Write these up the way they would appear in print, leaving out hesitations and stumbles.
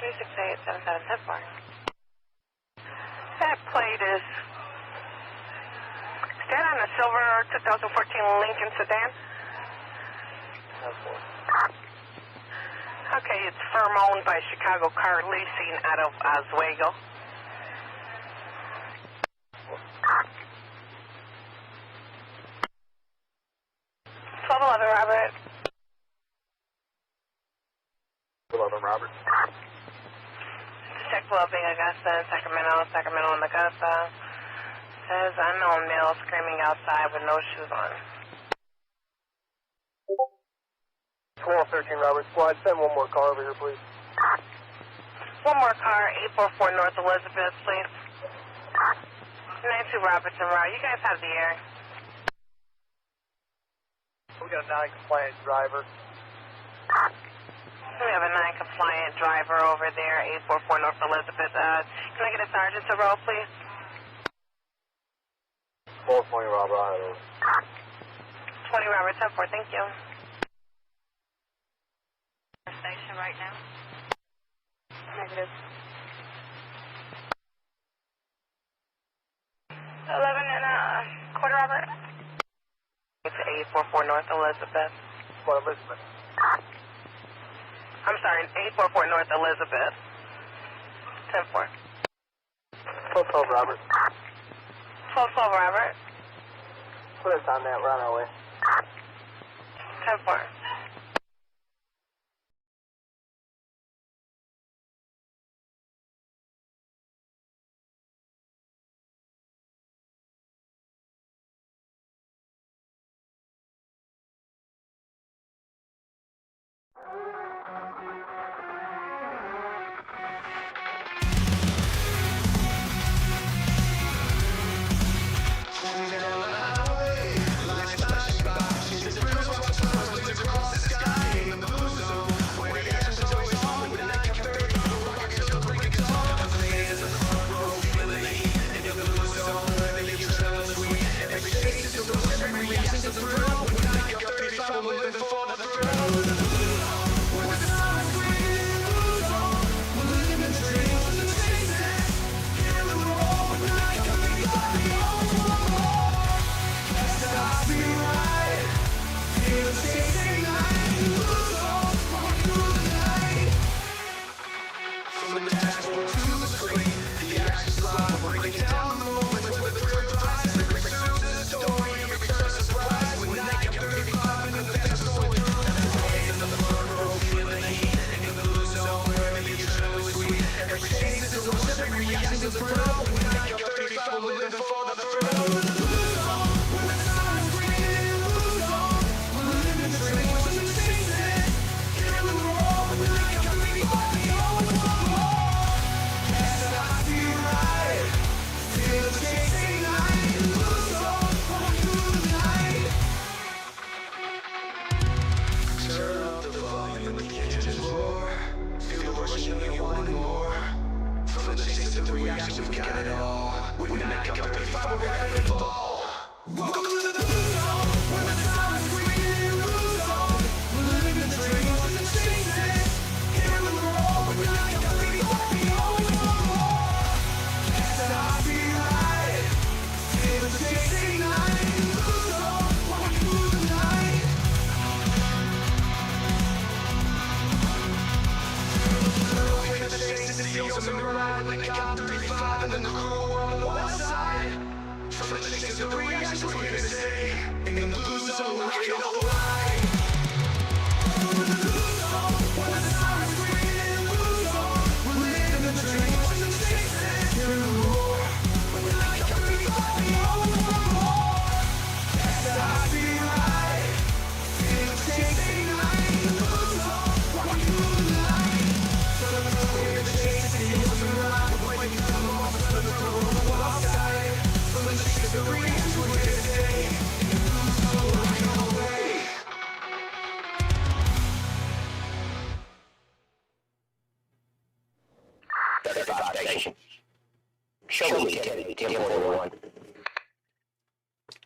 368-7774. That plate is stand on a silver 2014 Lincoln sedan. Okay, it's firm owned by Chicago Car Leasing out of Oswego. Robert. 11 Robert. Check Loving, Augusta, Sacramento, and Augusta. Says unknown male screaming outside with no shoes on. 1213 Robert. Squad, send one more car over here, please. One more car, 844 North Elizabeth, please. 92 Robertson Route. You guys have the air. We got a non-compliant driver. We have a non-compliant driver over there, 844 North Elizabeth. Can I get a sergeant to roll, please? 420 Robert, Idaho. 20 Robert, 10-4, thank you. Station right now. Negative. 11 and a quarter, Robert. It's 844 North Elizabeth. What, Elizabeth? I'm sorry, 844 North Elizabeth. 10-4. 1212 Robert. 12-12 Robert. Put us on that, we're on our way. 10-4.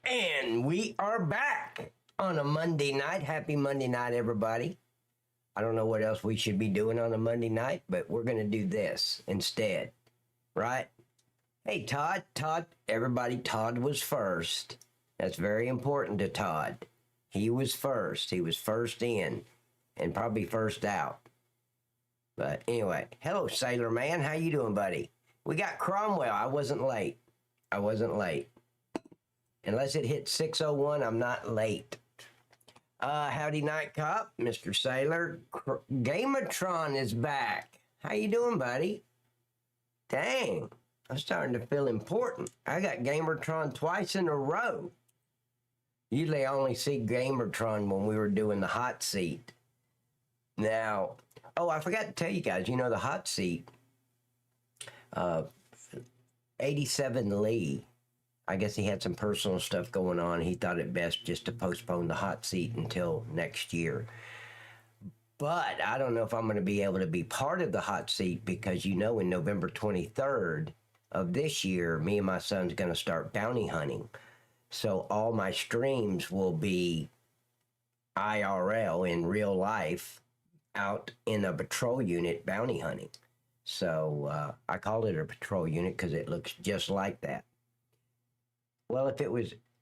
And we are back on a Monday night. Happy Monday night, everybody. I don't know what else we should be doing on a Monday night, but we're going to do this instead, right? Hey, Todd, everybody, Todd was first. That's very important to Todd. He was first. He was first in and probably first out. But anyway, hello, Sailor Man. How you doing, buddy? We got Cromwell. I wasn't late. Unless it hit 6:01, I'm not late. Howdy, Night Cop, Mr. Sailor. Gamatron is back. How you doing, buddy? Dang, I'm starting to feel important. I got Gamertron twice in a row. Usually I only see Gamertron when we were doing the hot seat. Now, oh, I forgot to tell you guys, the hot seat, 87 Lee, I guess he had some personal stuff going on. He thought it best just to postpone the hot seat until next year. But I don't know if I'm going to be able to be part of the hot seat because, in November 23rd of this year, me and my son's going to start bounty hunting. So all my streams will be IRL, in real life, out in a patrol unit bounty hunting. So I call it a patrol unit because it looks just like that. Well,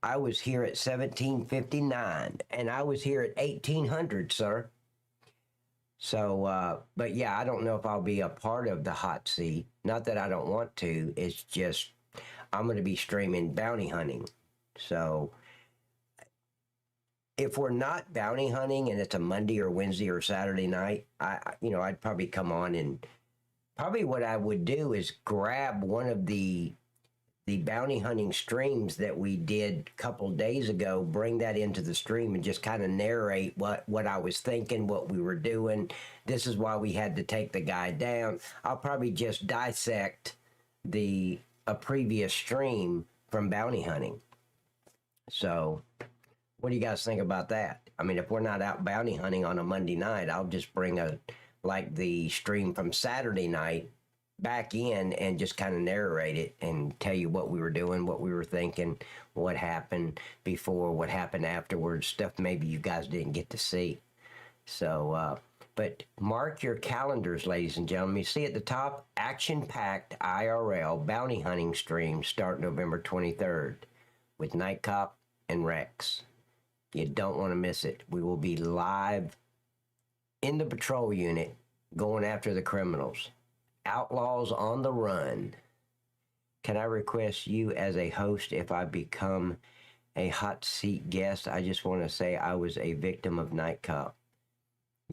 I was here at 1759, and I was here at 1800, sir. So, but yeah, I don't know if I'll be a part of the hot seat. Not that I don't want to. It's just I'm going to be streaming bounty hunting. So if we're not bounty hunting and it's a Monday or Wednesday or Saturday night, I'd probably come on, and probably what I would do is grab one of the bounty hunting streams that we did a couple days ago, bring that into the stream and just kind of narrate what I was thinking, what we were doing. This is why we had to take the guy down. I'll probably just dissect a previous stream from bounty hunting. So what do you guys think about that? I mean, if we're not out bounty hunting on a Monday night, I'll just bring the stream from Saturday night back in and just kind of narrate it and tell you what we were doing, what we were thinking, what happened before, what happened afterwards, stuff maybe you guys didn't get to see. So, but mark your calendars, ladies and gentlemen. You see at the top, action-packed IRL bounty hunting stream start November 23rd with Night Cop and Rex. You don't want to miss it. We will be live in the patrol unit going after the criminals. Outlaws on the run. Can I request you as a host if I become a hot seat guest? I just want to say I was a victim of Night Cop.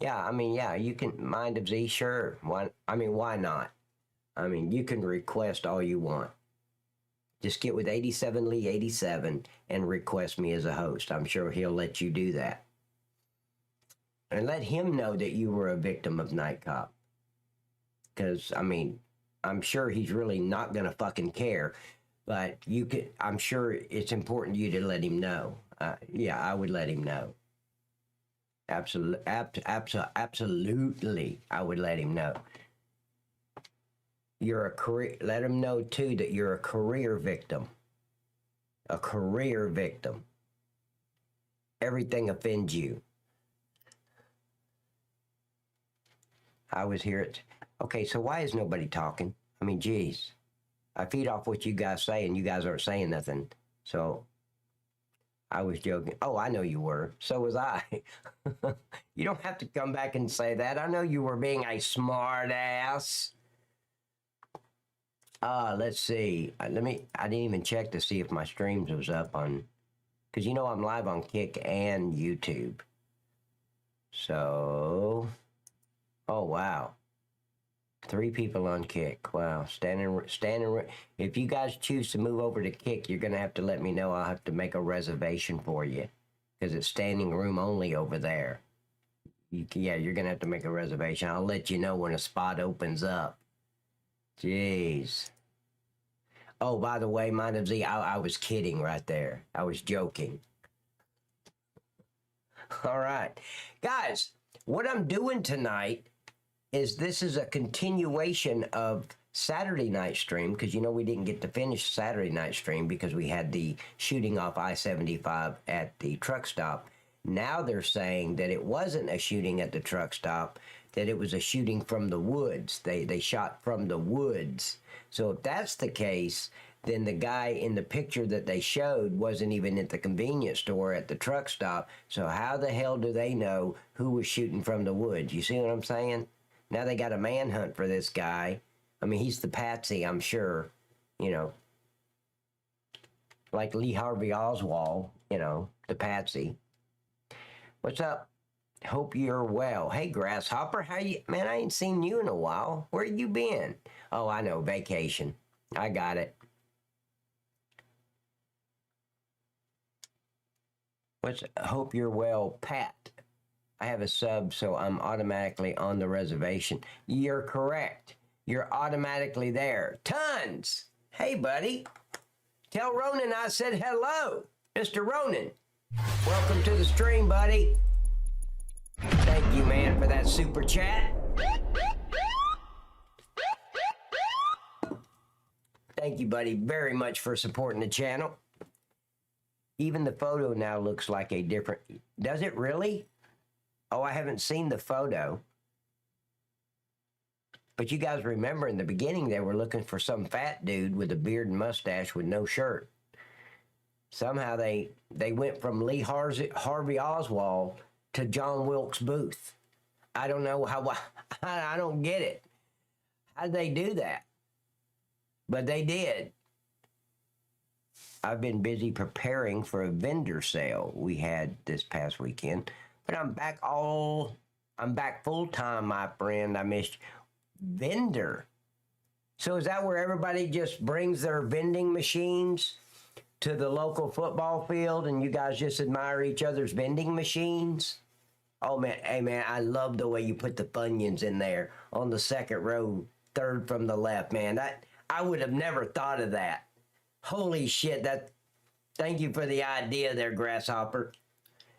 Yeah, you can. Mind of Z, sure. Why not? You can request all you want. Just get with 87 Lee 87 and request me as a host. I'm sure he'll let you do that. And let him know that you were a victim of Night Cop. Because, I'm sure he's really not going to fucking care. But I'm sure it's important to you to let him know. Yeah, I would let him know. Absolutely, I would let him know. Let him know, too, that you're a career victim. A career victim. Everything offends you. I was here at... Okay, so why is nobody talking? Geez. I feed off what you guys say, and you guys aren't saying nothing. So, I was joking. Oh, I know you were. So was I. You don't have to come back and say that. I know you were being a smart ass. Let's see. I didn't even check to see if my streams was up on... Because I'm live on Kick and YouTube. So... Oh, wow. 3 people on Kick. Wow. Standing. If you guys choose to move over to Kick, you're going to have to let me know. I'll have to make a reservation for you. Because it's standing room only over there. You're going to have to make a reservation. I'll let you know when a spot opens up. Jeez. Oh, by the way, Mind of Z, I was kidding right there. I was joking. All right. Guys, what I'm doing tonight is this is a continuation of Saturday night stream, because we didn't get to finish Saturday night stream because we had the shooting off I-75 at the truck stop. Now they're saying that it wasn't a shooting at the truck stop, that it was a shooting from the woods. They shot from the woods. So if that's the case, then the guy in the picture that they showed wasn't even at the convenience store at the truck stop. So how the hell do they know who was shooting from the woods? You see what I'm saying? Now they got a manhunt for this guy. I mean, he's the patsy, I'm sure, you know, like Lee Harvey Oswald, you know, the patsy. What's up? Hope you're well. Hey, Grasshopper, how you? Man, I ain't seen you in a while. Where you been? Oh, I know, vacation. I got it. Hope you're well, Pat. I have a sub, so I'm automatically on the reservation. You're correct. You're automatically there. Tons. Hey, buddy. Tell Ronan I said hello. Mr. Ronan, welcome to the stream, buddy. Thank you, man, for that super chat. Thank you, buddy, very much for supporting the channel. Even the photo now looks like a different... Does it really? Oh, I haven't seen the photo. But you guys remember in the beginning they were looking for some fat dude with a beard and mustache with no shirt. Somehow they went from Lee Harvey Oswald to John Wilkes Booth. I don't know how... I don't get it. How'd they do that? But they did. I've been busy preparing for a vendor sale we had this past weekend, but I'm back full time, my friend. I missed vendor. So is that where everybody just brings their vending machines to the local football field and you guys just admire each other's vending machines? Oh man, hey man, I love the way you put the Funyuns in there on the second row, third from the left, man. I would have never thought of that. Holy shit, thank you for the idea there, Grasshopper.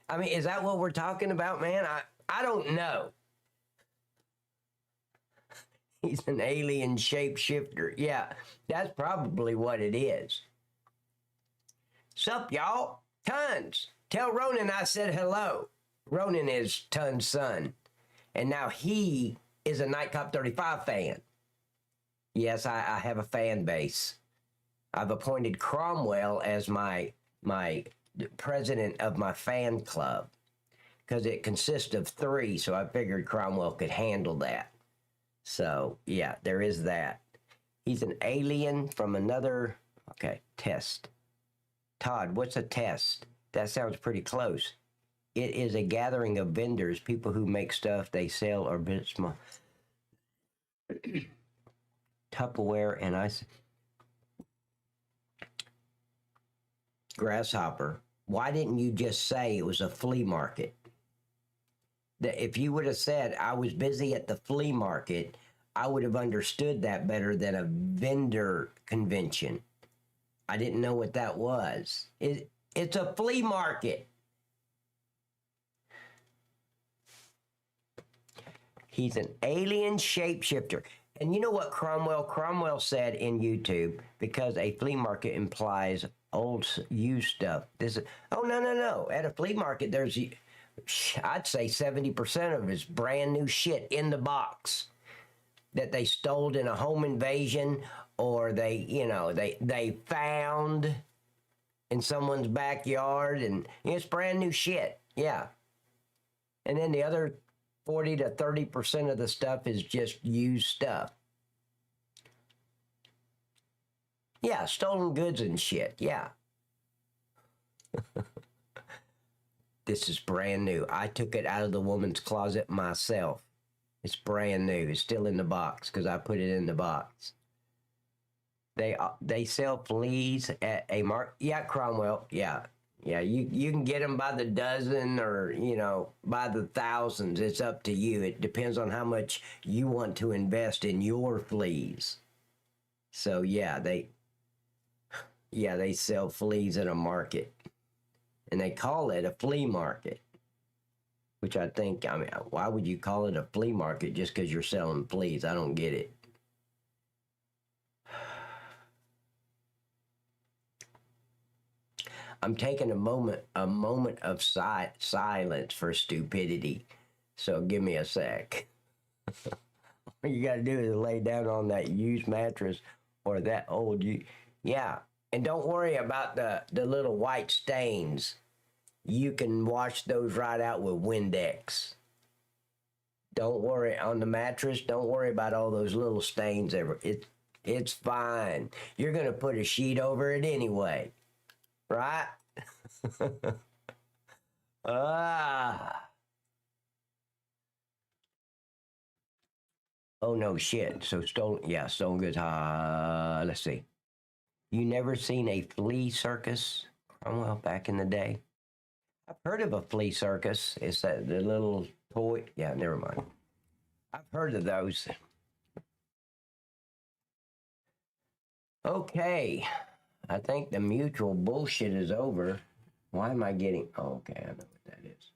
I mean, is that what we're talking about, man? I don't know. He's an alien shapeshifter. Yeah, that's probably what it is. Sup, y'all? Tons. Tell Ronan I said hello. Ronan is Tons' son. And now he is a Nightcop 35 fan. Yes, I have a fan base. I've appointed Cromwell as my president of my fan club because it consists of 3, so I figured Cromwell could handle that. So, yeah, there is that. He's an alien from another... Okay, test. Todd, what's a test? That sounds pretty close. It is a gathering of vendors, people who make stuff they sell or bit small. Tupperware and ice... Grasshopper, why didn't you just say it was a flea market? That if you would have said I was busy at the flea market, I would have understood that better than a vendor convention. I didn't know what that was. It's a flea market. He's an alien shapeshifter. And you know what Cromwell said in YouTube, because a flea market implies old used stuff. No. At a flea market, there's, I'd say 70% of it is brand new shit in the box that they stole in a home invasion or they found in someone's backyard, and it's brand new shit. Yeah. And then the other 40 to 30% of the stuff is just used stuff. Yeah, stolen goods and shit, yeah. This is brand new. I took it out of the woman's closet myself. It's brand new. It's still in the box because I put it in the box. They sell fleas at a market. Yeah, Cromwell, yeah. Yeah, you can get them by the dozen or, by the thousands. It's up to you. It depends on how much you want to invest in your fleas. So, yeah, they sell fleas at a market. And they call it a flea market. Which I think, why would you call it a flea market just because you're selling fleas? I don't get it. I'm taking a moment of silence for stupidity. So give me a sec. All you gotta do is lay down on that used mattress or that old yeah. And don't worry about the little white stains. You can wash those right out with Windex. Don't worry on the mattress. Don't worry about all those little stains ever. It's fine. You're gonna put a sheet over it anyway, right? Ah. Oh no, shit. So stolen goods. Let's see. You never seen a flea circus, Cromwell, back in the day? I've heard of a flea circus. It's that the little toy. Yeah, never mind. I've heard of those. Okay. I think the mutual bullshit is over. Why am I getting... Oh, okay, I know what that is.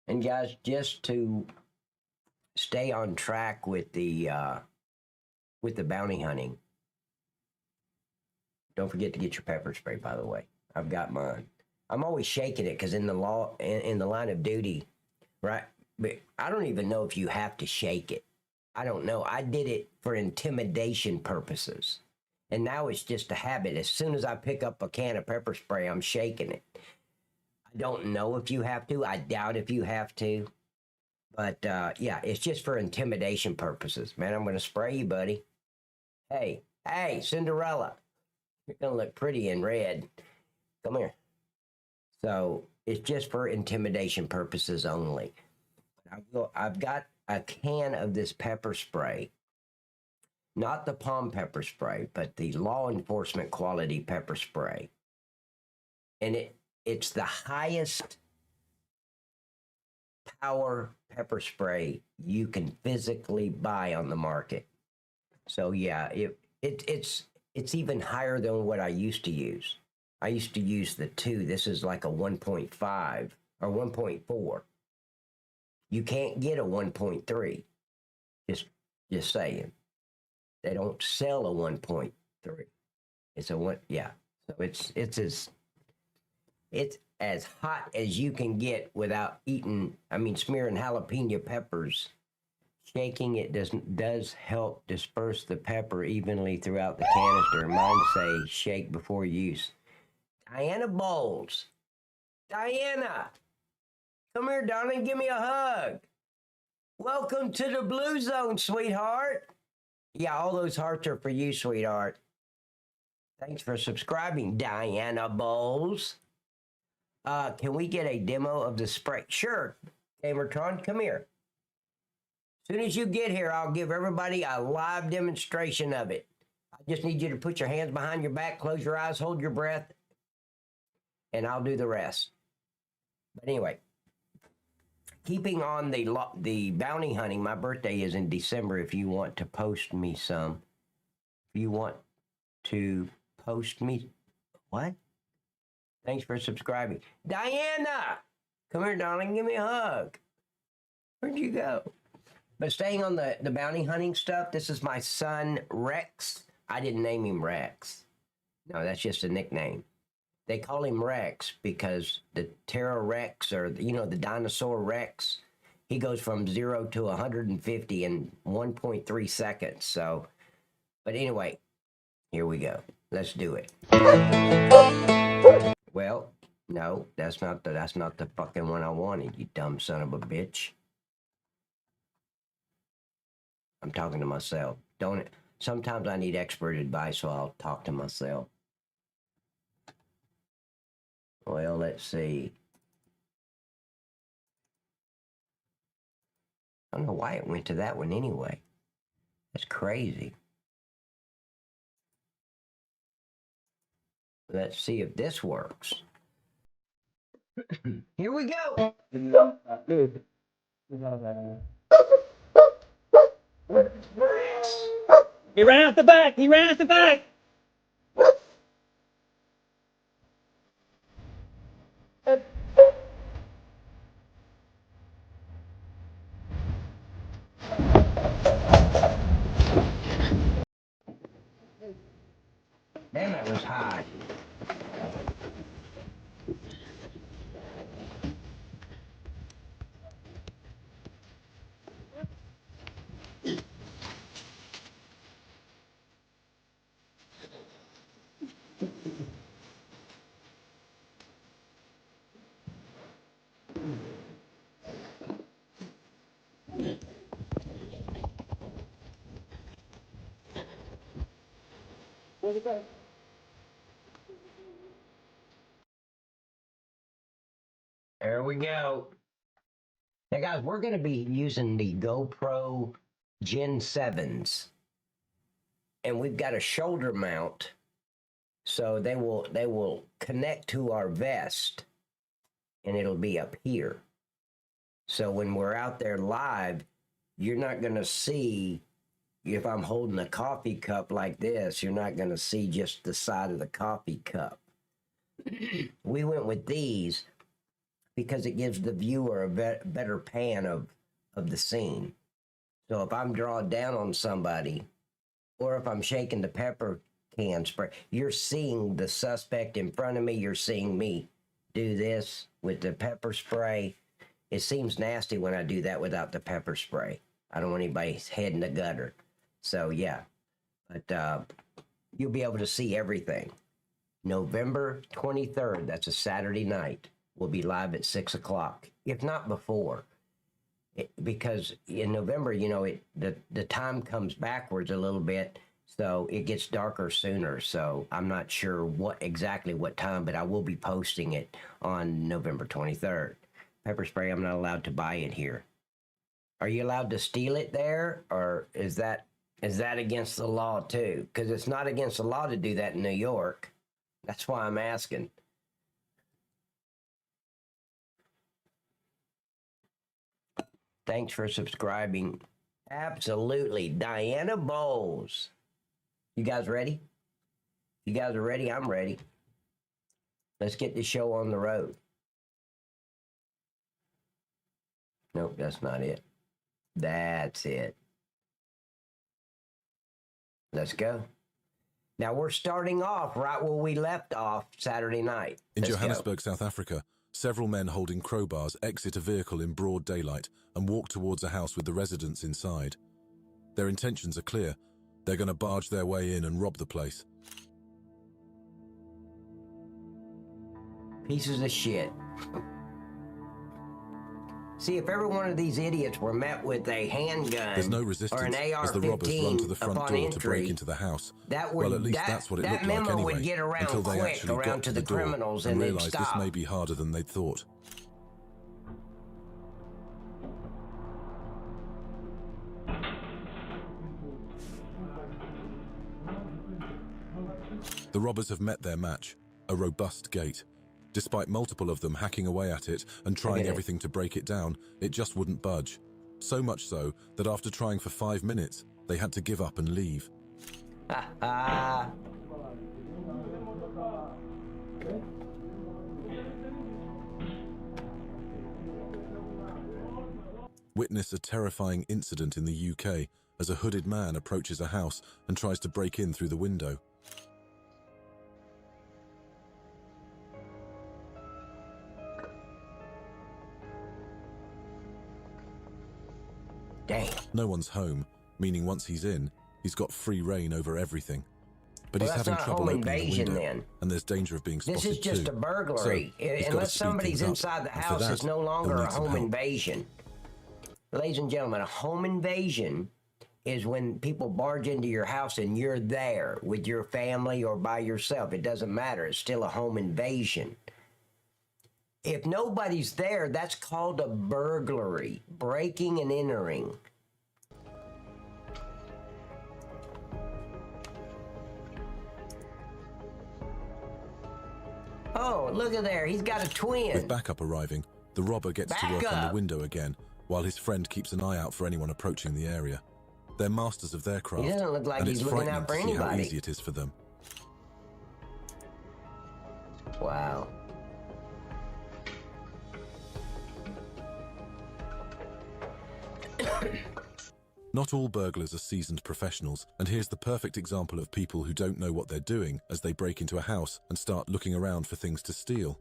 And guys, just to stay on track with the bounty hunting, don't forget to get your pepper spray, by the way. I've got mine. I'm always shaking it because in the line of duty, right? But I don't even know if you have to shake it. I don't know. I did it for intimidation purposes. And now it's just a habit. As soon as I pick up a can of pepper spray, I'm shaking it. I don't know if you have to. I doubt if you have to. But yeah, it's just for intimidation purposes. Man, I'm going to spray you, buddy. Hey, Cinderella. You're going to look pretty in red. Come here. So it's just for intimidation purposes only. I've got a can of this pepper spray. Not the palm pepper spray, but the law enforcement quality pepper spray. And it's the highest power pepper spray you can physically buy on the market. So yeah, it's even higher than what I used to use. I used to use the 2. This is like a 1.5 or 1.4. You can't get a 1.3. Just saying. They don't sell a 1.3. It's a 1, yeah. So it's as hot as you can get without smearing jalapeno peppers. Shaking it does help disperse the pepper evenly throughout the canister. Mine say shake before use. Diana Bowles. Diana, come here, darling. Give me a hug. Welcome to the Blue Zone, sweetheart. Yeah, all those hearts are for you, sweetheart. Thanks for subscribing, Diana Bowles. Can we get a demo of the spray? Sure, Gamertron, come here. As soon as you get here, I'll give everybody a live demonstration of it. I just need you to put your hands behind your back, close your eyes, hold your breath, and I'll do the rest. But anyway, keeping on the bounty hunting, my birthday is in December. If you want to post me some, what? Thanks for subscribing. Diana, come here, darling, give me a hug. Where'd you go? But staying on the bounty hunting stuff, this is my son, Rex. I didn't name him Rex. No, that's just a nickname. They call him Rex because the Pterorex, or the dinosaur Rex, he goes from 0 to 150 in 1.3 seconds. So, but anyway, here we go. Let's do it. Well, no, that's not the fucking one I wanted, you dumb son of a bitch. I'm talking to myself. Sometimes I need expert advice, so I'll talk to myself. Well, let's see. I don't know why it went to that one anyway. That's crazy. Let's see if this works. Here we go. He ran out the back. He ran out the back. Damn, it was hot. Where'd it go? There we go. Now, guys, we're going to be using the GoPro Gen 7s, and we've got a shoulder mount, so they will connect to our vest, and it'll be up here. So when we're out there live, you're not going to see, if I'm holding a coffee cup like this, you're not going to see just the side of the coffee cup. We went with these because it gives the viewer a better pan of the scene. So if I'm drawing down on somebody, or if I'm shaking the pepper can spray, you're seeing the suspect in front of me. You're seeing me do this with the pepper spray. It seems nasty when I do that without the pepper spray. I don't want anybody's head in the gutter. So yeah, but you'll be able to see everything. November 23rd, that's a Saturday night. We'll be live at 6 o'clock, if not before. Because in November, you know, the time comes backwards a little bit, so it gets darker sooner. So I'm not sure exactly what time, but I will be posting it on November 23rd. Pepper spray, I'm not allowed to buy it here. Are you allowed to steal it there, or is that against the law too? Because it's not against the law to do that in New York. That's why I'm asking. Thanks for subscribing. Absolutely. Diana Bowles. You guys ready? You guys are ready? I'm ready. Let's get the show on the road. Nope, that's not it. That's it. Let's go. Now we're starting off right where we left off Saturday night. In Johannesburg, South Africa, several men holding crowbars exit a vehicle in broad daylight and walk towards a house with the residents inside. Their intentions are clear. They're going to barge their way in and rob the place. Pieces of shit. See, if every one of these idiots were met with a handgun There's no or resistance an as the robbers run to the AR-15 front upon door to break entry, into the house. that would, Well, at least that's what it looked like memo anyway, would get around until they quick actually around got to the the door criminals and and they'd realized this stop. may be harder than they'd thought. The robbers have met their match, a robust gate. Despite multiple of them hacking away at it and trying everything to break it down, it just wouldn't budge. So much so that after trying for 5 minutes, they had to give up and leave. Witness a terrifying incident in the UK as a hooded man approaches a house and tries to break in through the window. Damn. No one's home, meaning once he's in, he's got free reign over everything. But Well, he's that's having not trouble home opening the invasion, window, then. and there's danger of being spotted This is just too. a burglary. So, he's gotta Unless speed somebody's things up, inside the and for house, that, it's no he'll longer need a some home help. invasion. Ladies and gentlemen, a home invasion is when people barge into your house and you're there with your family or by yourself. It doesn't matter. It's still a home invasion. If nobody's there, that's called a burglary, breaking and entering. Oh, look at there. He's got a With twin. backup arriving, the robber gets to work on the window again, while his friend keeps an eye out for anyone approaching the area. They're masters of their craft, He doesn't look like and he's it's looking frightening out for to see how anybody. easy it is for them. Wow. Not all burglars are seasoned professionals, and here's the perfect example of people who don't know what they're doing as they break into a house and start looking around for things to steal.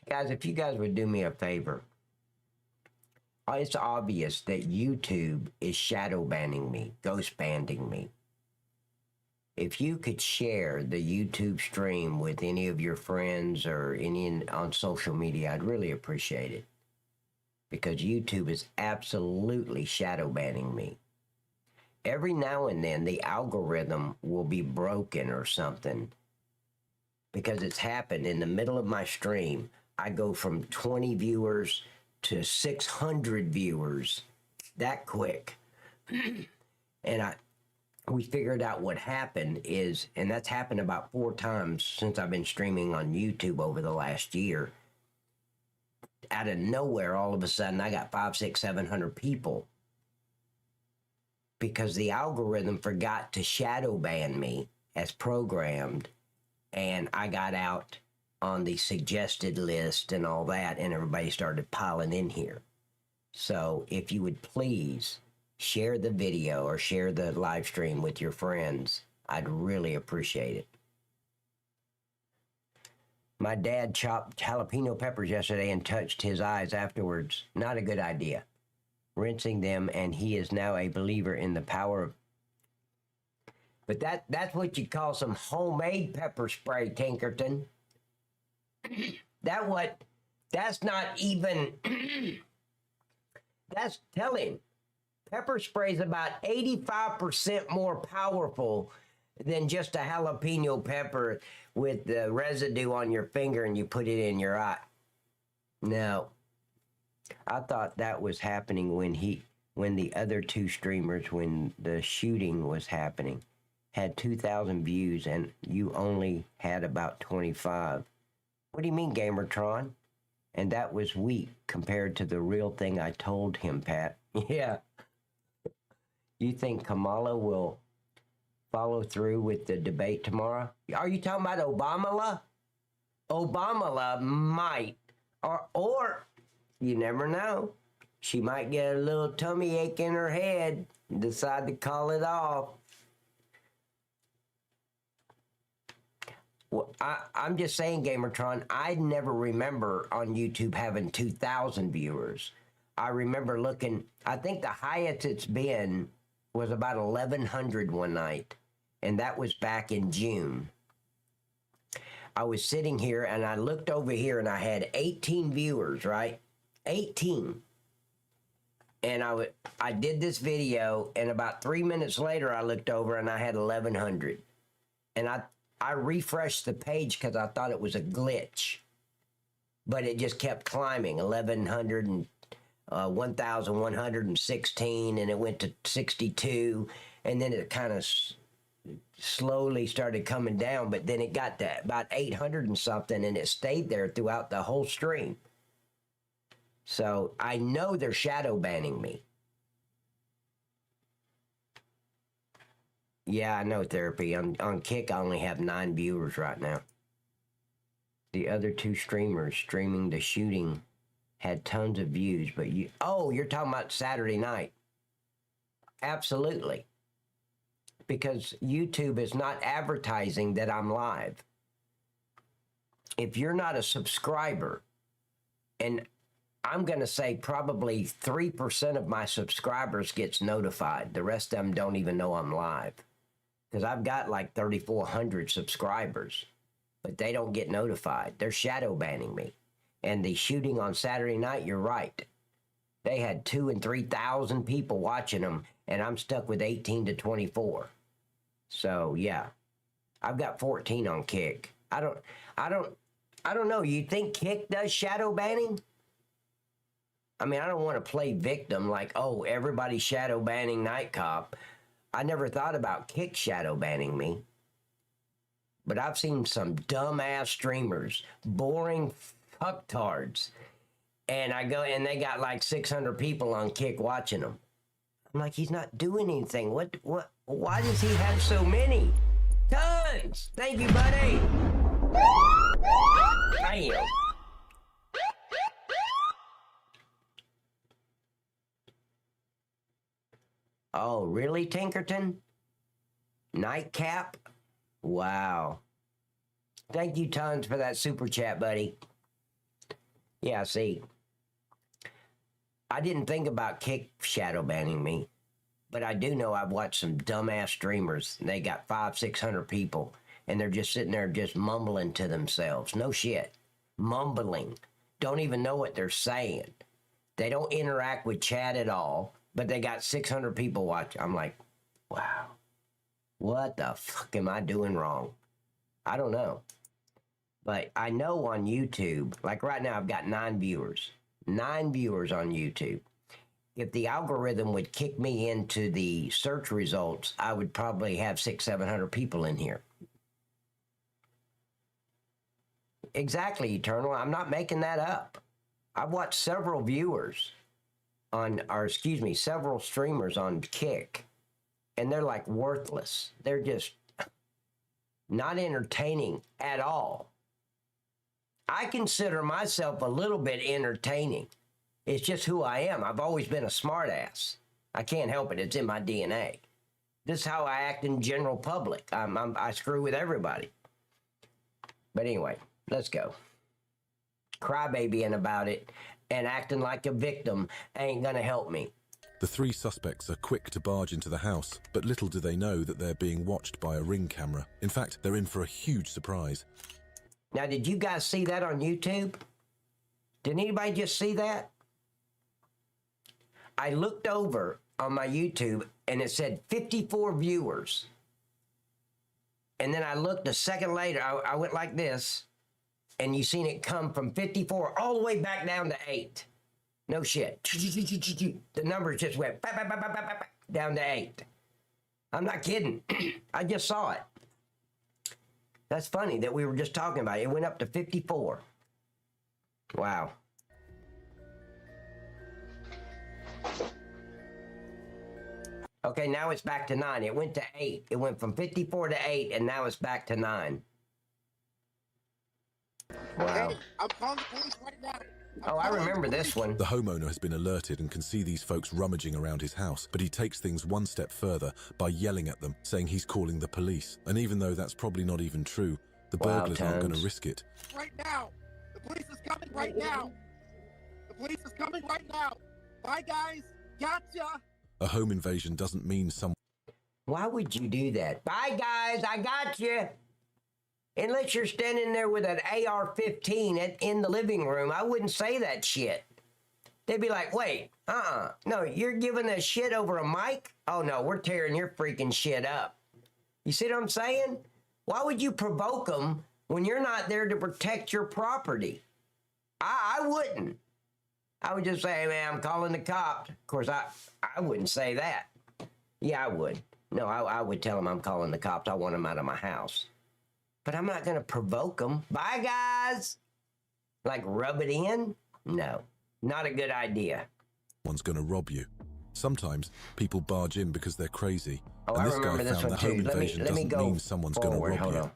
Guys, if you guys would do me a favor, it's obvious that YouTube is shadow banning me, ghost banning me. If you could share the YouTube stream with any of your friends or any on social media, I'd really appreciate it. Because YouTube is absolutely shadow banning me. Every now and then the algorithm will be broken or something. Because it's happened in the middle of my stream. I go from 20 viewers to 600 viewers that quick. And we figured out what happened is, and that's happened about 4 times since I've been streaming on YouTube over the last year. Out of nowhere, all of a sudden, I got 500, 600, 700 people because the algorithm forgot to shadow ban me as programmed, and I got out on the suggested list and all that, and everybody started piling in here. So if you would please share the video or share the live stream with your friends, I'd really appreciate it. My dad chopped jalapeno peppers yesterday and touched his eyes afterwards. Not a good idea. Rinsing them, and he is now a believer in the power of... But that's what you call some homemade pepper spray, Tinkerton. That's not even... That's telling. Pepper spray is about 85% more powerful than just a jalapeno pepper with the residue on your finger and you put it in your eye. Now, I thought that was happening when the other 2 streamers, when the shooting was happening, had 2,000 views and you only had about 25. What do you mean, Gamertron? And that was weak compared to the real thing I told him, Pat. Yeah. You think Kamala will follow through with the debate tomorrow? Are you talking about Obama? Obama might. Or you never know. She might get a little tummy ache in her head and decide to call it off. Well, I'm just saying, Gamertron, I never remember on YouTube having 2,000 viewers. I remember looking, I think the highest it's been was about 1,100 one night, and that was back in June. I was sitting here, and I looked over here, and I had 18 viewers, right? 18. And I did this video, and about 3 minutes later, I looked over, and I had 1,100. And I refreshed the page because I thought it was a glitch. But it just kept climbing, 1,100 and 1,116, and it went to 62, and then it kind of slowly started coming down, but then it got to about 800 and something, and it stayed there throughout the whole stream. So I know they're shadow banning me. Yeah, I know, Therapy. On Kick, I only have 9 viewers right now. The other 2 streamers streaming the shooting had tons of views, but you're talking about Saturday night. Absolutely. Because YouTube is not advertising that I'm live. If you're not a subscriber, and I'm going to say probably 3% of my subscribers gets notified. The rest of them don't even know I'm live. Because I've got like 3,400 subscribers, but they don't get notified. They're shadow banning me. And the shooting on Saturday night, you're right. They had 2,000 and 3,000 people watching them, and I'm stuck with 18 to 24. So yeah, I've got 14 on Kick. I don't know. You think Kick does shadow banning? I mean, I don't want to play victim like, oh, everybody's shadow banning Night Cop. I never thought about Kick shadow banning me. But I've seen some dumbass streamers, boring fucktards. And I go, and they got like 600 people on Kick watching them. I'm like, he's not doing anything. Why does he have so many? Tons! Thank you, buddy! I Damn. Oh, really, Tinkerton? Nightcap? Wow. Thank you tons for that super chat, buddy. Yeah, see, I didn't think about Kick shadow banning me, but I do know I've watched some dumbass streamers. And they got 500-600 people, and they're just sitting there just mumbling to themselves. No shit. Mumbling. Don't even know what they're saying. They don't interact with chat at all, but they got 600 people watching. I'm like, wow. What the fuck am I doing wrong? I don't know. But I know on YouTube, like right now, I've got 9 viewers. 9 viewers on YouTube. If the algorithm would kick me into the search results, I would probably have 600-700 people in here. Exactly, Eternal. I'm not making that up. I've watched several viewers on, or excuse me, several streamers on Kick, and they're like worthless. They're just not entertaining at all. I consider myself a little bit entertaining. It's just who I am. I've always been a smartass. I can't help it. It's in my DNA. This is how I act in general public. I screw with everybody. But anyway, let's go. Crybabying about it and acting like a victim ain't gonna help me. The 3 suspects are quick to barge into the house, but little do they know that they're being watched by a Ring camera. In fact, they're in for a huge surprise. Now, did you guys see that on YouTube? Did anybody just see that? I looked over on my YouTube and it said 54 viewers. And then I looked a second later, I went like this, and you seen it come from 54 all the way back down to 8. No shit. The numbers just went down to 8. I'm not kidding. I just saw it. That's funny that we were just talking about it. It went up to 54. Wow. Okay, now it's back to 9. It went to 8. It went from 54 to 8, and now it's back to 9. Wow. Hey, I'm calling the police right now. Oh, I remember this one. The homeowner has been alerted and can see these folks rummaging around his house, but he takes things one step further by yelling at them, saying he's calling the police. And even though that's probably not even true, the burglars aren't going to risk it. Right now. The police is coming right now. The police is coming right now. Bye, guys. Gotcha. A home invasion doesn't mean someone... Why would you do that? Bye, guys. I got you. Unless you're standing there with an AR-15 in the living room, I wouldn't say that shit. They'd be like, wait, no, you're giving us shit over a mic? Oh, no, we're tearing your freaking shit up. You see what I'm saying? Why would you provoke them when you're not there to protect your property? I wouldn't. I would just say, hey, man, I'm calling the cops. Of course, I wouldn't say that. Yeah, I would. No, I would tell them I'm calling the cops. I want them out of my house. But I'm not going to provoke them. Bye, guys. Like rub it in? No, not a good idea. One's going to rob you. Sometimes people barge in because they're crazy. Oh, and I this guy remember this found one that home too. invasion Let me doesn't go mean someone's going to forward. rob Hold you. on.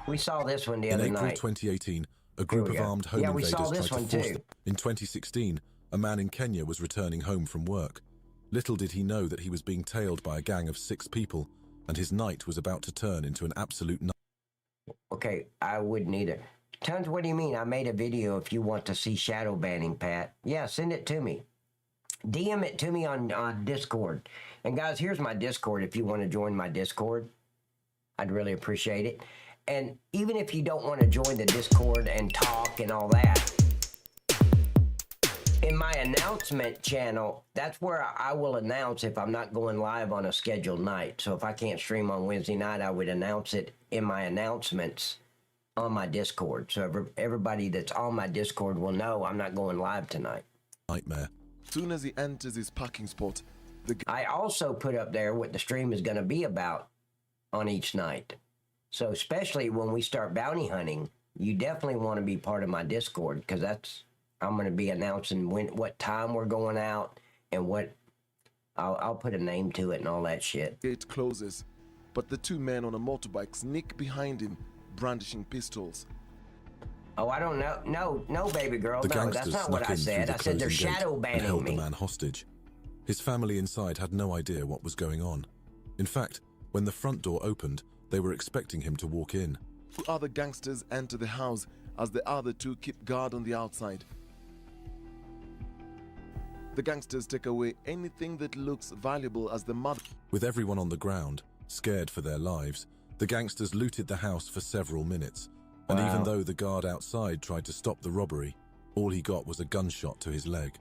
We saw this one the In other April night. 2018, a group of go. armed home Yeah, we invaders saw tried this to one force too. them. In 2016, a man in Kenya was returning home from work. Little did he know that he was being tailed by a gang of 6 people, and his night was about to turn into an absolute nightmare. Okay, I wouldn't either. Tons, what do you mean? I made a video if you want to see shadow banning, Pat. Yeah, send it to me. DM it to me on Discord. And guys, here's my Discord if you want to join my Discord. I'd really appreciate it. And even if you don't want to join the Discord and talk and all that, in my announcement channel, that's where I will announce if I'm not going live on a scheduled night. So if I can't stream on Wednesday night, I would announce it in my announcements on my Discord. So everybody that's on my Discord will know I'm not going live tonight. Nightmare. Soon as he enters his parking spot, the I also put up there what the stream is going to be about on each night. So especially when we start bounty hunting, you definitely want to be part of my Discord, because I'm going to be announcing what time we're going out and what I'll put a name to it and all that shit. gate closes, but the 2 men on a motorbike sneak behind him, brandishing pistols. Oh, I don't know. No, baby girl. The No, that's gangsters not what snuck I in through said. the I said they're closing gate shadow and banning held the me. man hostage. His family inside had no idea what was going on. In fact, when the front door opened, they were expecting him to walk in. Two other gangsters enter the house as the other two keep guard on the outside. The gangsters take away anything that looks valuable as the mother. With everyone on the ground, scared for their lives, the gangsters looted the house for several minutes. And Wow. even though the guard outside tried to stop the robbery, all he got was a gunshot to his leg.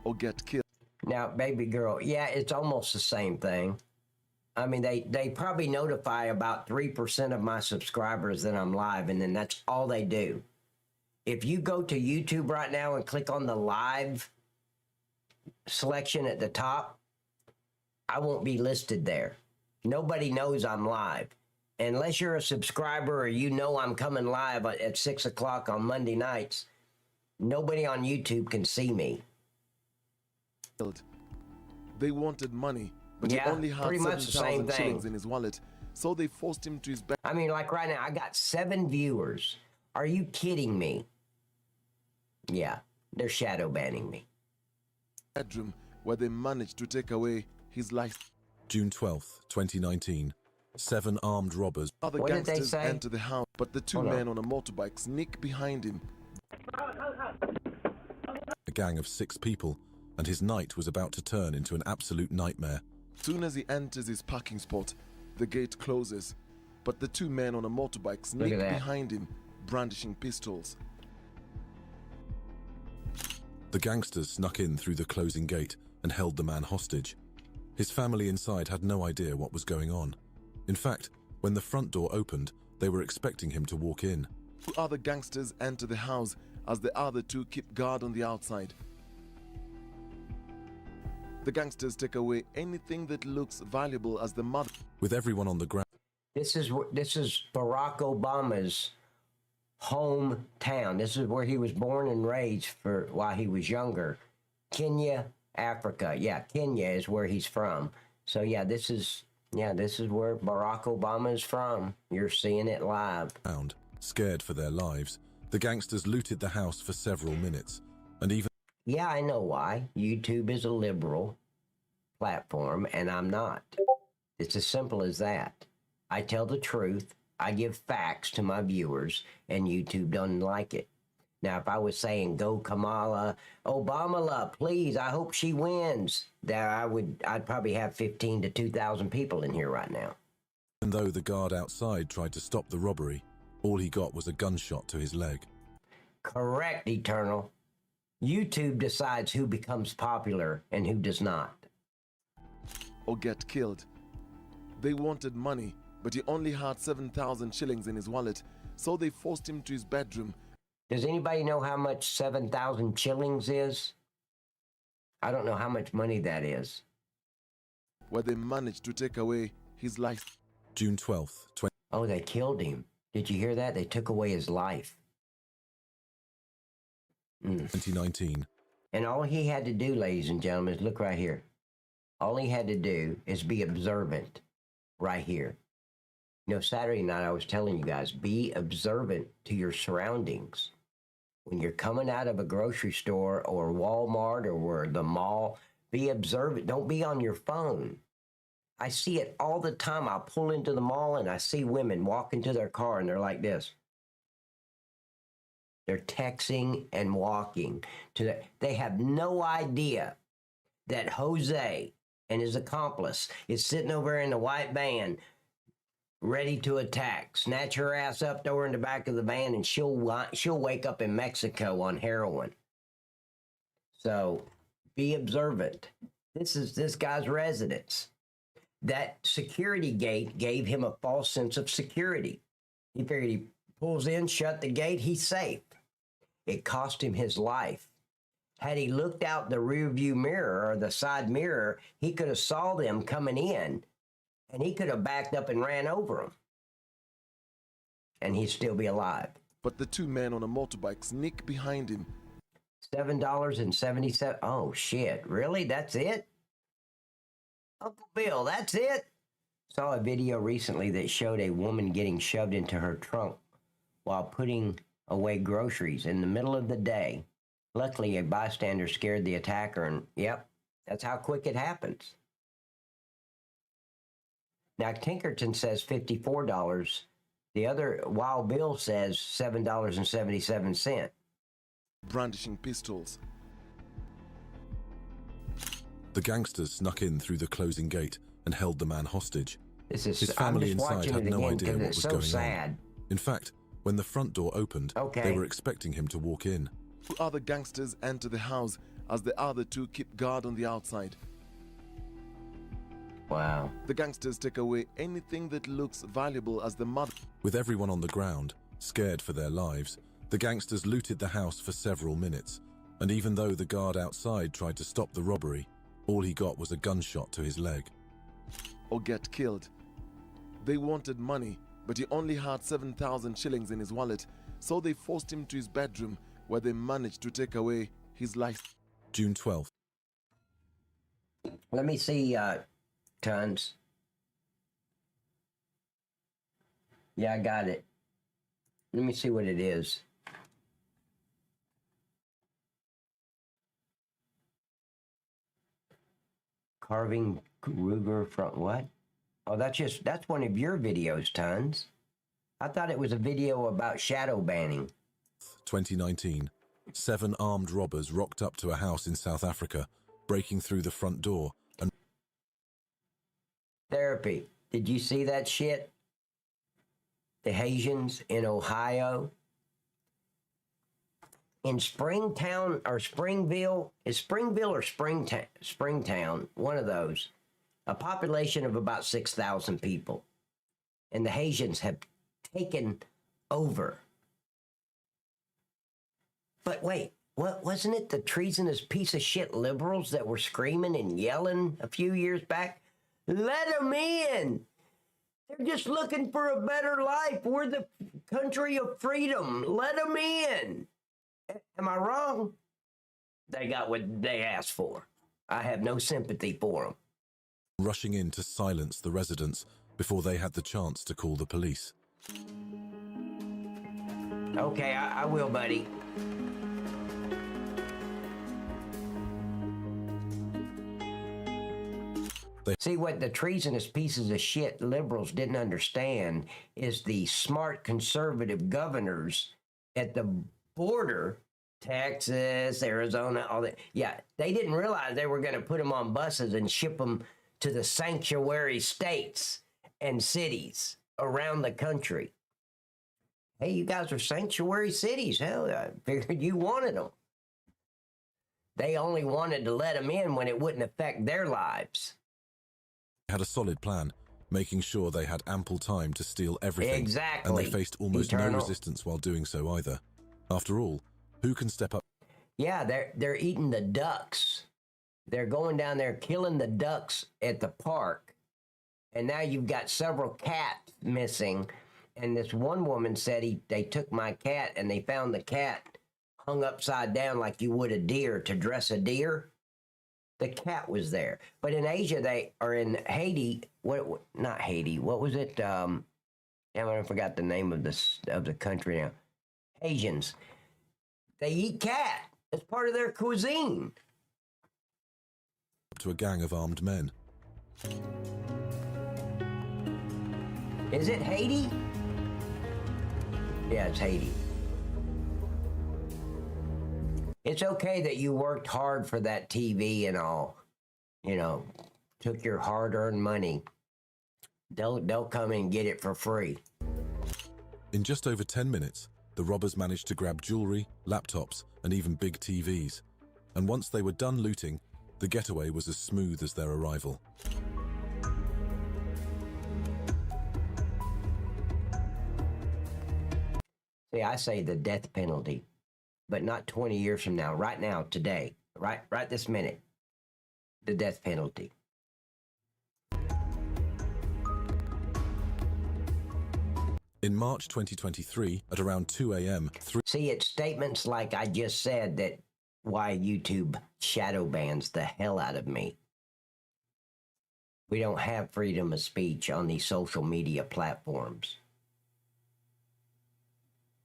Or get killed. Now, baby girl, yeah, it's almost the same thing. I mean, they probably notify about 3% of my subscribers that I'm live, and then that's all they do. If you go to YouTube right now and click on the live selection at the top, I won't be listed there. Nobody knows I'm live. Unless you're a subscriber or you know I'm coming live at 6 o'clock on Monday nights, nobody on YouTube can see me. They wanted money, but Yeah, he only had pretty much the same 7,000 thing. shillings in his wallet, so they forced him to his I mean, like right now, I got 7 viewers. Are you kidding me? Yeah, they're shadow banning me. bedroom, where they managed to take away his life. June 12th, 2019. 7 armed robbers. Other What did they gangsters say? enter the house, but the two Hold on. men on a motorbike sneak behind him. A gang of 6 people, and his night was about to turn into an absolute nightmare. Soon as he enters his parking spot, the gate closes, but the two men on a motorbike sneak that. behind him, brandishing pistols. The gangsters snuck in through the closing gate and held the man hostage. His family inside had no idea what was going on. In fact, when the front door opened, they were expecting him to walk in. Two other gangsters enter the house as the other two keep guard on the outside. The gangsters take away anything that looks valuable as the mother. With everyone on the ground, This is Barack Obama's hometown. This is where he was born and raised for while he was younger. Kenya, Africa. Yeah, Kenya is where he's from. So yeah, this is where Barack Obama is from. You're seeing it live. scared for their lives, the gangsters looted the house for several minutes, and even Yeah, I know why. YouTube is a liberal platform, and I'm not. It's as simple as that. I tell the truth. I give facts to my viewers, and YouTube doesn't like it. Now, if I was saying, go Kamala, Obama, please, I hope she wins, I'd probably have 15 to 2,000 people in here right now. though the guard outside tried to stop the robbery, all he got was a gunshot to his leg. Correct, Eternal. YouTube decides who becomes popular and who does not. Or get killed. They wanted money, but he only had 7,000 shillings in his wallet, so they forced him to his bedroom. Does anybody know how much 7,000 shillings is? I don't know how much money that is. Where they managed to take away his life. June 12th, Oh, they killed him. Did you hear that? They took away his life. 2019. And all he had to do, ladies and gentlemen, is look right here. All he had to do is be observant right here. You know, Saturday night I was telling you guys, be observant to your surroundings. When you're coming out of a grocery store or Walmart or the mall, be observant. Don't be on your phone. I see it all the time. I'll pull into the mall and I see women walk into their car and they're like this. They're texting and walking. They have no idea that Jose and his accomplice is sitting over in the white van ready to attack. Snatch her ass up, throw her in the back of the van, and she'll wake up in Mexico on heroin. So be observant. This is this guy's residence. That security gate gave him a false sense of security. He figured he pulls in, shut the gate, he's safe. It cost him his life. Had he looked out the rearview mirror or the side mirror, he could have saw them coming in, and he could have backed up and ran over them. And he'd still be alive. But the two men on a motorbike sneak behind him. $7.77. Oh, shit. Really? That's it? Uncle Bill, that's it? Saw a video recently that showed a woman getting shoved into her trunk while putting away groceries in the middle of the day. Luckily, a bystander scared the attacker, and yep, that's how quick it happens. Now, Tinkerton says $54. The other Wild Bill says $7.77. Brandishing pistols. The gangsters snuck in through the closing gate and held the man hostage. This is, His I'm family just inside watching had it no again idea because what it's was so going sad. on. In fact, when the front door opened, they were expecting him to walk in. Two other gangsters enter the house as the other two keep guard on the outside. Wow. The gangsters take away anything that looks valuable as the mother. With everyone on the ground, scared for their lives, the gangsters looted the house for several minutes, and even though the guard outside tried to stop the robbery, all he got was a gunshot to his leg. Or get killed. They wanted money, but he only had 7,000 shillings in his wallet, so they forced him to his bedroom, where they managed to take away his life. June 12th. Let me see, Tons. Yeah, I got it. Let me see what it is. Carving Ruger from what? Oh, that's one of your videos, Tons. I thought it was a video about shadow banning. 2019. 7 armed robbers rocked up to a house in South Africa, breaking through the front door and... Therapy. Did you see that shit? The Haitians in Ohio. In Springtown or Springville, is Springville or Springtown, one of those, a population of about 6,000 people. And the Haitians have taken over. But wait, what wasn't it the treasonous piece of shit liberals that were screaming and yelling a few years back? Let them in! They're just looking for a better life. We're the country of freedom. Let them in. Am I wrong? They got what they asked for. I have no sympathy for them. rushing in to silence the residents before they had the chance to call the police. Okay, I will, buddy. See, what the treasonous pieces of shit liberals didn't understand is the smart conservative governors at the border, Texas, Arizona, all that. Yeah, they didn't realize they were going to put them on buses and ship them to the sanctuary states and cities around the country. Hey, you guys are sanctuary cities. Hell, I figured you wanted them. They only wanted to let them in when it wouldn't affect their lives. Had a solid plan, making sure they had ample time to steal everything. Exactly. And they faced almost Eternal. no resistance while doing so either. After all, who can step up? Yeah, they're eating the ducks. They're going down there killing the ducks at the park. And now you've got several cats missing. And this one woman said they took my cat and they found the cat hung upside down like you would a deer to dress a deer. The cat was there. But in Asia, or in Haiti, not Haiti, what was it? Damn, I forgot the name of the country now. Asians. They eat cat. It's part of their cuisine. To a gang of armed men. Is it Haiti? Yeah, it's Haiti. It's okay that you worked hard for that TV and all. You know, took your hard-earned money. They'll come and get it for free. In just over 10 minutes, the robbers managed to grab jewelry, laptops, and even big TVs. And once they were done looting, the getaway was as smooth as their arrival. See, I say the death penalty, but not 20 years from now. Right now, today, right this minute, the death penalty. In March 2023, at around 2 a.m., See, it's statements like I just said that why YouTube shadow bans the hell out of me. We don't have freedom of speech on these social media platforms.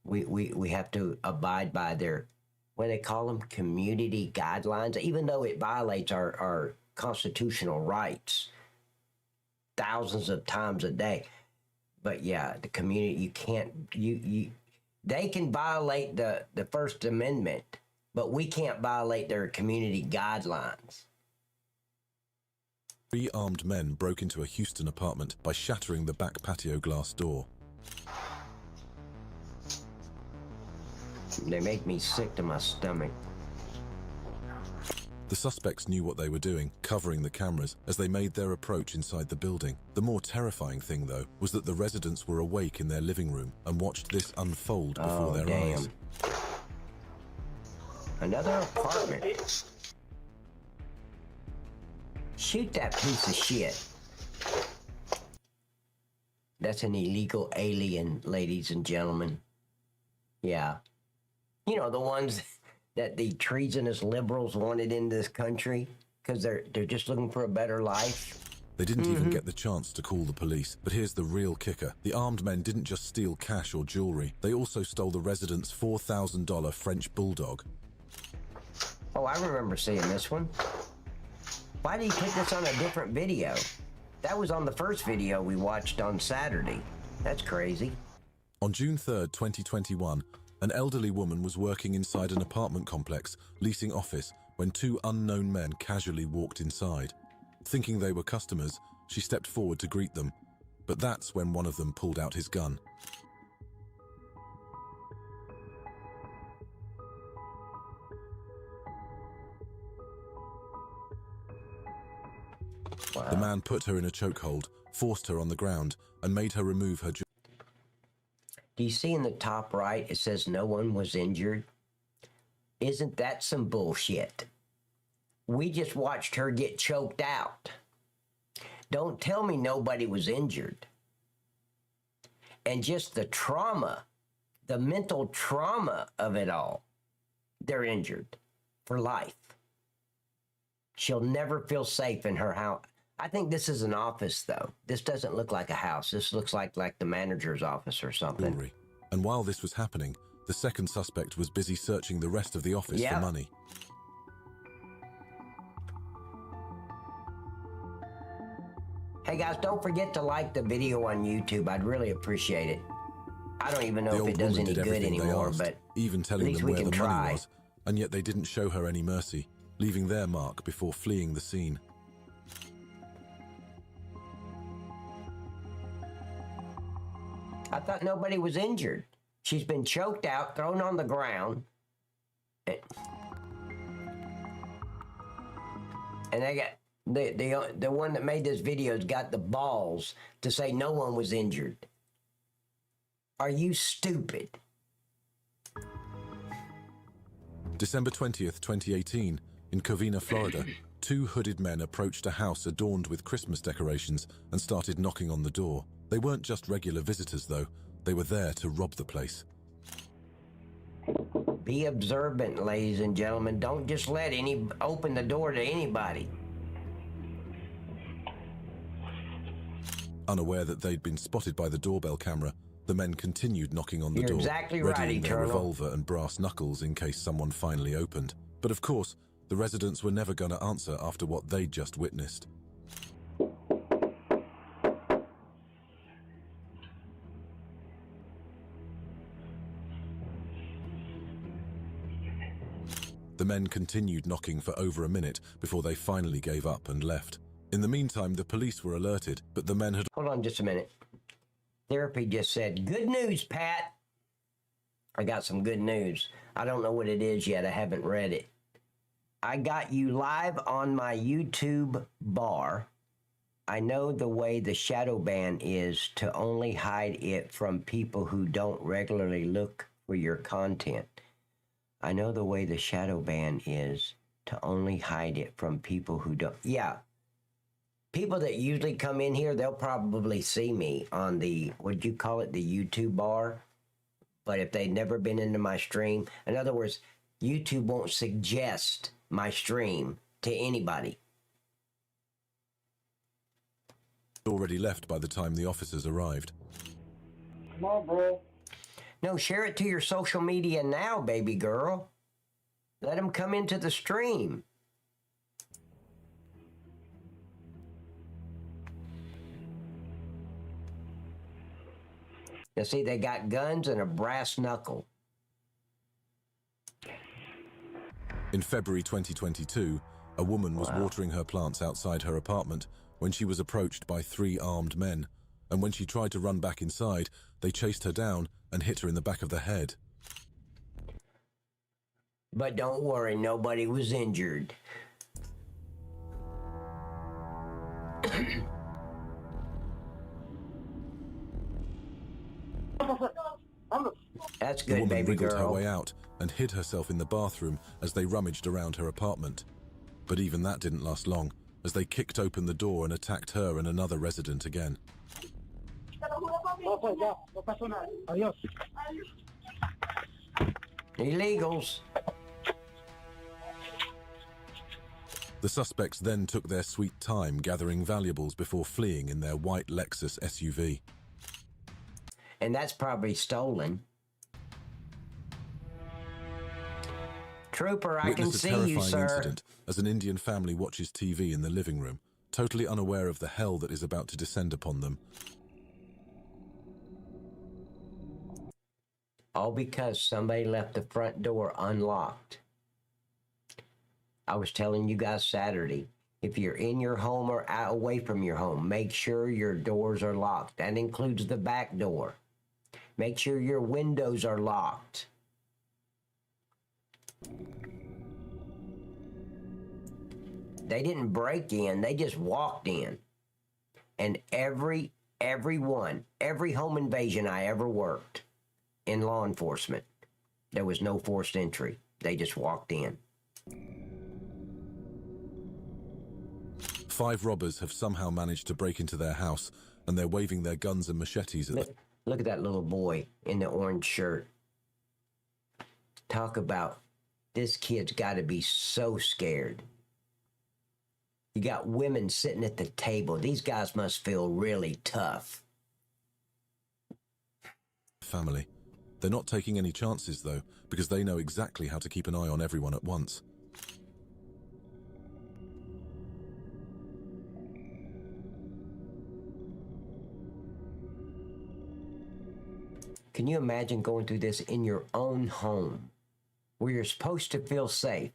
we have to abide by their, what do they call them, community guidelines, even though it violates our constitutional rights thousands of times a day. But yeah, the community, you can't, they can violate the First Amendment, but we can't violate their community guidelines. 3 armed men broke into a Houston apartment by shattering the back patio glass door. They make me sick to my stomach. The suspects knew what they were doing, covering the cameras as they made their approach inside the building. The more terrifying thing, though, was that the residents were awake in their living room and watched this unfold before their eyes. Another apartment. Shoot that piece of shit. That's an illegal alien, ladies and gentlemen. Yeah. You know, the ones that the treasonous liberals wanted in this country because they're just looking for a better life. They didn't even get the chance to call the police. But here's the real kicker. The armed men didn't just steal cash or jewelry. They also stole the resident's $4,000 French bulldog. Oh, I remember seeing this one. Why did he put this on a different video? That was on the first video we watched on Saturday. That's crazy. On June 3rd, 2021, an elderly woman was working inside an apartment complex, leasing office, when 2 unknown men casually walked inside. Thinking they were customers, she stepped forward to greet them, but that's when one of them pulled out his gun. Wow. The man put her in a chokehold, forced her on the ground, and made her remove her jewelry. Do you see in the top right, it says no one was injured? Isn't that some bullshit? We just watched her get choked out. Don't tell me nobody was injured. And just the trauma, the mental trauma of it all, they're injured for life. She'll never feel safe in her house. I think this is an office, though. This doesn't look like a house. This looks like the manager's office or something. And while this was happening, the second suspect was busy searching the rest of the office for money. Hey guys, don't forget to like the video on YouTube. I'd really appreciate it. I don't even know if it does any good anymore, but even at telling least them we where can the money try. was, and yet they didn't show her any mercy, leaving their mark before fleeing the scene. I thought nobody was injured. She's been choked out, thrown on the ground. And they got the one that made this video's got the balls to say no one was injured. Are you stupid? December 20th, 2018, in Covina, Florida, 2 hooded men approached a house adorned with Christmas decorations and started knocking on the door. They weren't just regular visitors, though. They were there to rob the place. Be observant, ladies and gentlemen. Don't just open the door to anybody. Unaware that they'd been spotted by the doorbell camera, the men continued knocking on the door, exactly right, readying their Eternal. revolver and brass knuckles in case someone finally opened. But of course, the residents were never going to answer after what they'd just witnessed. The men continued knocking for over a minute before they finally gave up and left. In the meantime, the police were alerted, but the men had... Hold on just a minute. Therapy just said, good news, Pat. I got some good news. I don't know what it is yet. I haven't read it. I got you live on my YouTube bar. I know the way the shadow ban is to only hide it from people who don't regularly look for your content. I know the way the shadow ban is to only hide it from people who don't. Yeah. People that usually come in here, they'll probably see me on the, what'd you call it, the YouTube bar? But if they've never been into my stream, in other words, YouTube won't suggest my stream to anybody. already left by the time the officers arrived. Come on, bro. No, share it to your social media now, baby girl. Let them come into the stream. You see, they got guns and a brass knuckle. In February 2022, a woman was watering her plants outside her apartment when she was approached by 3 armed men, and when she tried to run back inside, they chased her down and hit her in the back of the head. But don't worry, nobody was injured. That's The good, woman baby wriggled her girl. way out and hid herself in the bathroom as they rummaged around her apartment. But even that didn't last long, as they kicked open the door and attacked her and another resident again. Illegals. The suspects then took their sweet time gathering valuables before fleeing in their white Lexus SUV. And that's probably stolen. Trooper, I can Witness a see terrifying you, sir. incident as an Indian family watches TV in the living room, totally unaware of the hell that is about to descend upon them. All because somebody left the front door unlocked. I was telling you guys Saturday, if you're in your home or out away from your home, make sure your doors are locked. That includes the back door. Make sure your windows are locked. They didn't break in, they just walked in. And every home invasion I ever worked in law enforcement, there was no forced entry. They just walked in. 5 robbers have somehow managed to break into their house, and they're waving their guns and machetes at them. Look at that little boy in the orange shirt. Talk about, this kid's got to be so scared. You got women sitting at the table. These guys must feel really tough. Family. They're not taking any chances, though, because they know exactly how to keep an eye on everyone at once. Can you imagine going through this in your own home, where you're supposed to feel safe?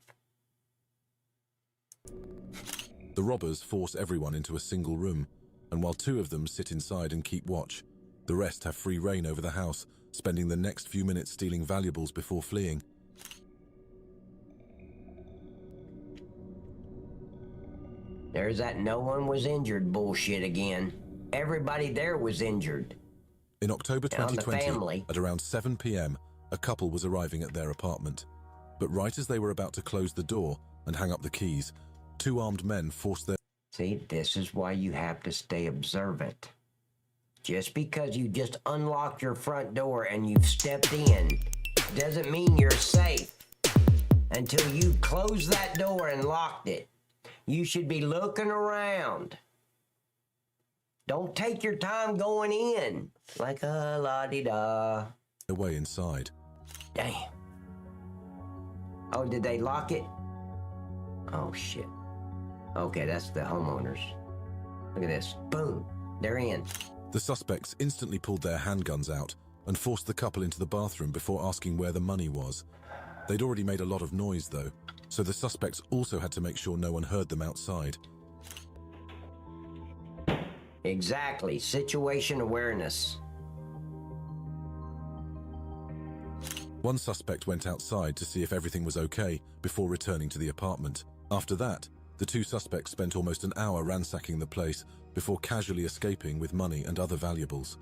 The robbers force everyone into a single room, and while 2 of them sit inside and keep watch, the rest have free reign over the house, spending the next few minutes stealing valuables before fleeing. There's that no one was injured bullshit again. Everybody there was injured. In October Now, the 2020, family. at around 7 p.m., a couple was arriving at their apartment. But right as they were about to close the door and hang up the keys, 2 armed men forced their... See, this is why you have to stay observant. Just because you just unlocked your front door and you've stepped in doesn't mean you're safe. Until you closed that door and locked it, you should be looking around. Don't take your time going in like a la-di-da. way inside. Damn. Oh, did they lock it? Oh, shit. Okay, that's the homeowners. Look at this. Boom. They're in. The suspects instantly pulled their handguns out and forced the couple into the bathroom before asking where the money was. They'd already made a lot of noise, though, so the suspects also had to make sure no one heard them outside. Exactly. Situation awareness. One suspect went outside to see if everything was okay before returning to the apartment. After that, the 2 suspects spent almost an hour ransacking the place before casually escaping with money and other valuables.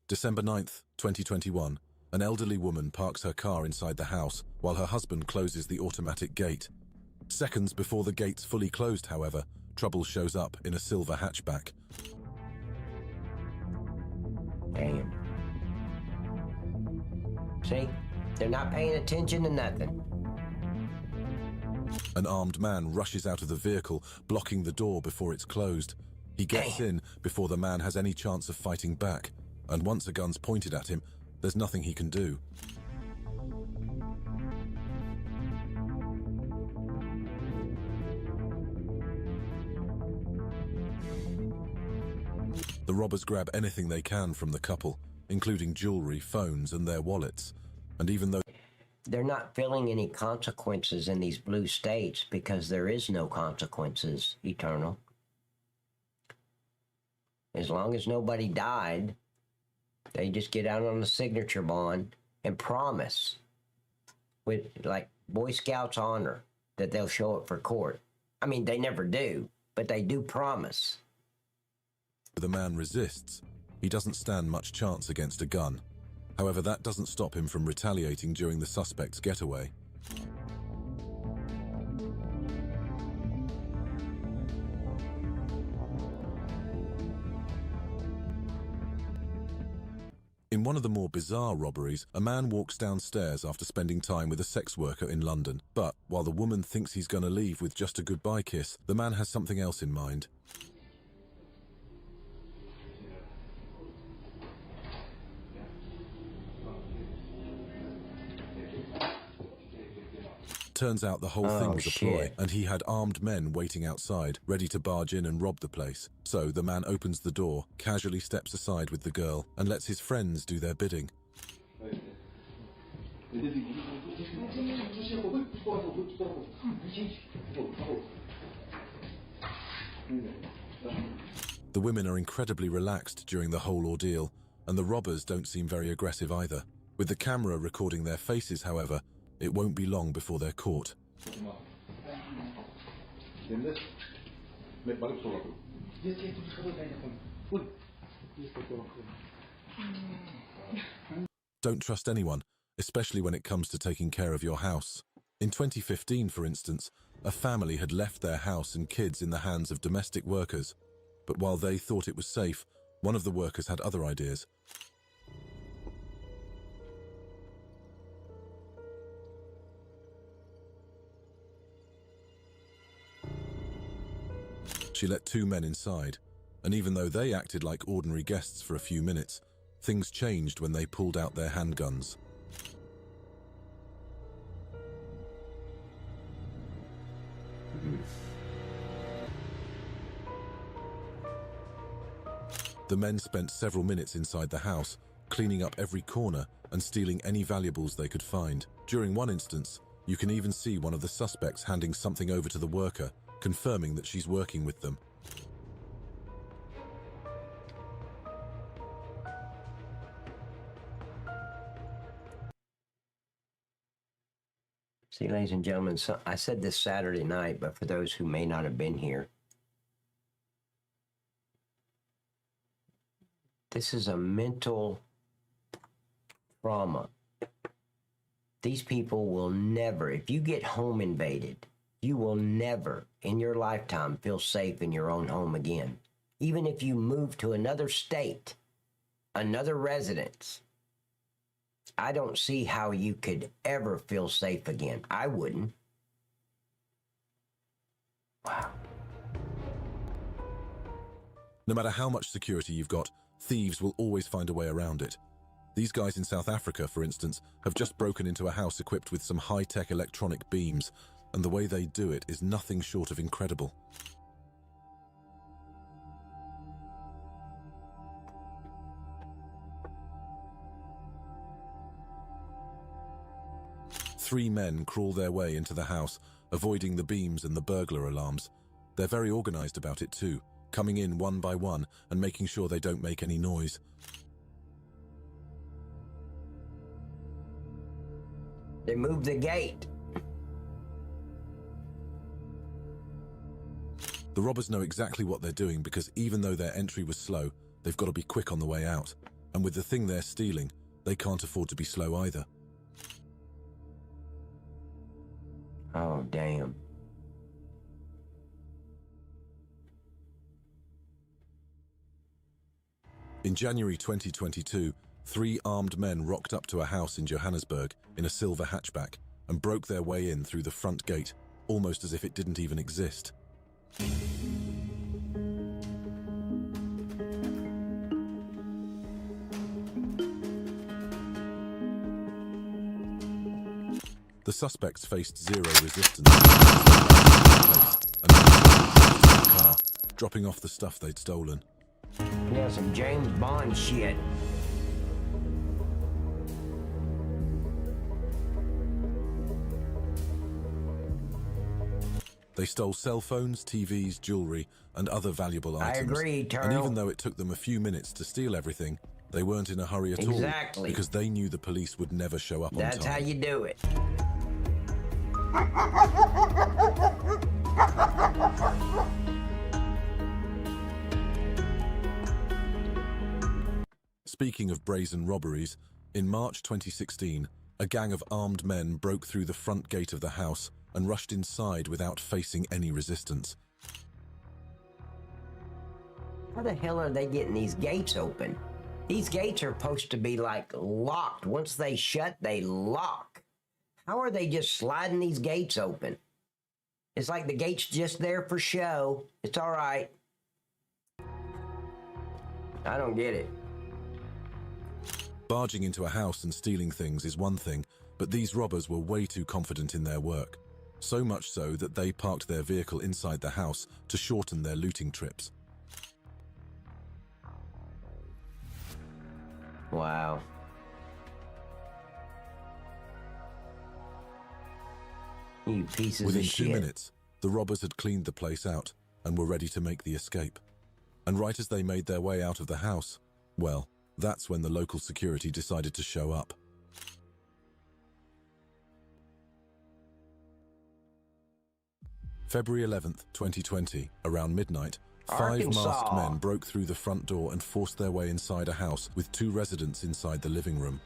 December 9th, 2021, an elderly woman parks her car inside the house while her husband closes the automatic gate. Seconds before the gate's fully closed, however, trouble shows up in a silver hatchback. Damn. See? They're not paying attention to nothing. An armed man rushes out of the vehicle, blocking the door before it's closed. He gets in before the man has any chance of fighting back. and once a gun's pointed at him, there's nothing he can do. The robbers grab anything they can from the couple, including jewelry, phones, and their wallets. And even though they're not feeling any consequences in these blue states, because there is no consequences, Eternal. As long as nobody died, they just get out on the signature bond and promise, with like Boy Scouts honor, that they'll show up for court. I mean, they never do, but they do promise. the man resists, he doesn't stand much chance against a gun. However, that doesn't stop him from retaliating during the suspect's getaway. In one of the more bizarre robberies, a man walks downstairs after spending time with a sex worker in London. But while the woman thinks he's going to leave with just a goodbye kiss, the man has something else in mind. Turns out the whole thing was a ploy, and he had armed men waiting outside, ready to barge in and rob the place. So the man opens the door, casually steps aside with the girl, and lets his friends do their bidding. The women are incredibly relaxed during the whole ordeal, and the robbers don't seem very aggressive either. With the camera recording their faces, however, it won't be long before they're caught. Don't trust anyone, especially when it comes to taking care of your house. In 2015, for instance, a family had left their house and kids in the hands of domestic workers. But while they thought it was safe, one of the workers had other ideas. She let two men inside, and even though they acted like ordinary guests for a few minutes, things changed when they pulled out their handguns. The men spent several minutes inside the house, cleaning up every corner and stealing any valuables they could find. During one instance, you can even see one of the suspects handing something over to the worker, confirming that she's working with them. See, ladies and gentlemen, so I said this Saturday night, but for those who may not have been here, this is a mental trauma. These people will never, if you get home invaded, you will never in your lifetime feel safe in your own home again. Even if you move to another state, another residence, I don't see how you could ever feel safe again. I wouldn't. Wow. No matter how much security you've got, thieves will always find a way around it. These guys in South Africa, for instance, have just broken into a house equipped with some high-tech electronic beams, and the way they do it is nothing short of incredible. Three men crawl their way into the house, avoiding the beams and the burglar alarms. They're very organized about it too, coming in one by one and making sure they don't make any noise. They moved the gate. The robbers know exactly what they're doing because even though their entry was slow, they've got to be quick on the way out. And with the thing they're stealing, they can't afford to be slow either. Oh, damn. In January 2022, 3 armed men rocked up to a house in Johannesburg in a silver hatchback and broke their way in through the front gate, almost as if it didn't even exist. The suspects faced zero resistance and the car, dropping off the stuff they'd stolen. Yeah, some James Bond shit. They stole cell phones, TVs, jewelry, and other valuable I items. agree, And Turtle. even though it took them a few minutes to steal everything, they weren't in a hurry at Exactly. all because they knew the police would never show up on time. That's how you do it. Speaking of brazen robberies, in March 2016, a gang of armed men broke through the front gate of the house and rushed inside without facing any resistance. How the hell are they getting these gates open? These gates are supposed to be like locked. Once they shut, they lock. How are they just sliding these gates open? It's like the gate's just there for show. It's all right. I don't get it. Barging into a house and stealing things is one thing, but these robbers were way too confident in their work. So much so that they parked their vehicle inside the house to shorten their looting trips. Wow. You pieces Within of 2 shit. minutes, the robbers had cleaned the place out and were ready to make the escape. And right as they made their way out of the house, well, that's when the local security decided to show up. February 11th, 2020, around midnight, 5 Arkansas. masked men broke through the front door and forced their way inside a house with 2 residents inside the living room.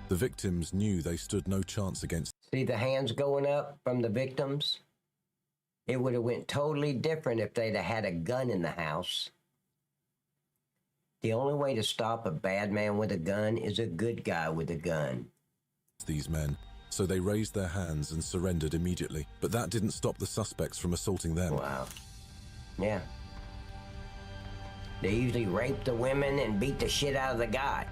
The victims knew they stood no chance against. See the hands going up from the victims? It would have went totally different if they'd have had a gun in the house. The only way to stop a bad man with a gun is a good guy with a gun. These men, so they raised their hands and surrendered immediately. But that didn't stop the suspects from assaulting them. Wow. Yeah. They usually rape the women and beat the shit out of the guy.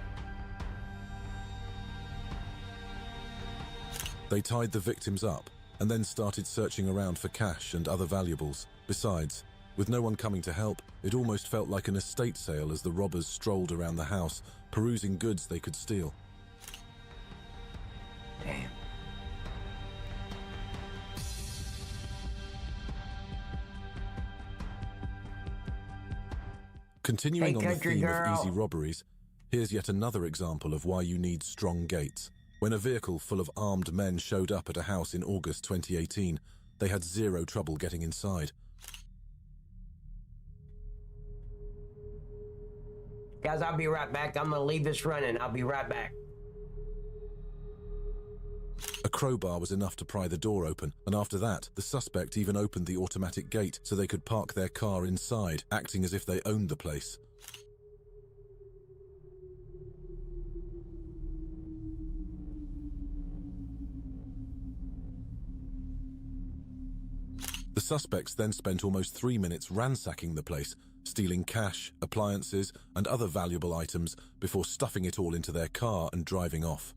They tied the victims up and then started searching around for cash and other valuables. Besides, with no one coming to help, it almost felt like an estate sale as the robbers strolled around the house, perusing goods they could steal. Damn. Continuing Hey, on the country theme girl. of easy robberies, here's yet another example of why you need strong gates. When a vehicle full of armed men showed up at a house in August 2018, they had zero trouble getting inside. Guys, I'll be right back. I'm gonna leave this running. I'll be right back. A crowbar was enough to pry the door open, and after that, the suspect even opened the automatic gate so they could park their car inside, acting as if they owned the place. The suspects then spent almost 3 minutes ransacking the place, stealing cash, appliances, and other valuable items before stuffing it all into their car and driving off.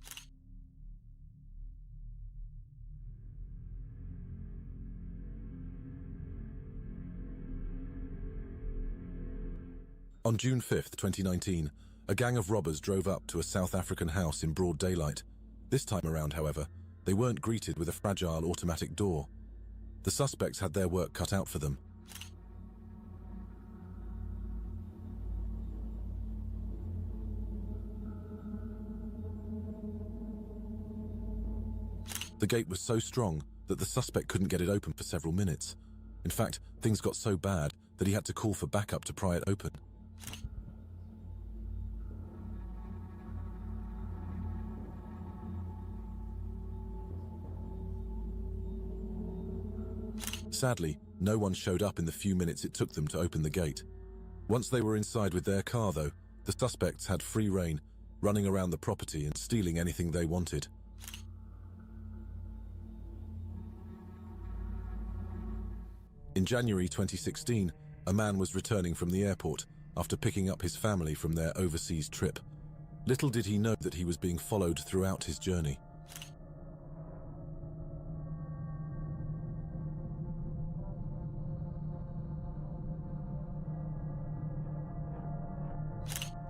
On June 5th, 2019, a gang of robbers drove up to a South African house in broad daylight. This time around, however, they weren't greeted with a fragile automatic door. The suspects had their work cut out for them. The gate was so strong that the suspect couldn't get it open for several minutes. In fact, things got so bad that he had to call for backup to pry it open. Sadly, no one showed up in the few minutes it took them to open the gate. Once they were inside with their car, though, the suspects had free rein, running around the property and stealing anything they wanted. In January 2016, A man was returning from the airport after picking up his family from their overseas trip. Little did he know that he was being followed throughout his journey.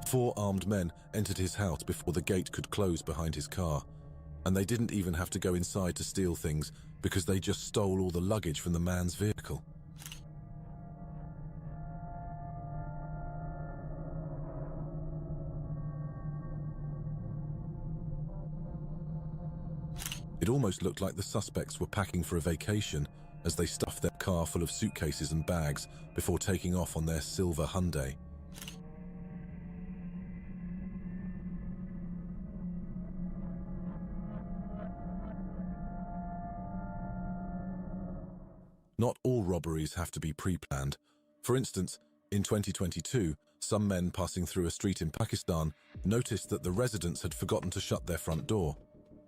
Four armed men entered his house before the gate could close behind his car, and they didn't even have to go inside to steal things because they just stole all the luggage from the man's vehicle. It almost looked like the suspects were packing for a vacation as they stuffed their car full of suitcases and bags before taking off on their silver Hyundai. Not all robberies have to be pre-planned. For instance, in 2022, some men passing through a street in Pakistan noticed that the residents had forgotten to shut their front door.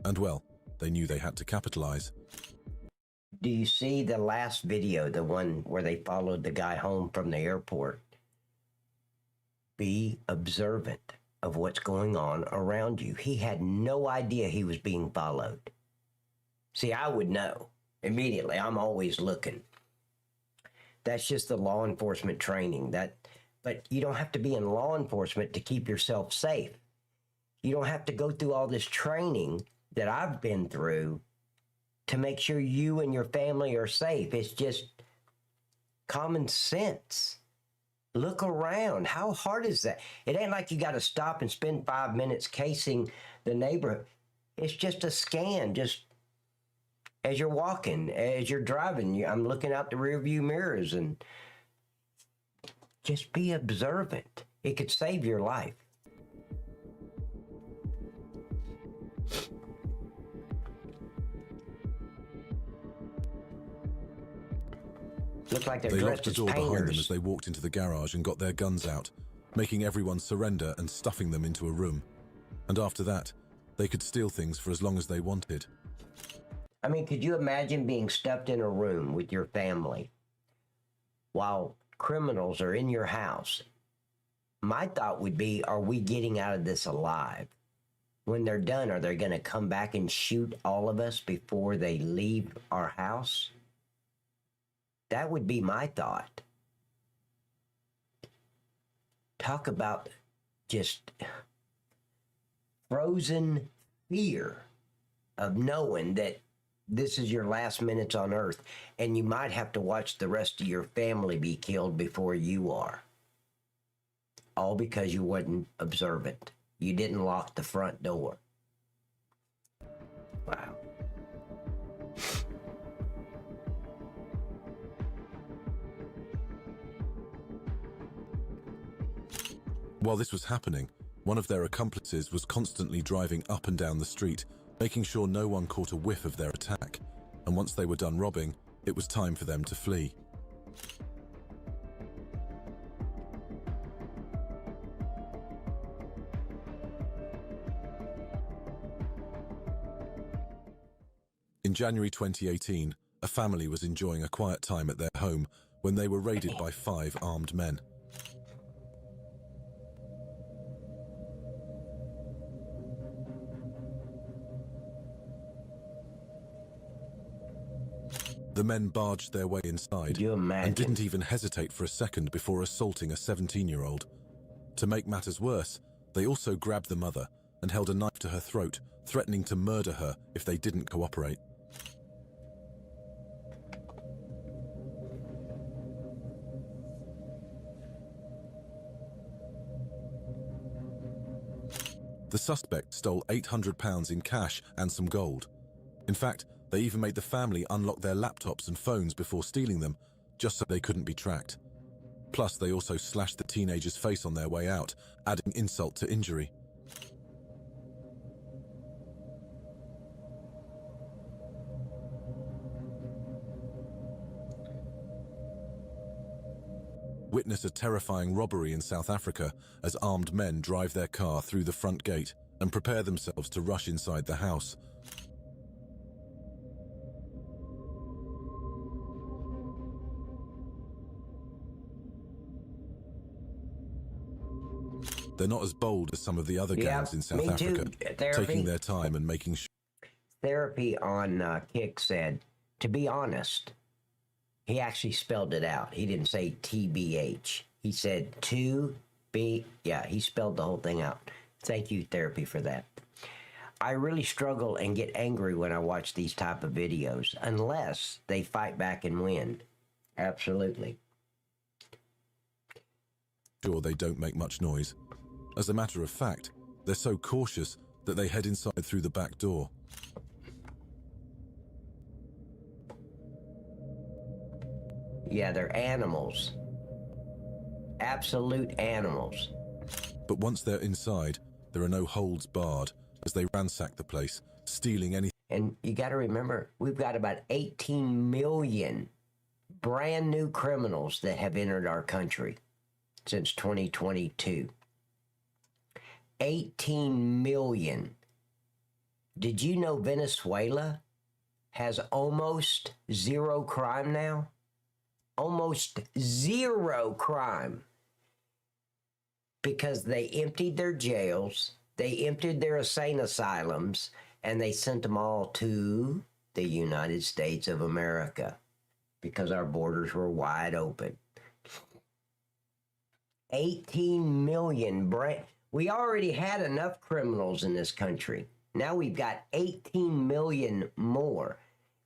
And well, they knew they had to capitalize. Do you see the last video, the one where they followed the guy home from the airport? Be observant of what's going on around you. He had no idea he was being followed. See, I would know immediately. I'm always looking. That's just the law enforcement training. But you don't have to be in law enforcement to keep yourself safe. You don't have to go through all this training that I've been through to make sure you and your family are safe. It's just common sense. Look around. How hard is that? It ain't like you got to stop and spend 5 minutes casing the neighborhood. It's just a scan. Just as you're walking, as you're driving, I'm looking out the rearview mirrors, and just be observant. It could save your life. Looked like they're They dressed locked the as door behind them painters. as they walked into the garage and got their guns out, making everyone surrender and stuffing them into a room. And after that, they could steal things for as long as they wanted. I mean, could you imagine being stuffed in a room with your family while criminals are in your house? My thought would be, are we getting out of this alive? When they're done, are they going to come back and shoot all of us before they leave our house? That would be my thought. Talk about just frozen fear of knowing that this is your last minutes on earth, and you might have to watch the rest of your family be killed before you are. All because you wasn't observant. You didn't lock the front door. Wow. While this was happening, one of their accomplices was constantly driving up and down the street, making sure no one caught a whiff of their attack. And once they were done robbing, it was time for them to flee. In January 2018, a family was enjoying a quiet time at their home when they were raided by 5 armed men. The men barged their way inside Could you imagine? and didn't even hesitate for a second before assaulting a 17-year-old. To make matters worse, they also grabbed the mother and held a knife to her throat, threatening to murder her if they didn't cooperate. The suspect stole £800 in cash and some gold. In fact, they even made the family unlock their laptops and phones before stealing them, just so they couldn't be tracked. Plus, they also slashed the teenager's face on their way out, adding insult to injury. Witness a terrifying robbery in South Africa as armed men drive their car through the front gate and prepare themselves to rush inside the house. They're not as bold as some of the other gangs in South me too. Africa, Therapy. taking their time and making sure. Therapy on Kick said, to be honest, he actually spelled it out. He didn't say TBH. He said he spelled the whole thing out. Thank you, Therapy, for that. I really struggle and get angry when I watch these type of videos, unless they fight back and win. Absolutely. Sure they don't make much noise. As a matter of fact, they're so cautious that they head inside through the back door. Yeah, they're animals. Absolute animals. But once they're inside, there are no holds barred as they ransack the place, stealing anything. And you got to remember, we've got about 18 million brand new criminals that have entered our country since 2022. 18 million. Did you know Venezuela has almost zero crime now? Almost zero crime. Because they emptied their jails, they emptied their insane asylums, and they sent them all to the United States of America because our borders were wide open. 18 million. We already had enough criminals in this country. Now we've got 18 million more.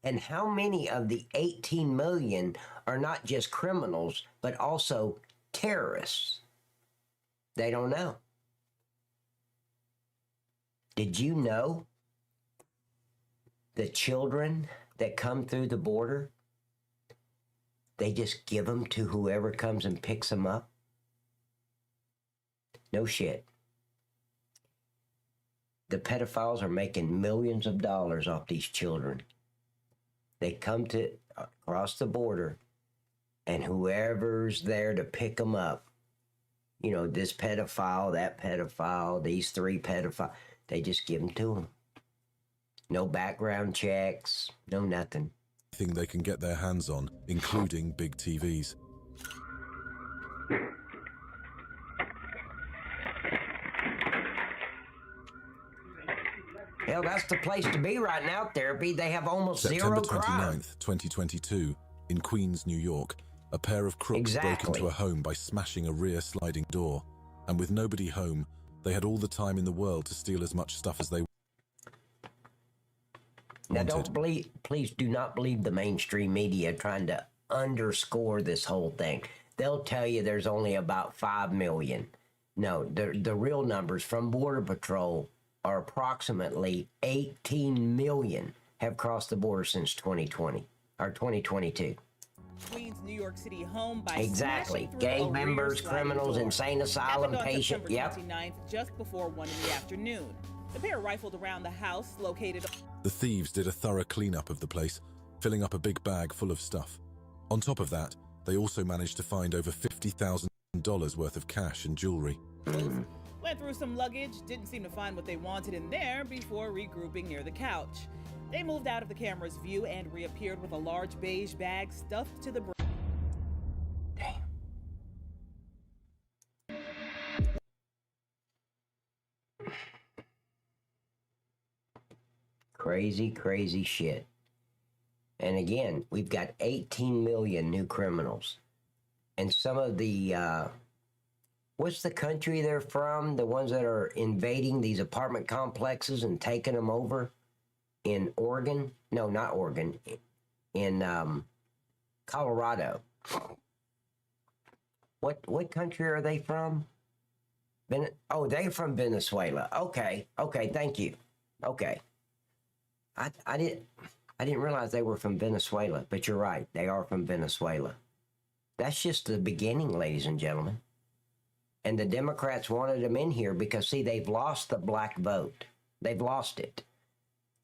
And how many of the 18 million are not just criminals, but also terrorists? They don't know. Did you know the children that come through the border, they just give them to whoever comes and picks them up? No shit. The pedophiles are making millions of dollars off these children. They come to across the border, and whoever's there to pick them up, you know, this pedophile, that pedophile, these three pedophiles, they just give them to them. No background checks, no nothing. Anything they can get their hands on, including big TVs. Hell, that's the place to be right now, Therapy. They have almost September zero crime. 29th, 2022, in Queens, New York, a pair of crooks broke Exactly. into a home by smashing a rear sliding door. And with nobody home, they had all the time in the world to steal as much stuff as they Now, wanted. please do not believe the mainstream media trying to underscore this whole thing. They'll tell you there's only about 5 million. No, the real numbers from Border Patrol are approximately 18 million have crossed the border since 2020 or 2022. Queens, New York City home by Exactly. smashing through Gang a rear members, sliding criminals, door. insane asylum Happened on patient. September Yep. 29th, just before 1 in the afternoon. The pair rifled around the house located. The thieves did a thorough cleanup of the place, filling up a big bag full of stuff. On top of that, they also managed to find over $50,000 worth of cash and jewelry. Went through some luggage, didn't seem to find what they wanted in there before regrouping near the couch. They moved out of the camera's view and reappeared with a large beige bag stuffed to the brim. Damn. Crazy, crazy shit. And again, we've got 18 million new criminals. And some of the, what's the country they're from? The ones that are invading these apartment complexes and taking them over? In Oregon? No, not Oregon. In Colorado. What country are they from? They're from Venezuela. Okay, thank you. Okay. I didn't realize they were from Venezuela, but you're right. They are from Venezuela. That's just the beginning, ladies and gentlemen. And the Democrats wanted them in here because, see, they've lost the black vote. They've lost it.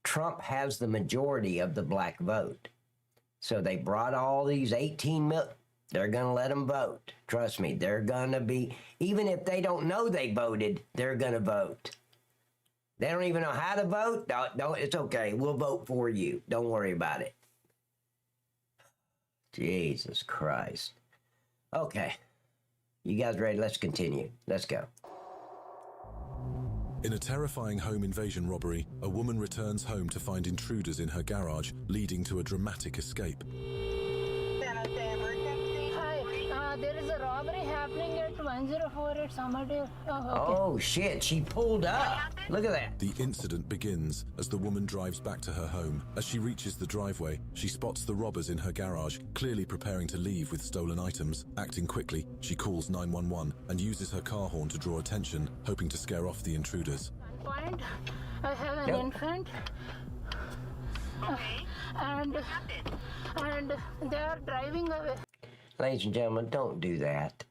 Trump has the majority of the black vote. So they brought all these 18 million. They're going to let them vote. Trust me, they're going to be, even if they don't know they voted, they're going to vote. They don't even know how to vote. No, it's okay. We'll vote for you. Don't worry about it. Jesus Christ. Okay. You guys ready? Let's continue. Let's go. In a terrifying home invasion robbery, a woman returns home to find intruders in her garage, leading to a dramatic escape. Hi, there is a robbery happening at 104 at Summerdale. Oh shit, she pulled up. Look at that. The incident begins as the woman drives back to her home. As she reaches the driveway, she spots the robbers in her garage, clearly preparing to leave with stolen items. Acting quickly, she calls 911 and uses her car horn to draw attention, hoping to scare off the intruders. Point, I have an infant. Okay. And they are driving away. Ladies and gentlemen, don't do that.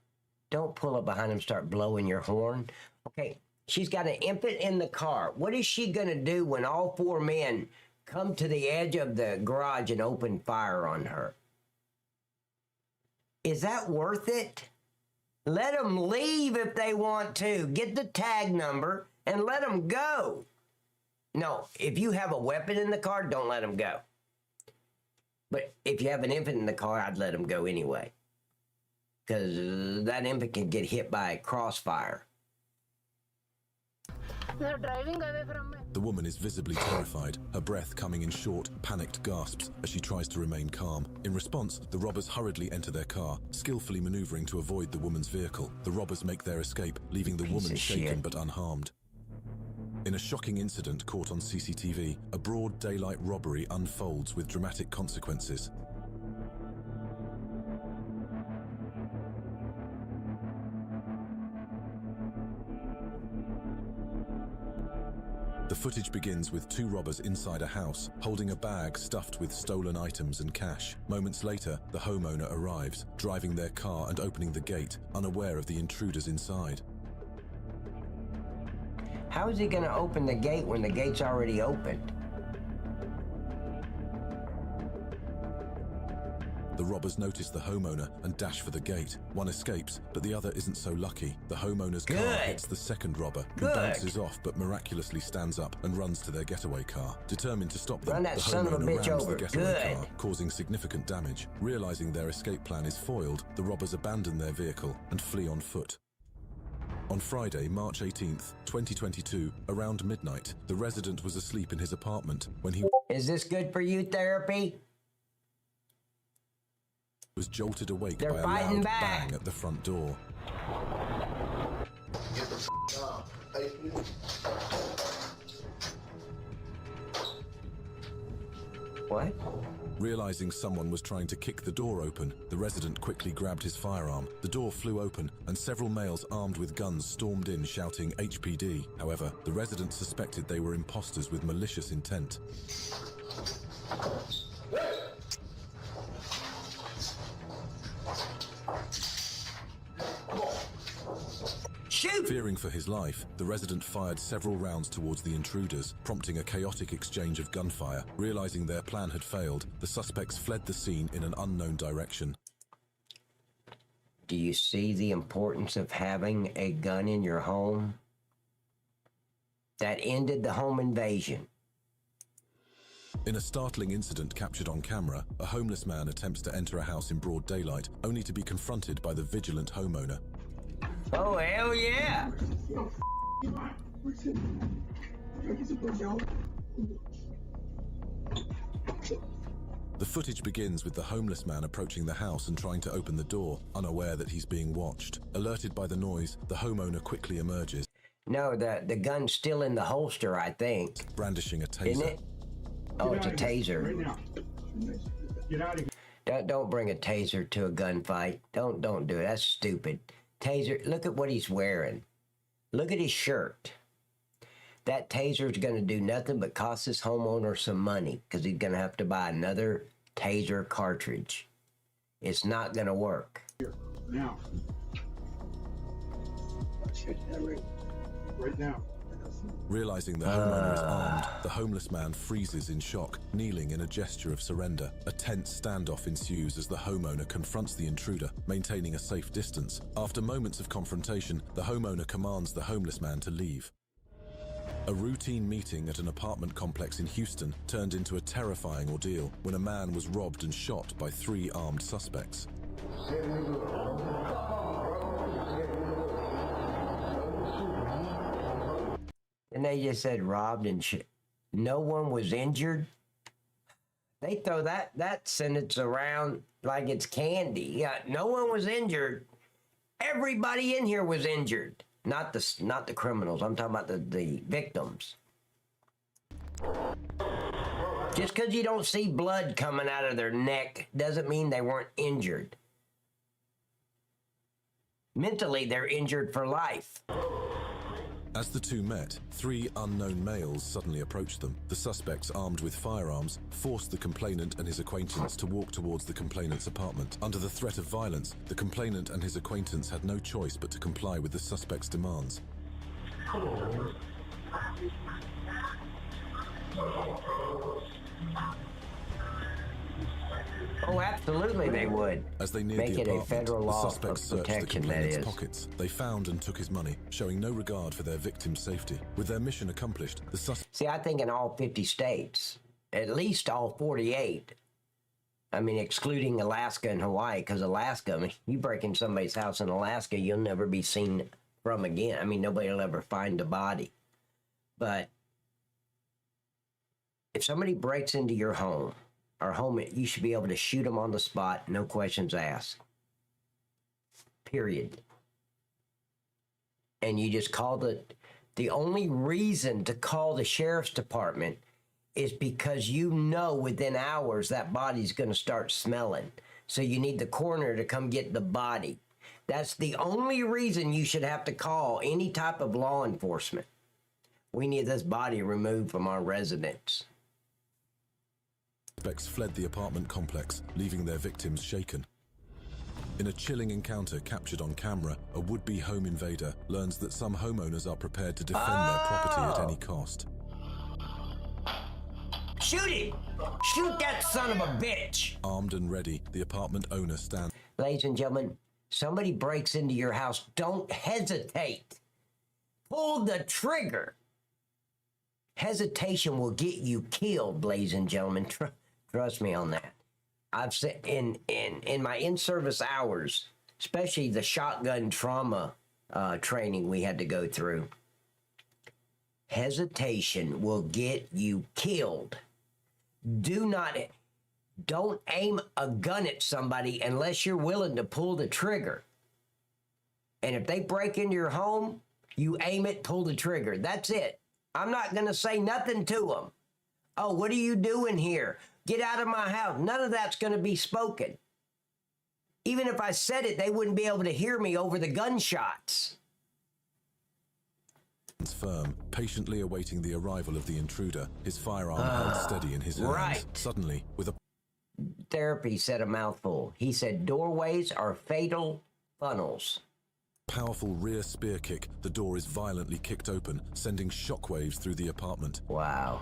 Don't pull up behind them and start blowing your horn. Okay, she's got an infant in the car. What is she going to do when all four men come to the edge of the garage and open fire on her? Is that worth it? Let them leave if they want to. Get the tag number and let them go. No, if you have a weapon in the car, don't let them go. But if you have an infant in the car, I'd let them go anyway. Because that infant can get hit by a crossfire. They're driving away from me. The woman is visibly terrified, her breath coming in short, panicked gasps as she tries to remain calm. In response, the robbers hurriedly enter their car, skillfully maneuvering to avoid the woman's vehicle. The robbers make their escape, leaving the woman shaken but unharmed. In a shocking incident caught on CCTV, a broad daylight robbery unfolds with dramatic consequences. The footage begins with two robbers inside a house, holding a bag stuffed with stolen items and cash. Moments later, the homeowner arrives, driving their car and opening the gate, unaware of the intruders inside. How is he going to open the gate when the gate's already opened? The robbers notice the homeowner and dash for the gate. One escapes, but the other isn't so lucky. The homeowner's car hits the second robber, who bounces off but miraculously stands up and runs to their getaway car. Determined to stop them, the homeowner rams the getaway car, causing significant damage. Realizing their escape plan is foiled, the robbers abandon their vehicle and flee on foot. On Friday, March 18th, 2022, around midnight, the resident was asleep in his apartment when he Is this good for you, therapy? Was jolted awake by a loud bang at the front door. Get the f*** up. What? Realizing someone was trying to kick the door open, the resident quickly grabbed his firearm. The door flew open, and several males armed with guns stormed in shouting HPD. However, the resident suspected they were imposters with malicious intent. Shoot! Fearing for his life, the resident fired several rounds towards the intruders, prompting a chaotic exchange of gunfire. Realizing their plan had failed, the suspects fled the scene in an unknown direction. Do you see the importance of having a gun in your home? That ended the home invasion. In a startling incident captured on camera, a homeless man attempts to enter a house in broad daylight, only to be confronted by the vigilant homeowner. Oh, hell yeah! The footage begins with the homeless man approaching the house and trying to open the door, unaware that he's being watched. Alerted by the noise, the homeowner quickly emerges. No, the gun's still in the holster, I think. Brandishing a taser. Isn't it? Oh, it's a taser. Right now. Get out of here. Don't bring a taser to a gunfight. Don't do it. That's stupid. Taser, look at what he's wearing. Look at his shirt. That taser's going to do nothing but cost this homeowner some money because he's going to have to buy another taser cartridge. It's not going to work. Here, now. Right now. Realizing the homeowner is armed, the homeless man freezes in shock, kneeling in a gesture of surrender. A tense standoff ensues as the homeowner confronts the intruder, maintaining a safe distance. After moments of confrontation, the homeowner commands the homeless man to leave. A routine meeting at an apartment complex in Houston turned into a terrifying ordeal when a man was robbed and shot by 3 armed suspects. they just said robbed and no one was injured? They throw that sentence around like it's candy. Yeah, no one was injured. Everybody in here was injured. Not the criminals. I'm talking about the victims. Just because you don't see blood coming out of their neck doesn't mean they weren't injured. Mentally, they're injured for life. As the two met, 3 unknown males suddenly approached them. The suspects, armed with firearms, forced the complainant and his acquaintance to walk towards the complainant's apartment. Under the threat of violence, the complainant and his acquaintance had no choice but to comply with the suspect's demands. Oh, absolutely they would. As they neared Make the it apartment, a federal the law suspects of searched the protection, that complainant's is. pockets. They found and took his money, showing no regard for their victim's safety. With their mission accomplished, the suspects... See, I think in all 50 states, at least all 48, I mean, excluding Alaska and Hawaii, because Alaska, I mean, you break in somebody's house in Alaska, you'll never be seen from again. I mean, nobody will ever find the body. But if somebody breaks into your home, or home, you should be able to shoot them on the spot, no questions asked. Period. And you just call the only reason to call the sheriff's department is because you know within hours that body's going to start smelling. So you need the coroner to come get the body. That's the only reason you should have to call any type of law enforcement. We need this body removed from our residence. Suspects fled the apartment complex, leaving their victims shaken. In a chilling encounter captured on camera, a would-be home invader learns that some homeowners are prepared to defend their property at any cost. Shoot him! Shoot that son of a bitch! Armed and ready, the apartment owner stands. Ladies and gentlemen, somebody breaks into your house, don't hesitate. Pull the trigger. Hesitation will get you killed, ladies and gentlemen. Trust me on that. I've said in my in-service hours, especially the shotgun trauma training we had to go through, hesitation will get you killed. Don't aim a gun at somebody unless you're willing to pull the trigger. And if they break into your home, you aim it, pull the trigger. That's it. I'm not going to say nothing to them. Oh, what are you doing here? Get out of my house. None of that's going to be spoken. Even if I said it, they wouldn't be able to hear me over the gunshots. Firm, patiently awaiting the arrival of the intruder, his firearm held steady in his hands. Right. Suddenly, with a... Therapy said a mouthful. He said doorways are fatal funnels. Powerful rear spear kick, the door is violently kicked open, sending shockwaves through the apartment. Wow.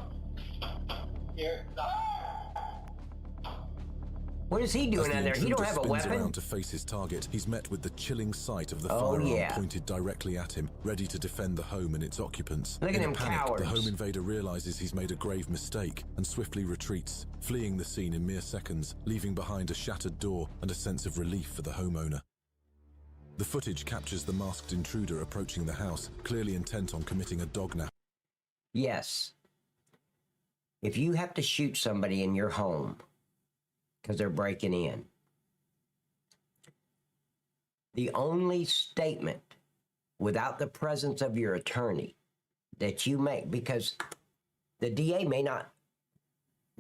What is he doing out there? He don't have a weapon. Around to face his target, he's met with the chilling sight of the firearm pointed directly at him, ready to defend the home and its occupants. Look at him, cowards. The home invader realizes he's made a grave mistake and swiftly retreats, fleeing the scene in mere seconds, leaving behind a shattered door and a sense of relief for the homeowner. The footage captures the masked intruder approaching the house, clearly intent on committing a dognap. Yes. If you have to shoot somebody in your home because they're breaking in, the only statement without the presence of your attorney that you make, because the DA may not,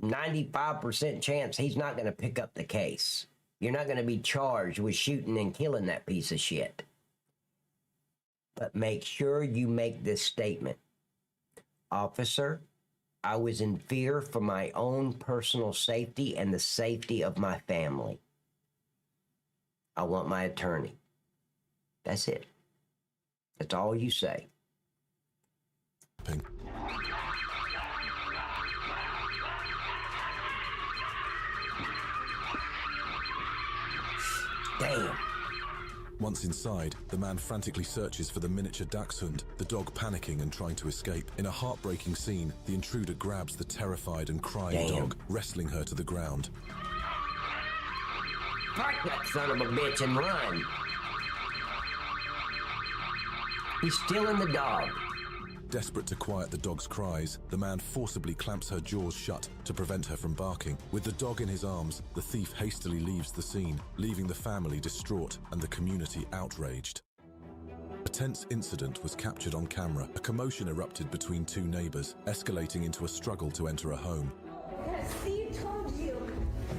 95% chance he's not going to pick up the case. You're not going to be charged with shooting and killing that piece of shit. But make sure you make this statement. Officer, I was in fear for my own personal safety and the safety of my family. I want my attorney. That's it. That's all you say. Ping. Damn. Once inside, the man frantically searches for the miniature dachshund, the dog panicking and trying to escape. In a heartbreaking scene, the intruder grabs the terrified and crying dog, wrestling her to the ground. Park that son of a bitch and run. He's stealing the dog. Desperate to quiet the dog's cries, the man forcibly clamps her jaws shut to prevent her from barking. With the dog in his arms, the thief hastily leaves the scene, leaving the family distraught and the community outraged. A tense incident was captured on camera. A commotion erupted between two neighbors, escalating into a struggle to enter a home. Steve told you.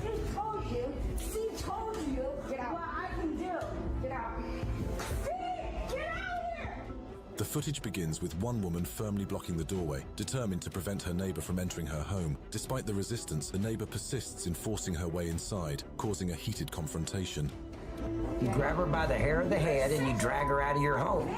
Steve told you. Steve told you. Get out. What I can do. Get out. Steve, get out here! The footage begins with one woman firmly blocking the doorway, determined to prevent her neighbor from entering her home. Despite the resistance, the neighbor persists in forcing her way inside, causing a heated confrontation. You grab her by the hair of the head and you drag her out of your home.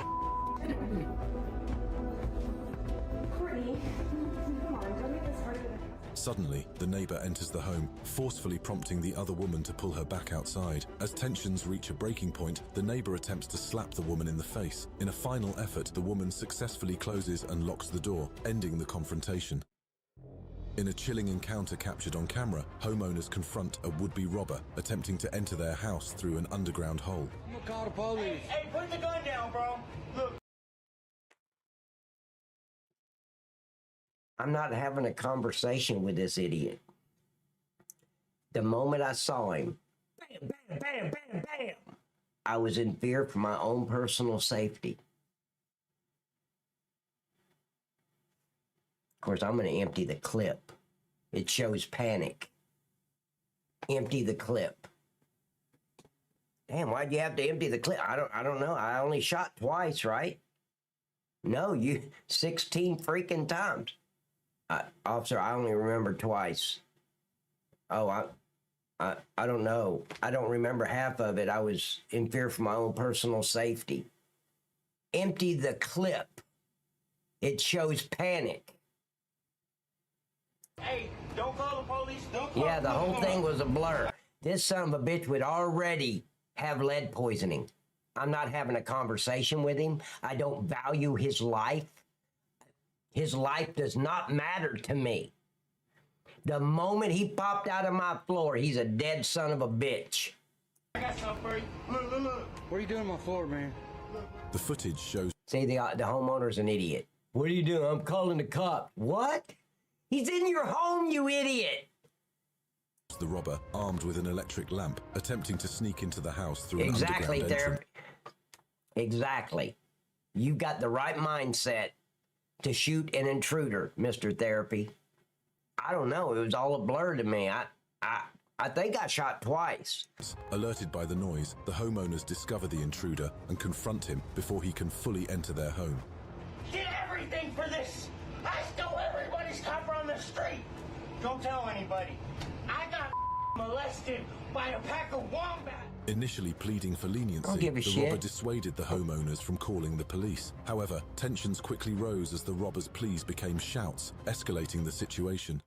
Suddenly, the neighbor enters the home, forcefully prompting the other woman to pull her back outside. As tensions reach a breaking point, the neighbor attempts to slap the woman in the face. In a final effort, the woman successfully closes and locks the door, ending the confrontation. In a chilling encounter captured on camera, homeowners confront a would-be robber attempting to enter their house through an underground hole. I'm gonna call the police. Hey, put the gun down, bro. Look. I'm not having a conversation with this idiot. The moment I saw him, bam, bam, bam, bam, bam, I was in fear for my own personal safety. Of course, I'm going to empty the clip. It shows panic. Empty the clip. Damn, why'd you have to empty the clip? I don't know. I only shot twice, right? No, you 16 freaking times. Officer, I only remember twice. Oh, I don't know. I don't remember half of it. I was in fear for my own personal safety. Empty the clip. It shows panic. Hey, don't call the police. Don't call Yeah, the whole thing was a blur. This son of a bitch would already have lead poisoning. I'm not having a conversation with him. I don't value his life. His life does not matter to me. The moment he popped out of my floor, he's a dead son of a bitch. I got something for you. Look. What are you doing on my floor, man? The footage shows... See, the homeowner's an idiot. What are you doing? I'm calling the cops. What? He's in your home, you idiot! The robber, armed with an electric lamp, attempting to sneak into the house through an Exactly, underground entrance. Exactly. You've got the right mindset to shoot an intruder, Mr. Therapy. I don't know. It was all a blur to me. I think I shot twice. Alerted by the noise, the homeowners discover the intruder and confront him before he can fully enter their home. Get everything for this. I stole everybody's copper on the street. Don't tell anybody. I got molested by a pack of wombats. Initially pleading for leniency, the robber dissuaded the homeowners from calling the police. However, tensions quickly rose as the robber's pleas became shouts, escalating the situation.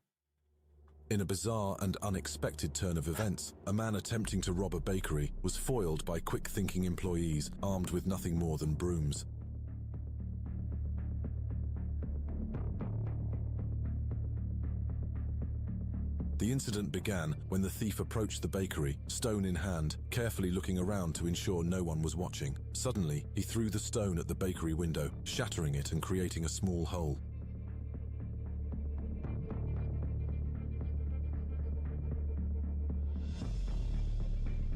In a bizarre and unexpected turn of events, a man attempting to rob a bakery was foiled by quick-thinking employees armed with nothing more than brooms. The incident began when the thief approached the bakery, stone in hand, carefully looking around to ensure no one was watching. Suddenly, he threw the stone at the bakery window, shattering it and creating a small hole.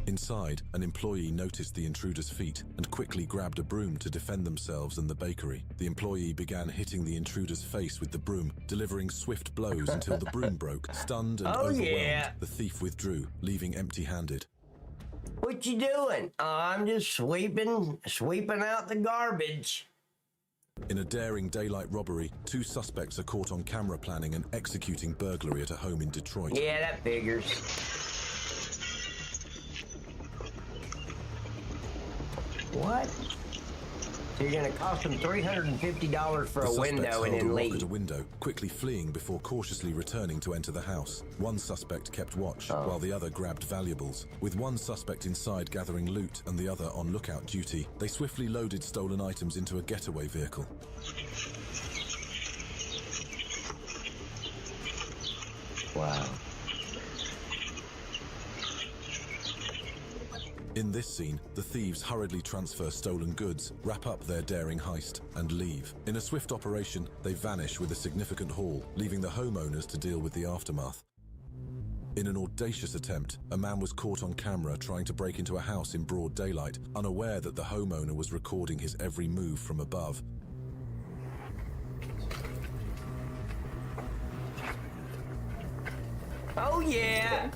Inside, an employee noticed the intruder's feet and quickly grabbed a broom to defend themselves and the bakery. The employee began hitting the intruder's face with the broom, delivering swift blows until the broom broke. Stunned and overwhelmed, the thief withdrew, leaving empty-handed. What you doing? I'm just sweeping out the garbage. In a daring daylight robbery, 2 suspects are caught on camera planning and executing burglary at a home in Detroit. Yeah, that figures. What? So you're going to cost them $350 for a window and then leave. At a window, quickly fleeing before cautiously returning to enter the house. One suspect kept watch, while the other grabbed valuables. With one suspect inside gathering loot and the other on lookout duty, they swiftly loaded stolen items into a getaway vehicle. Wow. In this scene, the thieves hurriedly transfer stolen goods, wrap up their daring heist, and leave. In a swift operation, they vanish with a significant haul, leaving the homeowners to deal with the aftermath. In an audacious attempt, a man was caught on camera trying to break into a house in broad daylight, unaware that the homeowner was recording his every move from above. Oh yeah!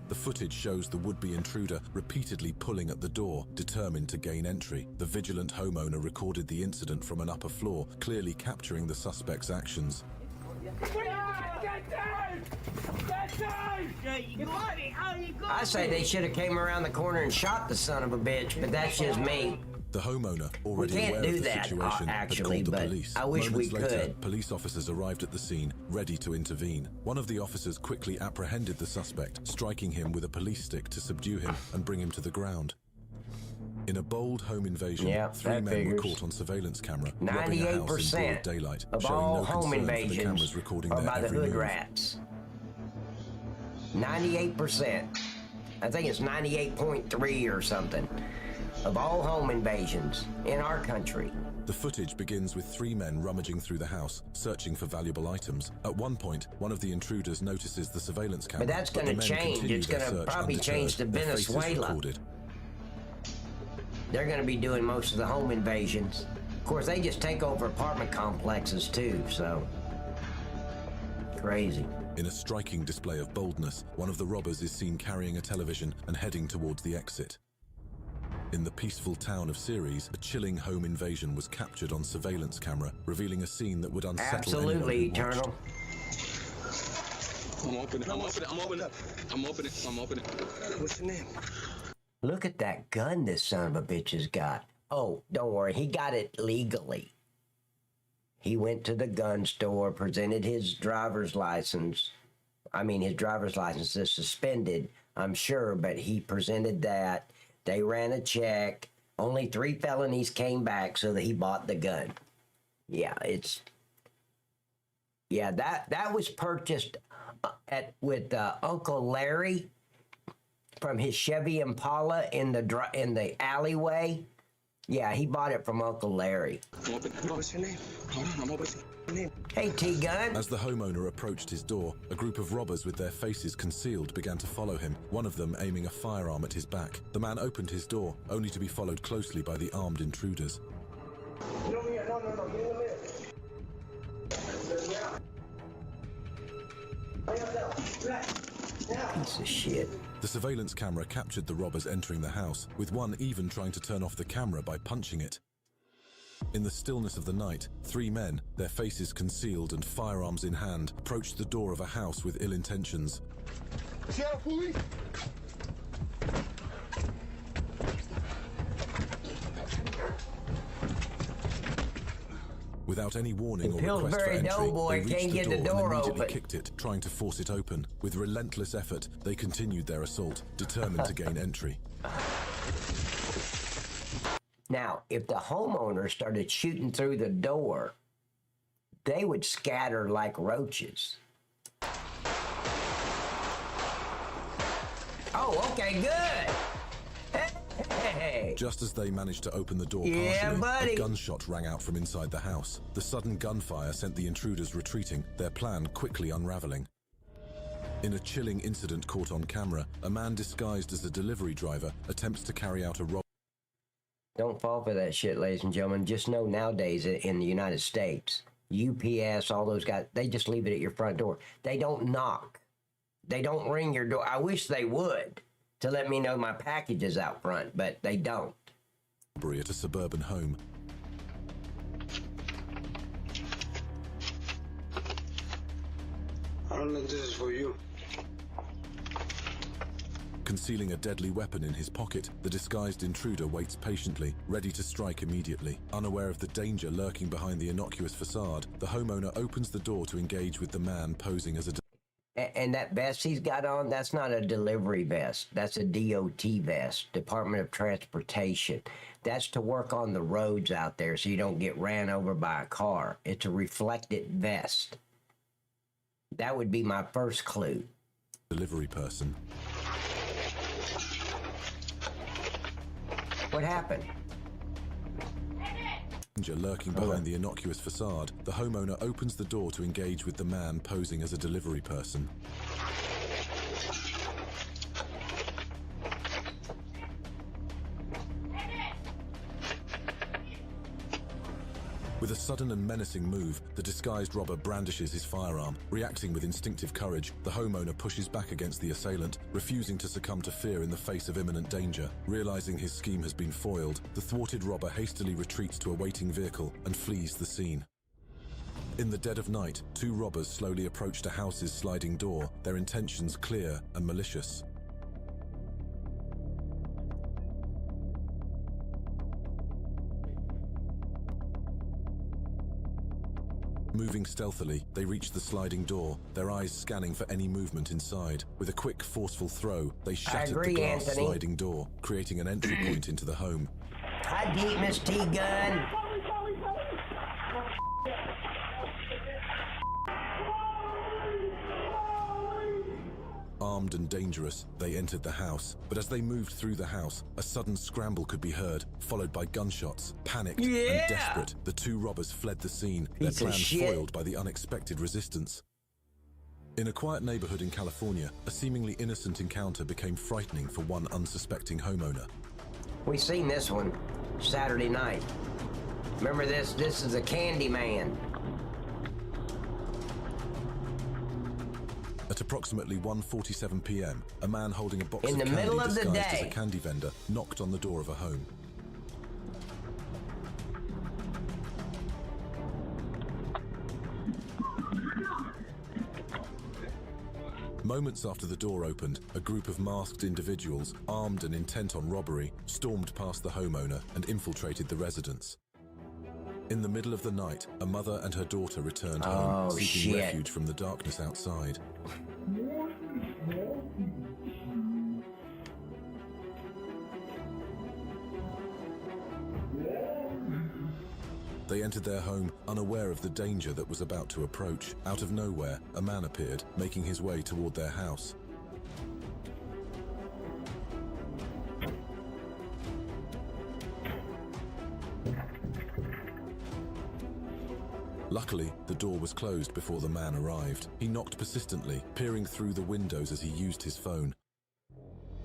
The footage shows the would-be intruder repeatedly pulling at the door, determined to gain entry. The vigilant homeowner recorded the incident from an upper floor, clearly capturing the suspect's actions. I say they should have came around the corner and shot the son of a bitch, but that's just me. The homeowner, already We can't aware do of the that, situation, actually, had called the but police. I wish Moments we later, could. police officers arrived at the scene, ready to intervene. One of the officers quickly apprehended the suspect, striking him with a police stick to subdue him and bring him to the ground. In a bold home invasion, 3 men were caught on surveillance camera, robbing a house in broad daylight, of showing all no home concern for the invasions cameras recording are their by the every hood move. rats. 98%. I think it's 98.3 or something of all home invasions in our country. The footage begins with 3 men rummaging through the house, searching for valuable items. At one point, one of the intruders notices the surveillance camera. But that's going to change. It's going to probably change to Venezuela. They're going to be doing most of the home invasions. Of course, they just take over apartment complexes too, so crazy. In a striking display of boldness, one of the robbers is seen carrying a television and heading towards the exit. In the peaceful town of Ceres, a chilling home invasion was captured on surveillance camera, revealing a scene that would unsettle anyone who Eternal. I'm opening. What's your name? Look at that gun this son of a bitch has got. Oh, don't worry, he got it legally. He went to the gun store, presented his driver's license. His driver's license is suspended, I'm sure, but he presented that. They ran a check. Only 3 felonies came back, so that he bought the gun. Yeah, that was purchased with Uncle Larry from his Chevy Impala in the alleyway. Yeah, he bought it from Uncle Larry. What's your name? Hold on, I'm opening your name. Hey, T-Gun. As the homeowner approached his door, a group of robbers with their faces concealed began to follow him, one of them aiming a firearm at his back. The man opened his door, only to be followed closely by the armed intruders. No, get in the middle. Piece of shit. The surveillance camera captured the robbers entering the house, with one even trying to turn off the camera by punching it. In the stillness of the night, 3 men, their faces concealed and firearms in hand, approached the door of a house with ill intentions. Without any warning or request for entry, they reached the door and immediately kicked it, trying to force it open. With relentless effort, they continued their assault, determined to gain entry. Now, if the homeowner started shooting through the door, they would scatter like roaches. Oh, okay, good. Hey. Just as they managed to open the door partially, a gunshot rang out from inside the house. The sudden gunfire sent the intruders retreating, their plan quickly unraveling. In a chilling incident caught on camera, a man disguised as a delivery driver attempts to carry out a robbery. Don't fall for that shit, ladies and gentlemen. Just know nowadays in the United States, UPS, all those guys, they just leave it at your front door. They don't knock. They don't ring your door. I wish they would, to let me know my package is out front, but they don't. At a suburban home. I don't think this is for you. Concealing a deadly weapon in his pocket, the disguised intruder waits patiently, ready to strike immediately. Unaware of the danger lurking behind the innocuous facade, the homeowner opens the door to engage with the man posing as a... And that vest he's got on, that's not a delivery vest. That's a DOT vest, Department of Transportation. That's to work on the roads out there so you don't get ran over by a car. It's a reflected vest. That would be my first clue. Delivery person. What happened? Lurking behind the innocuous facade, the homeowner opens the door to engage with the man posing as a delivery person. With a sudden and menacing move, the disguised robber brandishes his firearm. Reacting with instinctive courage, the homeowner pushes back against the assailant, refusing to succumb to fear in the face of imminent danger. Realizing his scheme has been foiled, the thwarted robber hastily retreats to a waiting vehicle and flees the scene. In the dead of night, two robbers slowly approach a house's sliding door, their intentions clear and malicious. Moving stealthily, they reach the sliding door, their eyes scanning for any movement inside. With a quick, forceful throw, they shattered the glass sliding door, creating an entry point into the home. Hi, deep, Miss T-Gun. Armed and dangerous, they entered the house. But as they moved through the house, a sudden scramble could be heard, followed by gunshots. Panicked and desperate, the two robbers fled the scene, their plan foiled by the unexpected resistance. In a quiet neighborhood in California, a seemingly innocent encounter became frightening for one unsuspecting homeowner. We seen this one Saturday night. Remember this? This is a candy man. At approximately 1:47 p.m., a man holding a box of candy middle of the disguised as day. a candy vendor knocked on the door of a home. Moments after the door opened, a group of masked individuals, armed and intent on robbery, stormed past the homeowner and infiltrated the residence. In the middle of the night, a mother and her daughter returned home, seeking refuge from the darkness outside. They entered their home, unaware of the danger that was about to approach. Out of nowhere, a man appeared, making his way toward their house. Luckily, the door was closed before the man arrived. He knocked persistently, peering through the windows as he used his phone.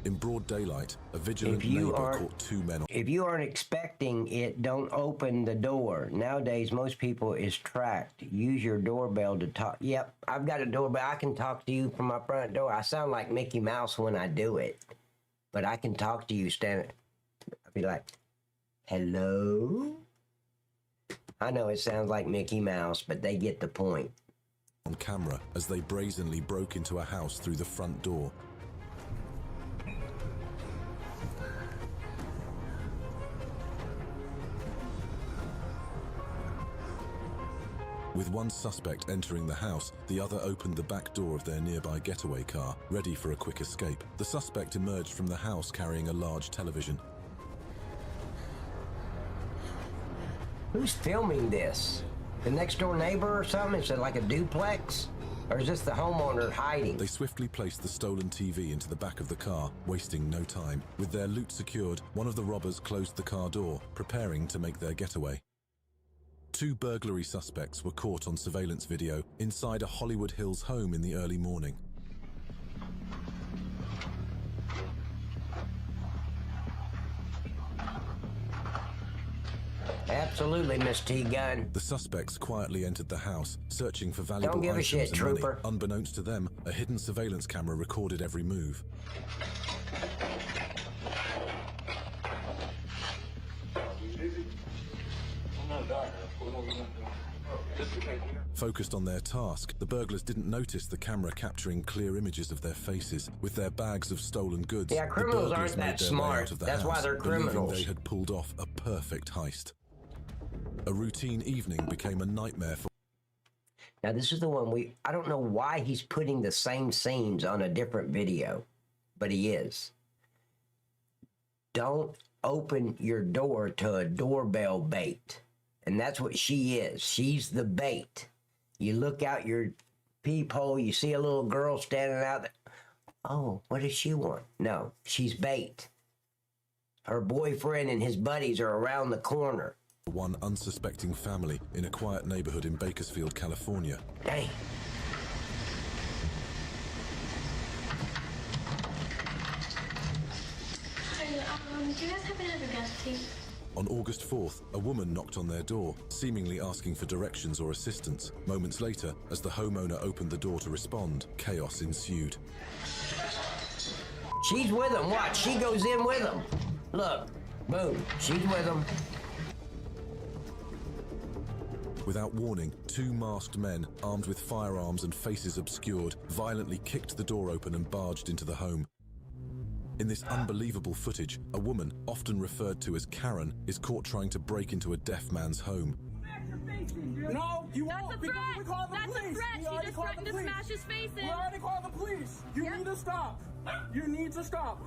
In broad daylight, a vigilant neighbor caught two men. If you aren't expecting it, don't open the door. Nowadays, most people is tracked. Use your doorbell to talk. Yep, I've got a doorbell. I can talk to you from my front door. I sound like Mickey Mouse when I do it, but I can talk to you standing. I'll be like, hello? I know it sounds like Mickey Mouse, but they get the point. On camera as they brazenly broke into a house through the front door. With one suspect entering the house, the other opened the back door of their nearby getaway car, ready for a quick escape. The suspect emerged from the house carrying a large television. Who's filming this? The next door neighbor or something? Is it like a duplex? Or is this the homeowner hiding? They swiftly placed the stolen TV into the back of the car, wasting no time. With their loot secured, one of the robbers closed the car door, preparing to make their getaway. Two burglary suspects were caught on surveillance video inside a Hollywood Hills home in the early morning. Absolutely, Miss T-Gun. The suspects quietly entered the house, searching for valuable Don't give a items shit, and trooper. money. Unbeknownst to them, a hidden surveillance camera recorded every move. Focused on their task, the burglars didn't notice the camera capturing clear images of their faces. With their bags of stolen goods, Yeah, criminals the burglars aren't made that their way smart. out of the That's why house, they're believing criminals. they had pulled off a perfect heist. A routine evening became a nightmare for... Now, this is the one I don't know why he's putting the same scenes on a different video, but he is. Don't open your door to a doorbell bait. And that's what she is. She's the bait. You look out your peephole, you see a little girl standing out there. Oh, what does she want? No, she's bait. Her boyfriend and his buddies are around the corner. One unsuspecting family in a quiet neighborhood in Bakersfield, California. Dang. Do you guys happen to have a gas tape? On August 4th, a woman knocked on their door, seemingly asking for directions or assistance. Moments later, as the homeowner opened the door to respond, chaos ensued. She's with him. Watch, she goes in with him. Look, boom, she's with him. Without warning, two masked men, armed with firearms and faces obscured, violently kicked the door open and barged into the home. In this unbelievable footage, a woman, often referred to as Karen, is caught trying to break into a deaf man's home. No, you won't. That's a threat. We called the That's police. a threat. We She already just called threatened the to police. smash his face in. We already called the police. You need to stop. You need to stop.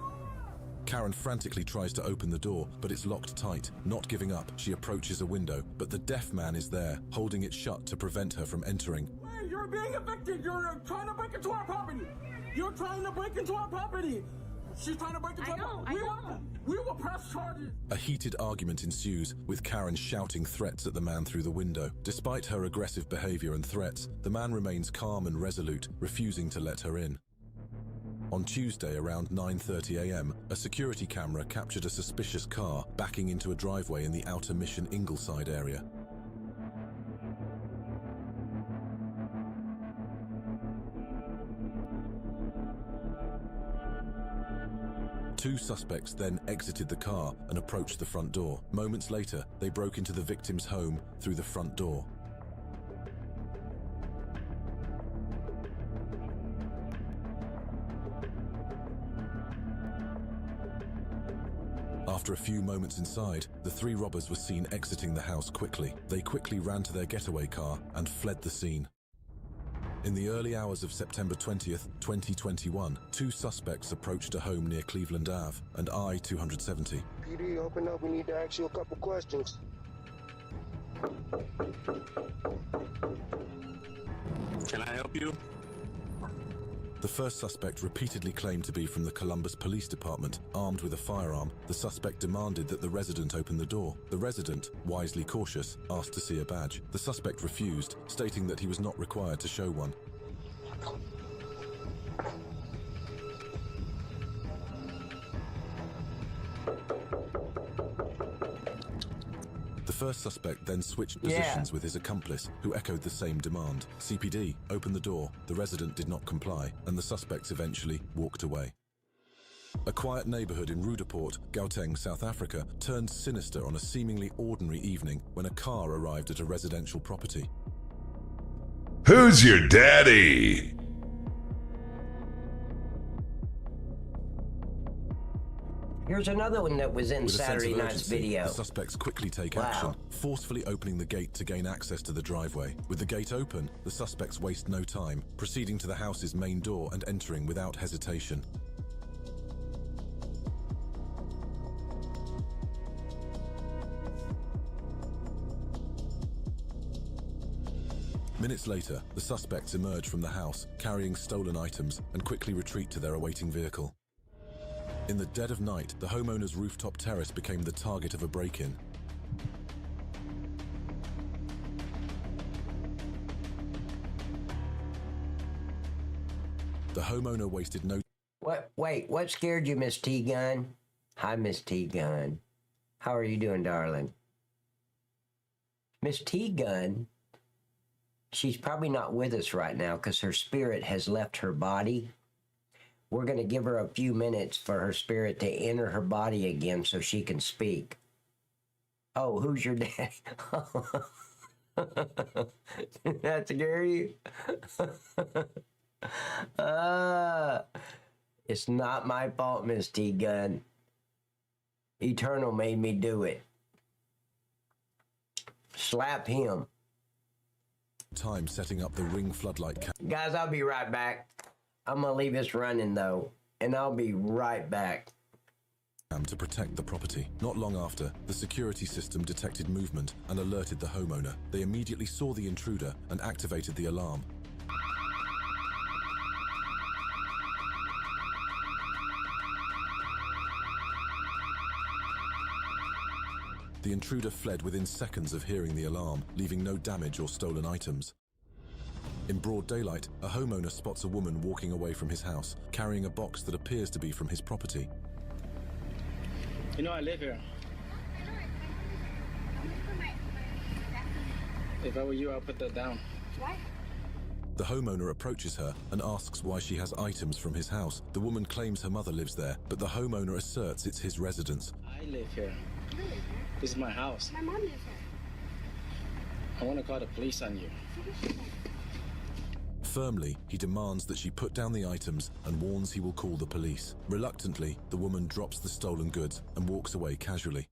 Karen frantically tries to open the door, but it's locked tight. Not giving up, she approaches a window, but the deaf man is there, holding it shut to prevent her from entering. Hey, you're being evicted. You're trying to break into our property. You're trying to break into our property. She's trying to break into our property. We will press charges. A heated argument ensues, with Karen shouting threats at the man through the window. Despite her aggressive behavior and threats, the man remains calm and resolute, refusing to let her in. On Tuesday around 9:30 a.m., a security camera captured a suspicious car backing into a driveway in the Outer Mission Ingleside area. Two suspects then exited the car and approached the front door. Moments later, they broke into the victim's home through the front door. After a few moments inside, the three robbers were seen exiting the house quickly. They quickly ran to their getaway car and fled the scene. In the early hours of September 20th, 2021, two suspects approached a home near Cleveland Ave and I-270. PD, open up. We need to ask you a couple questions. Can I help you? The first suspect repeatedly claimed to be from the Columbus Police Department. Armed with a firearm, the suspect demanded that the resident open the door. The resident, wisely cautious, asked to see a badge. The suspect refused, stating that he was not required to show one. The first suspect then switched positions with his accomplice, who echoed the same demand. CPD opened the door, the resident did not comply, and the suspects eventually walked away. A quiet neighborhood in Rudaport, Gauteng, South Africa, turned sinister on a seemingly ordinary evening when a car arrived at a residential property. Who's your daddy? Here's another one that was in With a sense Saturday of night's urgency, video. The suspects quickly take action, forcefully opening the gate to gain access to the driveway. With the gate open, the suspects waste no time, proceeding to the house's main door and entering without hesitation. Minutes later, the suspects emerge from the house, carrying stolen items, and quickly retreat to their awaiting vehicle. In the dead of night, the homeowner's rooftop terrace became the target of a break-in. The homeowner wasted no... Wait, what scared you, Miss T-Gun? Hi, Miss T-Gun. How are you doing, darling? Miss T-Gun, she's probably not with us right now because her spirit has left her body. We're going to give her a few minutes for her spirit to enter her body again so she can speak. Oh, who's your daddy? Did that scare you? It's not my fault, Miss T-Gun. Eternal made me do it. Slap him. Time setting up the ring floodlight Guys, I'll be right back. I'm gonna leave this running though, and I'll be right back. To protect the property. Not long after, the security system detected movement and alerted the homeowner. They immediately saw the intruder and activated the alarm. The intruder fled within seconds of hearing the alarm, leaving no damage or stolen items. In broad daylight, a homeowner spots a woman walking away from his house, carrying a box that appears to be from his property. You know I live here. If I were you, I'll put that down. Why? The homeowner approaches her and asks why she has items from his house. The woman claims her mother lives there, but the homeowner asserts it's his residence. I live here. You live here? This is my house. My mom lives here. I want to call the police on you. Firmly, he demands that she put down the items and warns he will call the police. Reluctantly, the woman drops the stolen goods and walks away casually.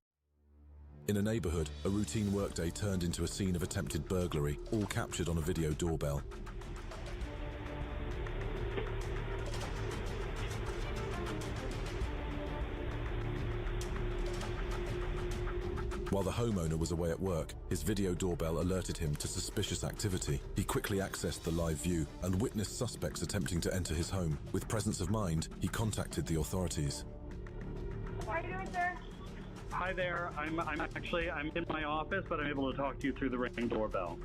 In a neighborhood, a routine workday turned into a scene of attempted burglary, all captured on a video doorbell. While the homeowner was away at work, his video doorbell alerted him to suspicious activity. He quickly accessed the live view and witnessed suspects attempting to enter his home. With presence of mind, he contacted the authorities. What are you doing, sir? Hi there. I'm in my office, but I'm able to talk to you through the Ring doorbell.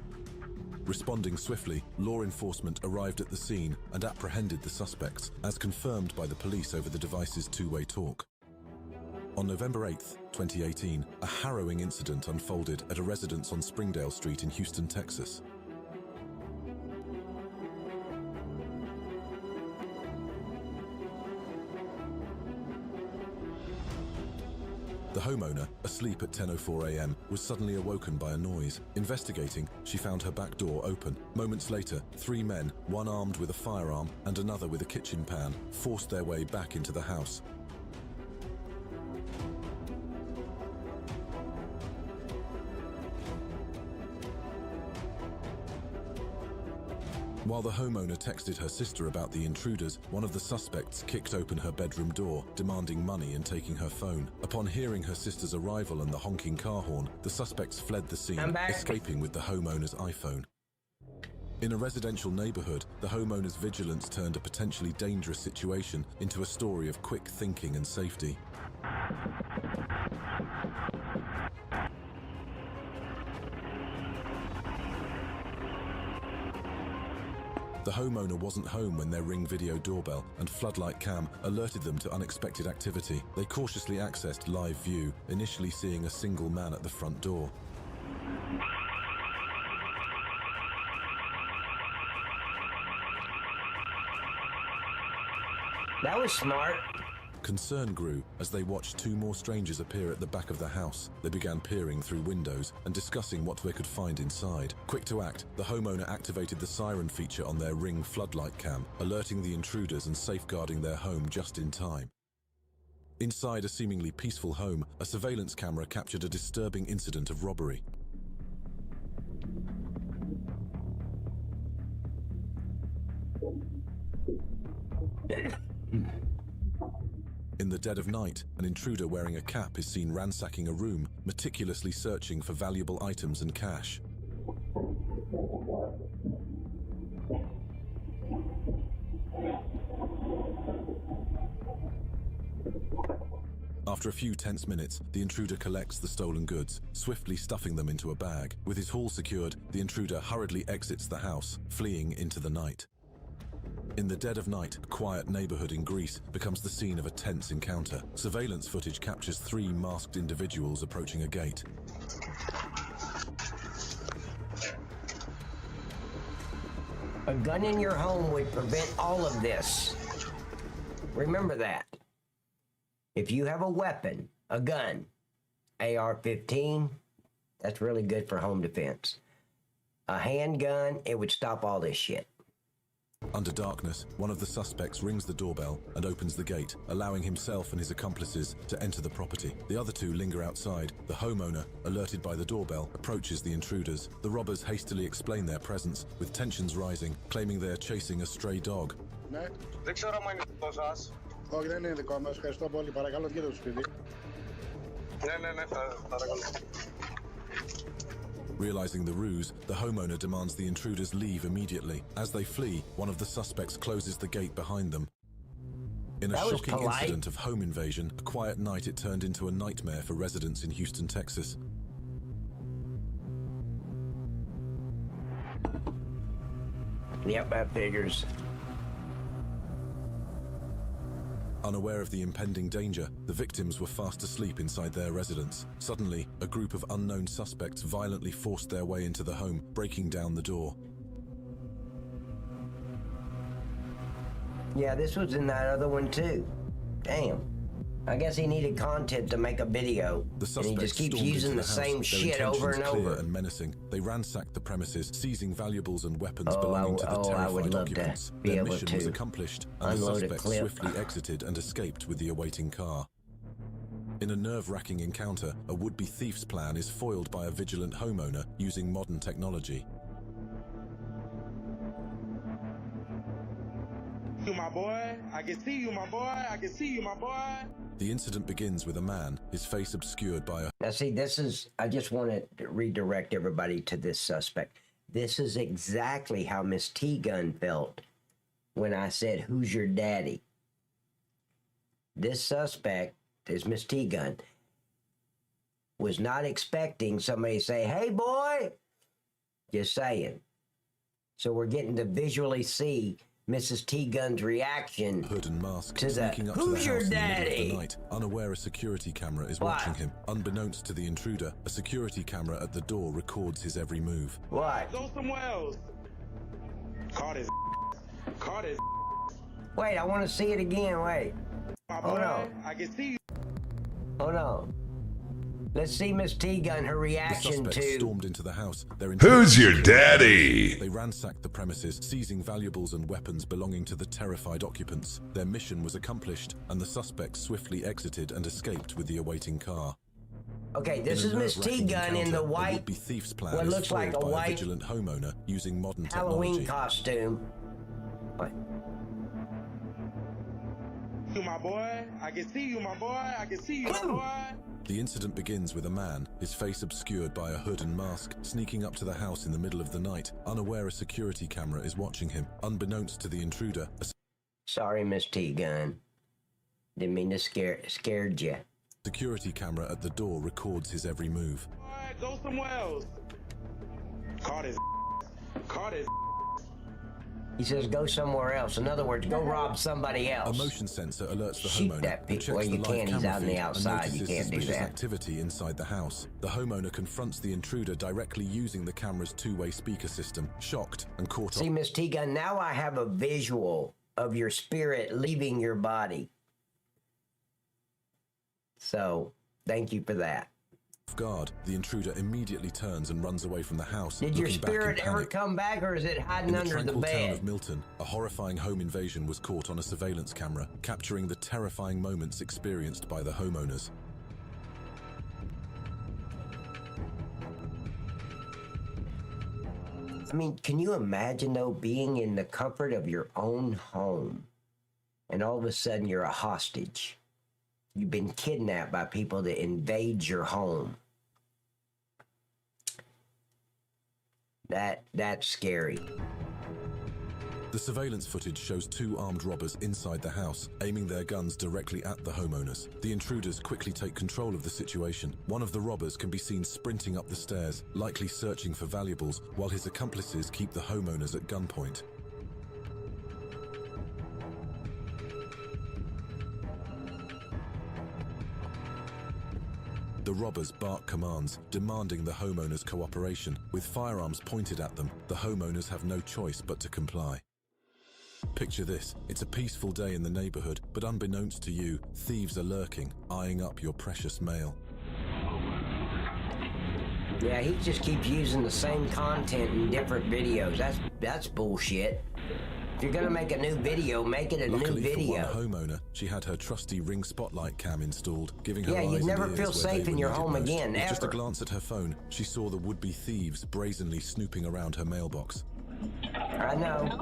Responding swiftly, law enforcement arrived at the scene and apprehended the suspects, as confirmed by the police over the device's two-way talk. On November 8th, 2018, a harrowing incident unfolded at a residence on Springdale Street in Houston, Texas. The homeowner, asleep at 10:04 a.m., was suddenly awoken by a noise. Investigating, she found her back door open. Moments later, 3 men, one armed with a firearm and another with a kitchen pan, forced their way back into the house. While the homeowner texted her sister about the intruders, one of the suspects kicked open her bedroom door, demanding money and taking her phone. Upon hearing her sister's arrival and the honking car horn, the suspects fled the scene, escaping with the homeowner's iPhone. In a residential neighborhood, the homeowner's vigilance turned a potentially dangerous situation into a story of quick thinking and safety. The homeowner wasn't home when their Ring video doorbell and floodlight cam alerted them to unexpected activity. They cautiously accessed live view, initially seeing a single man at the front door. That was smart. Concern grew as they watched 2 more strangers appear at the back of the house. They began peering through windows and discussing what they could find inside. Quick to act, the homeowner activated the siren feature on their Ring floodlight cam, alerting the intruders and safeguarding their home just in time. Inside a seemingly peaceful home, a surveillance camera captured a disturbing incident of robbery. In the dead of night, an intruder wearing a cap is seen ransacking a room, meticulously searching for valuable items and cash. After a few tense minutes, the intruder collects the stolen goods, swiftly stuffing them into a bag. With his haul secured, the intruder hurriedly exits the house, fleeing into the night. In the dead of night, a quiet neighborhood in Greece becomes the scene of a tense encounter. Surveillance footage captures 3 masked individuals approaching a gate. A gun in your home would prevent all of this. Remember that. If you have a weapon, a gun, AR-15, that's really good for home defense. A handgun, it would stop all this shit. Under darkness, one of the suspects rings the doorbell and opens the gate, allowing himself and his accomplices to enter the property. The other 2 linger outside. The homeowner, alerted by the doorbell, approaches the intruders. The robbers hastily explain their presence, with tensions rising, claiming they are chasing a stray dog. Δεν ξέρω αν είναι δικό σας. Όχι, δεν είναι δικό μας. Ευχαριστώ πολύ. Παρακαλώ, βγείτε το σπίτι. Ναι, παρακαλώ. Realizing the ruse, the homeowner demands the intruders leave immediately. As they flee, one of the suspects closes the gate behind them. In a That was shocking polite. incident of home invasion, a quiet night it turned into a nightmare for residents in Houston, Texas. Yep, that figures. Unaware of the impending danger, the victims were fast asleep inside their residence. Suddenly, a group of unknown suspects violently forced their way into the home, breaking down the door. Yeah, this was in that other one too. Damn. I guess he needed content to make a video, The and he suspects just keeps stormed using into the house, same their shit over and intentions clear over. and menacing. They ransacked the premises, seizing valuables and weapons Oh, belonging to the I would terrified love to occupants. be Their able mission was to accomplished, and the unload a suspects clip. swiftly exited and escaped with the awaiting car. In a nerve-wracking encounter, a would-be thief's plan is foiled by a vigilant homeowner using modern technology. You, my boy. I can see you, my boy. I can see you, my boy. The incident begins with a man, his face obscured by a Now see, this is, I just want to redirect everybody to this suspect. This is exactly how Miss T-Gun felt when I said, "Who's your daddy?" This suspect, is Miss T-Gun, was not expecting somebody to say, "Hey, boy," just saying. So we're getting to visually see Mrs. T-Gun's reaction hood and mask, to the, sneaking up to the "Who's house your in the middle of daddy?" the night. Unaware a security camera is What? watching him. Unbeknownst to the intruder, a security camera at the door records his every move. What? Go somewhere else. Caught his. Caught his. Wait, I want to see it again. Wait. My Hold boy. on. I can see you. Hold on. Let's see Miss T-Gun, her The reaction suspects to... stormed into the house. Their Who's your intentions- daddy? They ransacked the premises, seizing valuables and weapons belonging to the terrified occupants. Their mission was accomplished, and the suspects swiftly exited and escaped with the awaiting car. Okay, this In a is Miss nerve-wracking T-Gun in encounter, the a white, would-be thief's plan what is looks like foiled a by white vigilant homeowner using modern Halloween technology. costume. What? You, my boy. I can see you, my boy. I can see you, my boy. The incident begins with a man, his face obscured by a hood and mask, sneaking up to the house in the middle of the night. Unaware a security camera is watching him. Unbeknownst to the intruder, a Sorry, Miss T-Gun. Didn't mean to scared you. security camera at the door records his every move. Boy, go somewhere else. Caught his. Caught his. He says go somewhere else. In other words, go rob somebody A else. motion sensor alerts the Shoot homeowner, that who picture. checks Well, you the live can. He's camera out in the feed and outside. You notices can't do suspicious that. activity inside the house. The homeowner confronts the intruder directly using the camera's two-way speaker system. Shocked and caught See, Miss T-Gun, now I have a visual of your spirit leaving your body. So, thank you for that. off guard, the intruder immediately turns and runs away from the house. Did your looking back in spirit ever panic. come back, or is it hiding In the under the tranquil town bed? of Milton, a horrifying home invasion was caught on a surveillance camera, capturing the terrifying moments experienced by the homeowners. I mean, can you imagine, though, being in the comfort of your own home, and all of a sudden you're a hostage? You've been kidnapped by people that invade your home. That's scary. The surveillance footage shows two armed robbers inside the house, aiming their guns directly at the homeowners. The intruders quickly take control of the situation. One of the robbers can be seen sprinting up the stairs, likely searching for valuables, while his accomplices keep the homeowners at gunpoint. The robbers bark commands, demanding the homeowners' cooperation. With firearms pointed at them, the homeowners have no choice but to comply. Picture this, it's a peaceful day in the neighborhood, but unbeknownst to you, thieves are lurking, eyeing up your precious mail. Yeah, he just keeps using the same content in different videos. That's bullshit. If you're gonna make a new video, make it a Luckily new video. for one homeowner, she had her trusty Ring Spotlight cam installed, giving her Yeah, eyes you'd and never ears feel where safe they in were your needed home most. again, With just a ever. glance at her phone, she saw the would-be thieves brazenly snooping around her mailbox. I know.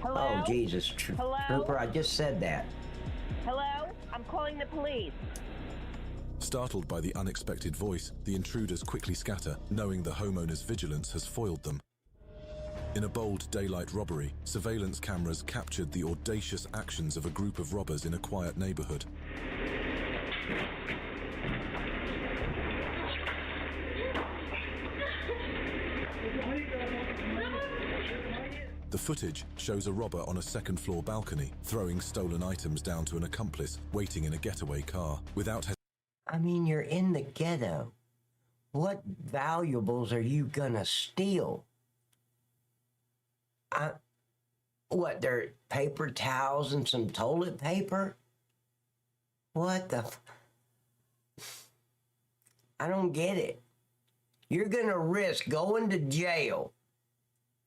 Hello? Oh, Jesus. Hello? Trooper, I just said that. Hello? I'm calling the police. Startled by the unexpected voice, the intruders quickly scatter, knowing the homeowner's vigilance has foiled them. In a bold daylight robbery, surveillance cameras captured the audacious actions of a group of robbers in a quiet neighborhood. The footage shows a robber on a second-floor balcony, throwing stolen items down to an accomplice waiting in a getaway car. I mean, you're in the ghetto. What valuables are you gonna steal? What, they're paper towels and some toilet paper? What the... I don't get it. You're gonna risk going to jail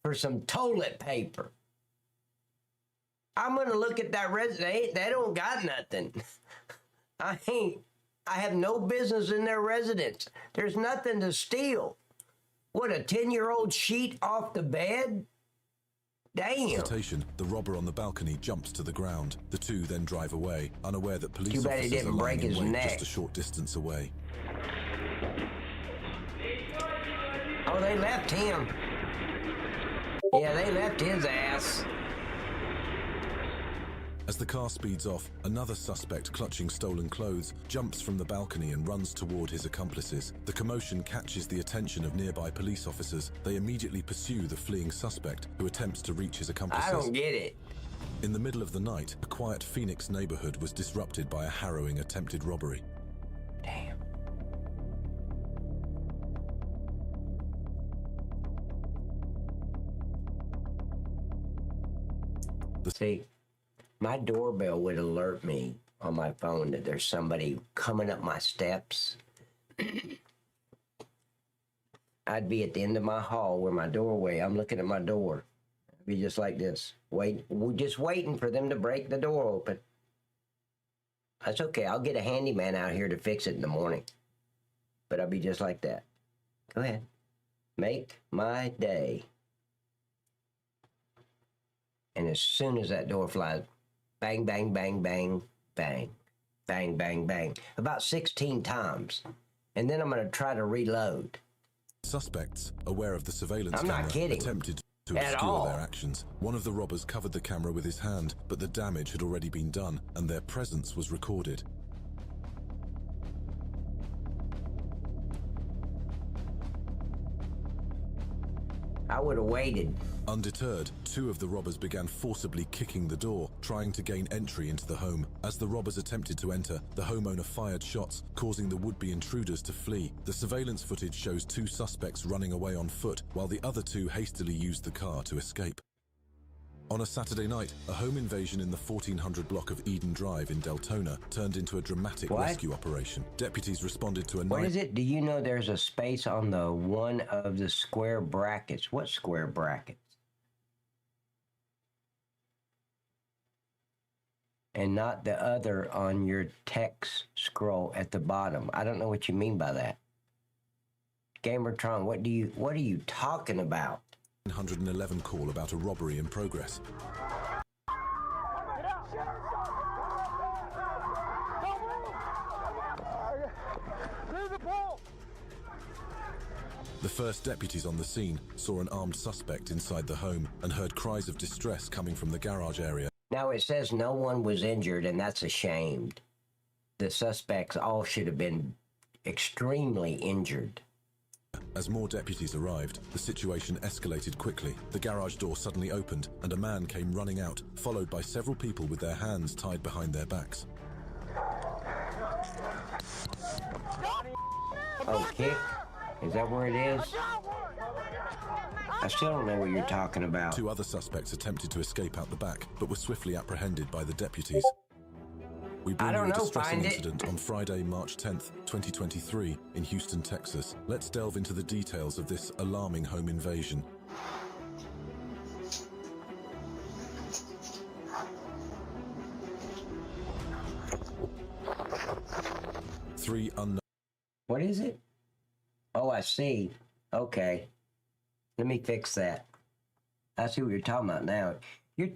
for some toilet paper. I'm gonna look at that resident. They don't got nothing. I have no business in their residence. There's nothing to steal. What, a 10-year-old sheet off the bed? Damn. Hesitation, the robber on the balcony jumps to the ground. The two then drive away, unaware that police officers are lying in wait just a short distance away. Oh, they left him. Yeah, they left his ass. As the car speeds off, another suspect clutching stolen clothes jumps from the balcony and runs toward his accomplices. The commotion catches the attention of nearby police officers. They immediately pursue the fleeing suspect, who attempts to reach his accomplices. I don't get it. In the middle of the night, a quiet Phoenix neighborhood was disrupted by a harrowing attempted robbery. Damn. See, my doorbell would alert me on my phone that there's somebody coming up my steps. I'd be at the end of my hall where my doorway, I'm looking at my door. I'd be just like this, just waiting for them to break the door open. That's okay, I'll get a handyman out here to fix it in the morning. But I'll be just like that. Go ahead. Make my day. And as soon as that door flies, bang, bang, bang, bang, bang, bang, bang, bang, about 16 times. And then I'm going to try to reload. Suspects, aware of the surveillance camera, attempted to obscure their actions. One of the robbers covered the camera with his hand, but the damage had already been done, and their presence was recorded. I would have waited. Undeterred, two of the robbers began forcibly kicking the door, trying to gain entry into the home. As the robbers attempted to enter, the homeowner fired shots, causing the would-be intruders to flee. The surveillance footage shows two suspects running away on foot, while the other two hastily used the car to escape. On a Saturday night, a home invasion in the 1400 block of Eden Drive in Deltona turned into a dramatic rescue operation. Deputies responded to a What is it? Do you know there's a space on the one of the square brackets? What square brackets? And not the other on your text scroll at the bottom. I don't know what you mean by that. Gamertron, what are you talking about? 111 call about a robbery in progress. The first deputies on the scene saw an armed suspect inside the home and heard cries of distress coming from the garage area. Now it says no one was injured, and that's ashamed. The suspects all should have been extremely injured. As more deputies arrived, the situation escalated quickly. The garage door suddenly opened, and a man came running out, followed by several people with their hands tied behind their backs. Oh, kick? Is that where it is? I still don't know what you're talking about. Two other suspects attempted to escape out the back, but were swiftly apprehended by the deputies. We bring you a distressing incident on Friday, March 10th, 2023, in Houston, Texas. Let's delve into the details of this alarming home invasion. Three unknown. What is it? Oh, I see. Okay. Let me fix that. I see what you're talking about now.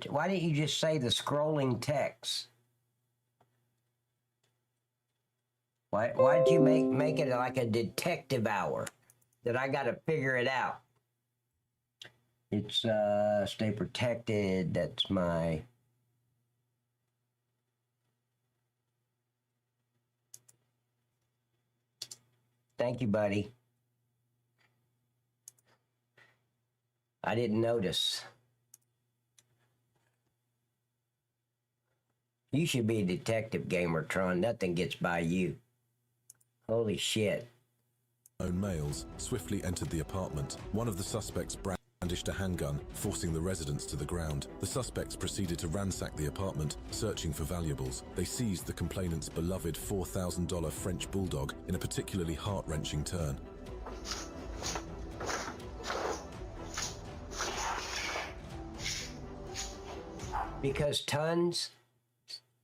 Why didn't you just say the scrolling text? Why did you make it like a detective hour that I got to figure it out? It's stay protected. That's my. Thank you, buddy. I didn't notice. You should be a detective, Gamertron. Nothing gets by you. Holy shit. Own males swiftly entered the apartment. One of the suspects brandished a handgun, forcing the residents to the ground. The suspects proceeded to ransack the apartment, searching for valuables. They seized the complainant's beloved $4,000 French bulldog in a particularly heart-wrenching turn. Because tons,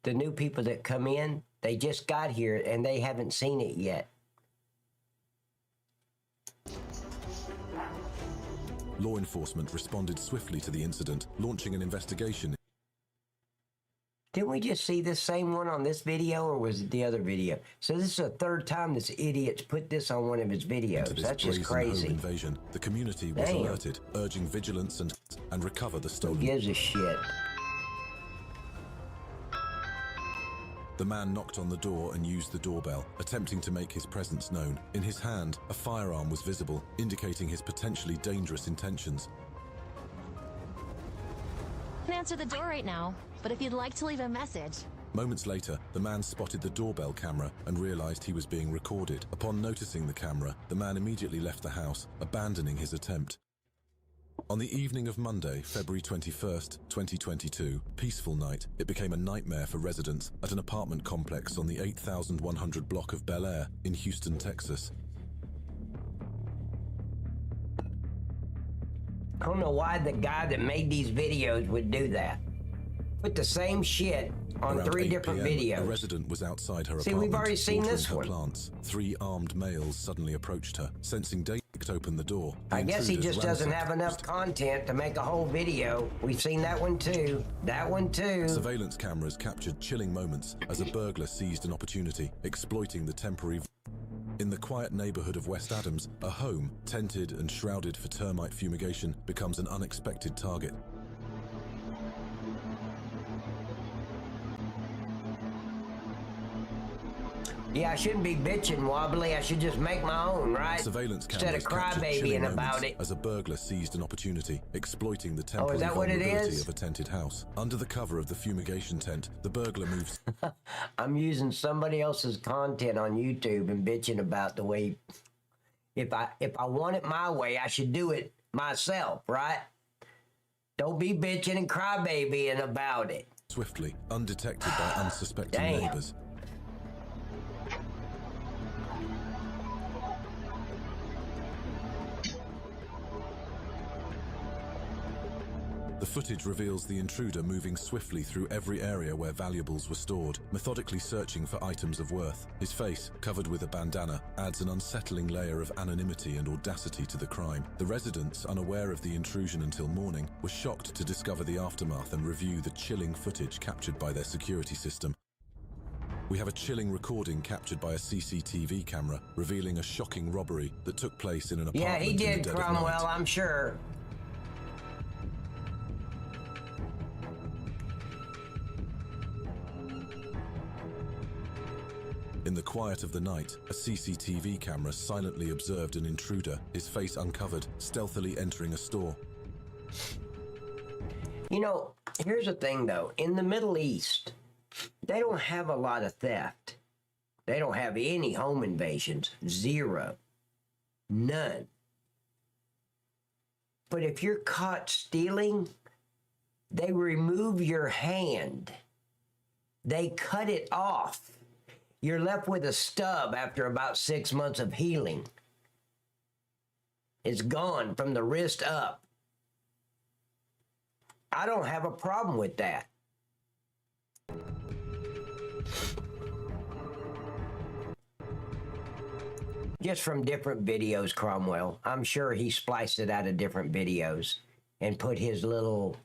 the new people that come in, they just got here and they haven't seen it yet. Law enforcement responded swiftly to the incident, launching an investigation. Didn't we just see this same one on this video, or was it the other video? So this is the third time this idiot's put this on one of his videos. That's just crazy. Home invasion. The community was alerted, urging vigilance and recover the stolen. Who gives a shit? The man knocked on the door and used the doorbell, attempting to make his presence known. In his hand, a firearm was visible, indicating his potentially dangerous intentions. I can answer the door right now, but if you'd like to leave a message. Moments later, the man spotted the doorbell camera and realized he was being recorded. Upon noticing the camera, the man immediately left the house, abandoning his attempt. On the evening of Monday, February 21st, 2022, peaceful night, it became a nightmare for residents at an apartment complex on the 8100 block of Bel Air in Houston, Texas. I don't know why the guy that made these videos would do that. Put the same shit on Around 3 different videos. A resident was outside her apartment. See, we've already seen this one. Plants. 3 armed males suddenly approached her. Sensing danger, opened the door. I guess he just doesn't have enough content to make a whole video. We've seen that one too. That one too. Surveillance cameras captured chilling moments as a burglar seized an opportunity, exploiting the temporary. In the quiet neighborhood of West Adams, a home, tented and shrouded for termite fumigation, becomes an unexpected target. Yeah, I shouldn't be bitching, Wobbly. I should just make my own, right? Surveillance instead of crybabying about it. As a burglar seized an opportunity, exploiting the temporary is that what it vulnerability is? of a tented house. Under the cover of the fumigation tent, the burglar moves. I'm using somebody else's content on YouTube and bitching about the way. If I want it my way, I should do it myself, right? Don't be bitching and crybabying about it. Swiftly, undetected by unsuspecting neighbors. The footage reveals the intruder moving swiftly through every area where valuables were stored, methodically searching for items of worth. His face, covered with a bandana, adds an unsettling layer of anonymity and audacity to the crime. The residents, unaware of the intrusion until morning, were shocked to discover the aftermath and review the chilling footage captured by their security system. We have a chilling recording captured by a CCTV camera, revealing a shocking robbery that took place in an apartment. Yeah, he did, Cromwell, I'm sure. In the quiet of the night, a CCTV camera silently observed an intruder, his face uncovered, stealthily entering a store. You know, here's the thing though. In the Middle East, they don't have a lot of theft. They don't have any home invasions. Zero. None. But if you're caught stealing, they remove your hand. They cut it off. You're left with a stub after about 6 months of healing. It's gone from the wrist up. I don't have a problem with that. Just from different videos, Cromwell. I'm sure he spliced it out of different videos and put his little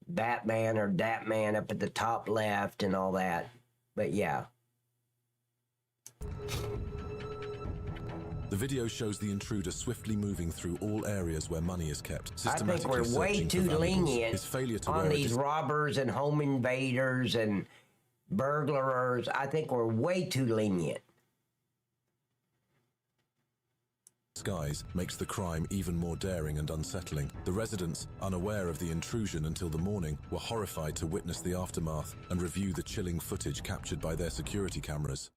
Batman or Datman up at the top left and all that. But yeah. The video shows the intruder swiftly moving through all areas where money is kept, I think systematically we're way searching for too valuables. lenient His failure to on wear a these robbers and home invaders and burglars. I think we're way too lenient. disguise makes the crime even more daring and unsettling. The residents, unaware of the intrusion until the morning, were horrified to witness the aftermath and review the chilling footage captured by their security cameras.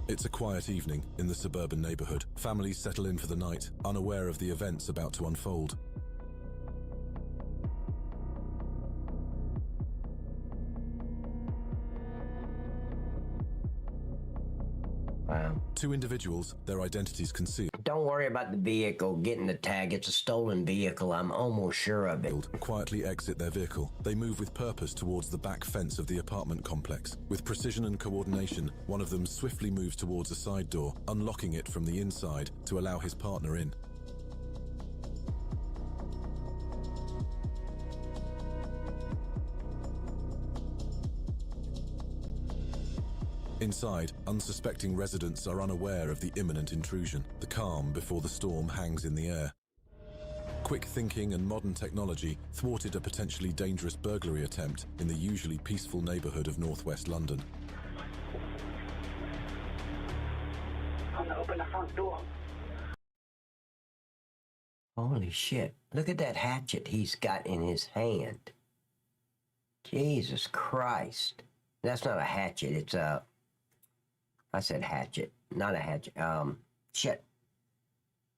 It's a quiet evening in the suburban neighborhood. Families settle in for the night, unaware of the events about to unfold. Wow. Two individuals, their identities concealed. Don't worry about the vehicle getting the tag. It's a stolen vehicle. I'm almost sure of it. Quietly exit their vehicle. They move with purpose towards the back fence of the apartment complex. With precision and coordination, one of them swiftly moves towards a side door, unlocking it from the inside to allow his partner in. Inside, unsuspecting residents are unaware of the imminent intrusion. The calm before the storm hangs in the air. Quick thinking and modern technology thwarted a potentially dangerous burglary attempt in the usually peaceful neighborhood of northwest London. I'm gonna open the front door. Holy shit. Look at that hatchet he's got in his hand. Jesus Christ. That's not a hatchet. It's a... I said hatchet, not a hatchet. Shit.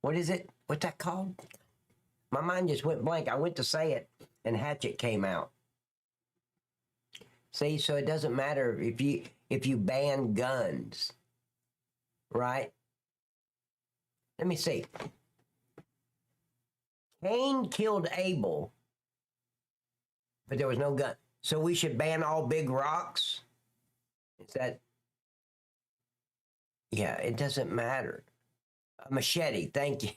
What is it? What's that called? My mind just went blank. I went to say it, and hatchet came out. See, so it doesn't matter if you ban guns, right? Let me see. Cain killed Abel, but there was no gun. So we should ban all big rocks? Is that... Yeah, it doesn't matter. A machete, thank you.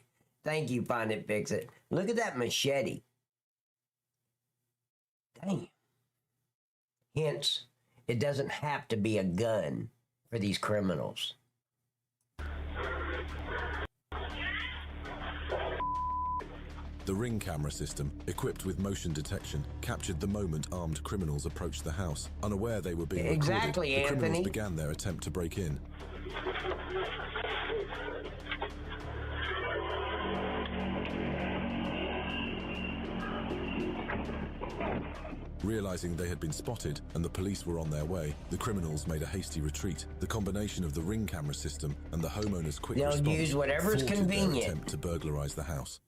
Thank you, Find It, Fix It. Look at that machete. Damn. Hence, it doesn't have to be a gun for these criminals. The Ring camera system, equipped with motion detection, captured the moment armed criminals approached the house. Unaware they were being Exactly, recorded, the Anthony. criminals began their attempt to break in. Realizing they had been spotted and the police were on their way, the criminals made a hasty retreat. The combination of the Ring camera system and the homeowner's quick They'll response use whatever's thwarted convenient. their attempt to burglarize the house.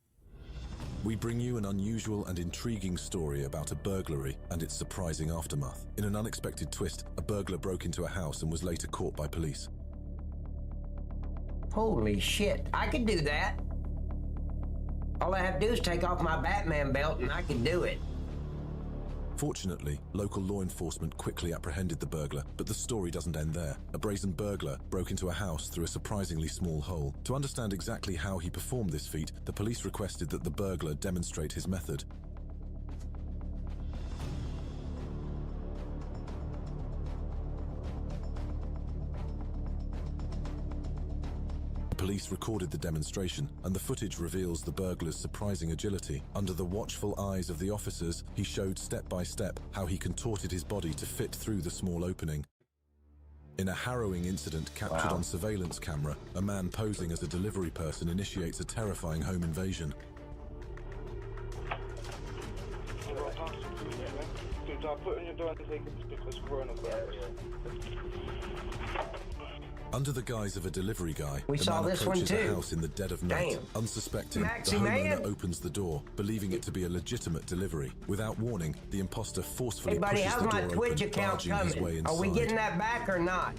We bring you an unusual and intriguing story about a burglary and its surprising aftermath. In an unexpected twist, a burglar broke into a house and was later caught by police. Holy shit, I could do that. All I have to do is take off my Batman belt and I can do it. Fortunately, local law enforcement quickly apprehended the burglar, but the story doesn't end there. A brazen burglar broke into a house through a surprisingly small hole. To understand exactly how he performed this feat, the police requested that the burglar demonstrate his method. Police recorded the demonstration, and the footage reveals the burglar's surprising agility. Under the watchful eyes of the officers, he showed step by step how he contorted his body to fit through the small opening. In a harrowing incident captured on surveillance camera, a man posing as a delivery person initiates a terrifying home invasion. Under the guise of a delivery guy, We the saw man this one approaches a too. house in the dead of night. Damn. Unsuspecting, Maxi the homeowner man. opens the door, believing it to be a legitimate delivery. Without warning, the imposter forcefully Hey buddy, pushes how's the my door Twitch open, account barging his way coming? inside. Are we getting that back or not?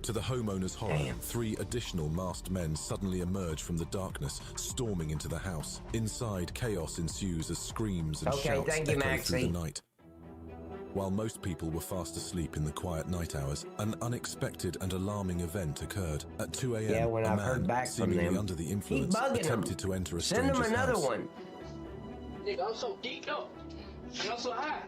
To the homeowner's horror, 3 additional masked men suddenly emerge from the darkness, storming into the house. Inside, chaos ensues as screams and Okay, shouts thank you, echo through the Maxie. night. While most people were fast asleep in the quiet night hours, an unexpected and alarming event occurred. At 2 a.m., Yeah, when a I've man, heard back from seemingly them, under the keep influence, bugging attempted them. to enter a Send them stranger's another house. one. Nigga, I'm so geeked up. And I'm so high.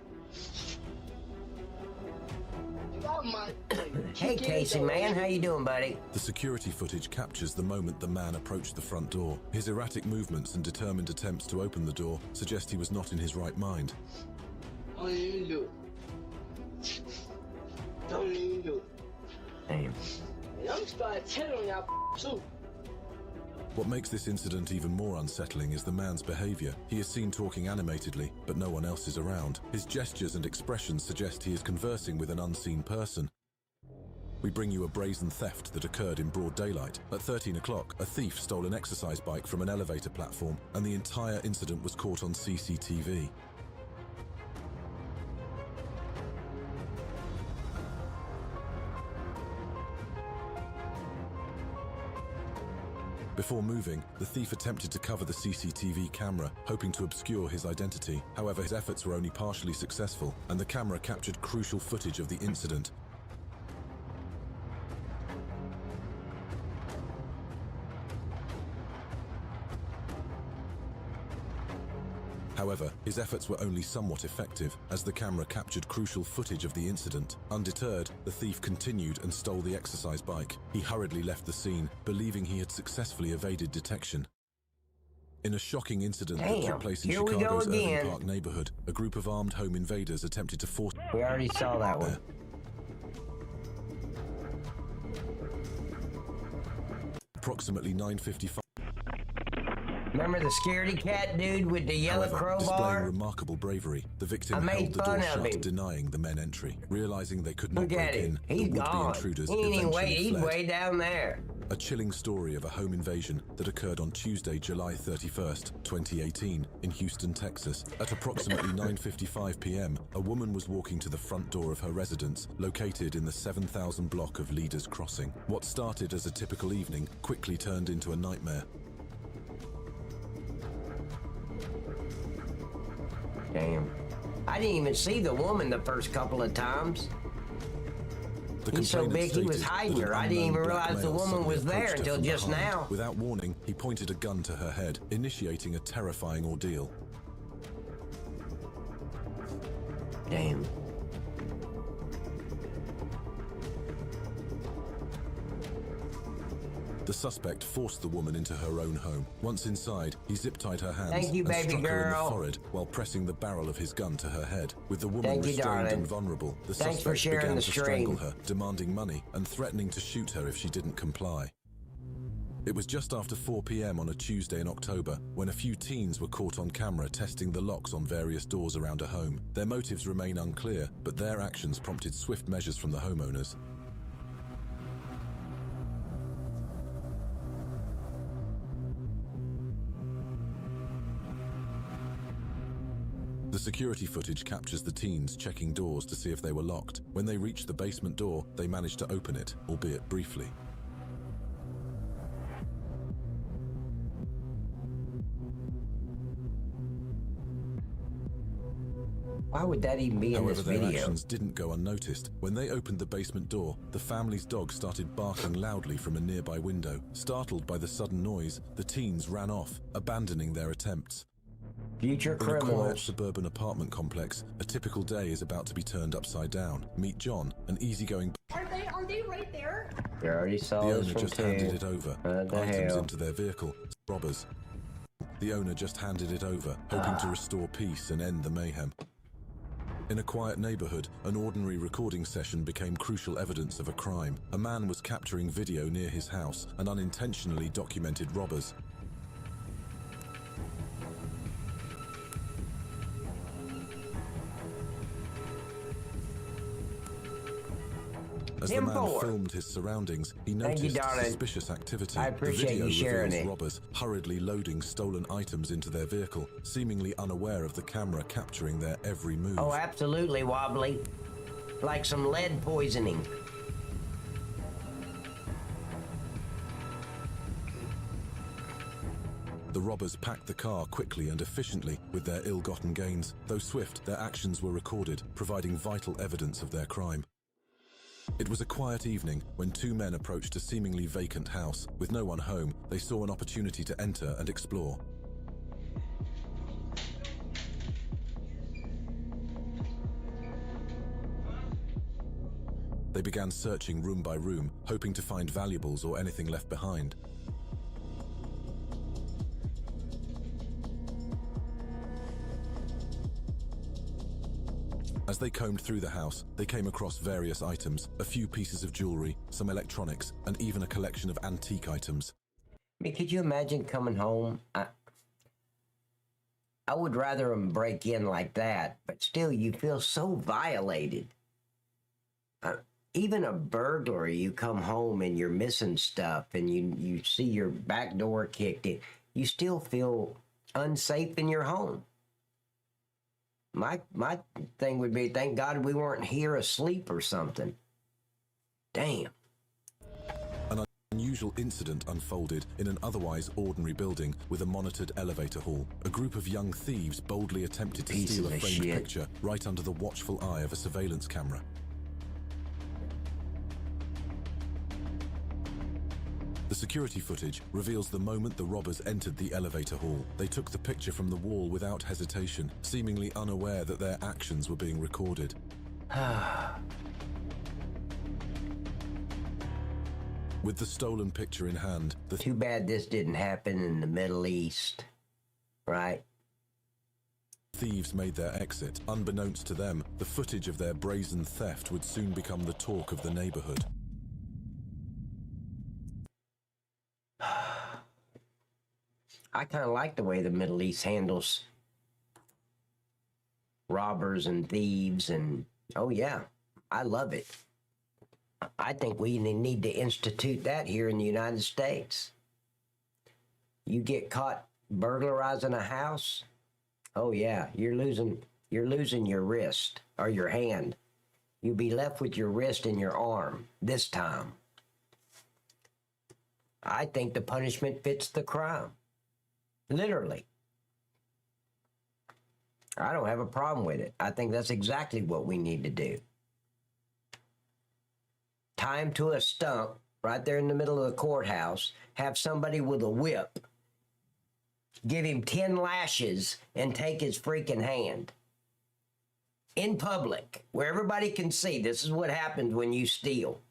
Hey, Casey, man, how you doing, buddy? The security footage captures the moment the man approached the front door. His erratic movements and determined attempts to open the door suggest he was not in his right mind. Don't even do it. Don't even do it. Damn. I'm starting telling y'all too. What makes this incident even more unsettling is the man's behavior. He is seen talking animatedly, but no one else is around. His gestures and expressions suggest he is conversing with an unseen person. We bring you a brazen theft that occurred in broad daylight. At 13 o'clock, a thief stole an exercise bike from an elevator platform, and the entire incident was caught on CCTV. Before moving, the thief attempted to cover the CCTV camera, hoping to obscure his identity. However, his efforts were only partially successful, and the camera captured crucial footage of the incident. However, his efforts were only somewhat effective, as the camera captured crucial footage of the incident. Undeterred, the thief continued and stole the exercise bike. He hurriedly left the scene, believing he had successfully evaded detection. In a shocking incident that took place in Chicago's Irving Park neighborhood, a group of armed home invaders attempted to force... We already saw that one. Approximately 9:55. Remember the scaredy cat dude with the yellow crowbar? Displaying remarkable bravery, the victim held the door shut, denying the men entry. Realizing they could not break in, the would-be intruders eventually fled. Way down there. A chilling story of a home invasion that occurred on Tuesday, July 31st, 2018, in Houston, Texas. At approximately 9:55 p.m., a woman was walking to the front door of her residence, located in the 7,000 block of Leaders Crossing. What started as a typical evening quickly turned into a nightmare. Damn. I didn't even see the woman the first couple of times. He's so big he was hiding her. I didn't even realize the woman was there until just now. Without warning, he pointed a gun to her head, initiating a terrifying ordeal. Damn. The suspect forced the woman into her own home. Once inside, he zip-tied her hands Thank you, and baby struck her in the girl. forehead while pressing the barrel of his gun to her head. With the woman Thank you, restrained darling. and vulnerable, the Thanks for suspect sharing began the to stream. strangle her, demanding money and threatening to shoot her if she didn't comply. It was just after 4 p.m. on a Tuesday in October when a few teens were caught on camera testing the locks on various doors around a home. Their motives remain unclear, but their actions prompted swift measures from the homeowners. The security footage captures the teens checking doors to see if they were locked. When they reached the basement door, they managed to open it, albeit briefly. Why would that even be in this However, their video? actions didn't go unnoticed. When they opened the basement door, the family's dog started barking loudly from a nearby window. Startled by the sudden noise, the teens ran off, abandoning their attempts. Future In a quiet criminals. suburban apartment complex, a typical day is about to be turned upside down. Meet John, an easygoing... Are they right there? You already saw The this owner from just two. handed it over. What the Items hell? into their vehicle. Robbers. The owner just handed it over, hoping to restore peace and end the mayhem. In a quiet neighborhood, an ordinary recording session became crucial evidence of a crime. A man was capturing video near his house and unintentionally documented robbers. As the man filmed his surroundings, he noticed suspicious activity. I appreciate the video you sharing reveals it. robbers hurriedly loading stolen items into their vehicle, seemingly unaware of the camera capturing their every move. Oh, absolutely wobbly. Like some lead poisoning. The robbers packed the car quickly and efficiently with their ill-gotten gains. Though swift, their actions were recorded, providing vital evidence of their crime. It was a quiet evening when two men approached a seemingly vacant house. With no one home, they saw an opportunity to enter and explore. They began searching room by room, hoping to find valuables or anything left behind. As they combed through the house, they came across various items, a few pieces of jewelry, some electronics, and even a collection of antique items. I mean, could you imagine coming home? I would rather them break in like that, but still, you feel so violated. Even a burglary, you come home and you're missing stuff, and you see your back door kicked in, you still feel unsafe in your home. My thing would be, thank God we weren't here asleep or something. Damn. An unusual incident unfolded in an otherwise ordinary building with a monitored elevator hall. A group of young thieves boldly attempted to steal a framed picture right under the watchful eye of a surveillance camera. The security footage reveals the moment the robbers entered the elevator hall. They took the picture from the wall without hesitation, seemingly unaware that their actions were being recorded. With the stolen picture in hand, Too bad this didn't happen in the Middle East, right? Thieves made their exit. Unbeknownst to them, the footage of their brazen theft would soon become the talk of the neighborhood. I kind of like the way the Middle East handles robbers and thieves, and oh yeah, I love it. I think we need to institute that here in the United States. You get caught burglarizing a house, oh yeah, you're losing your wrist or your hand. You'll be left with your wrist and your arm this time. I think the punishment fits the crime. Literally. I don't have a problem with it. I think that's exactly what we need to do. Tie him to a stump right there in the middle of the courthouse, have somebody with a whip, give him 10 lashes, and take his freaking hand. In public, where everybody can see this is what happens when you steal.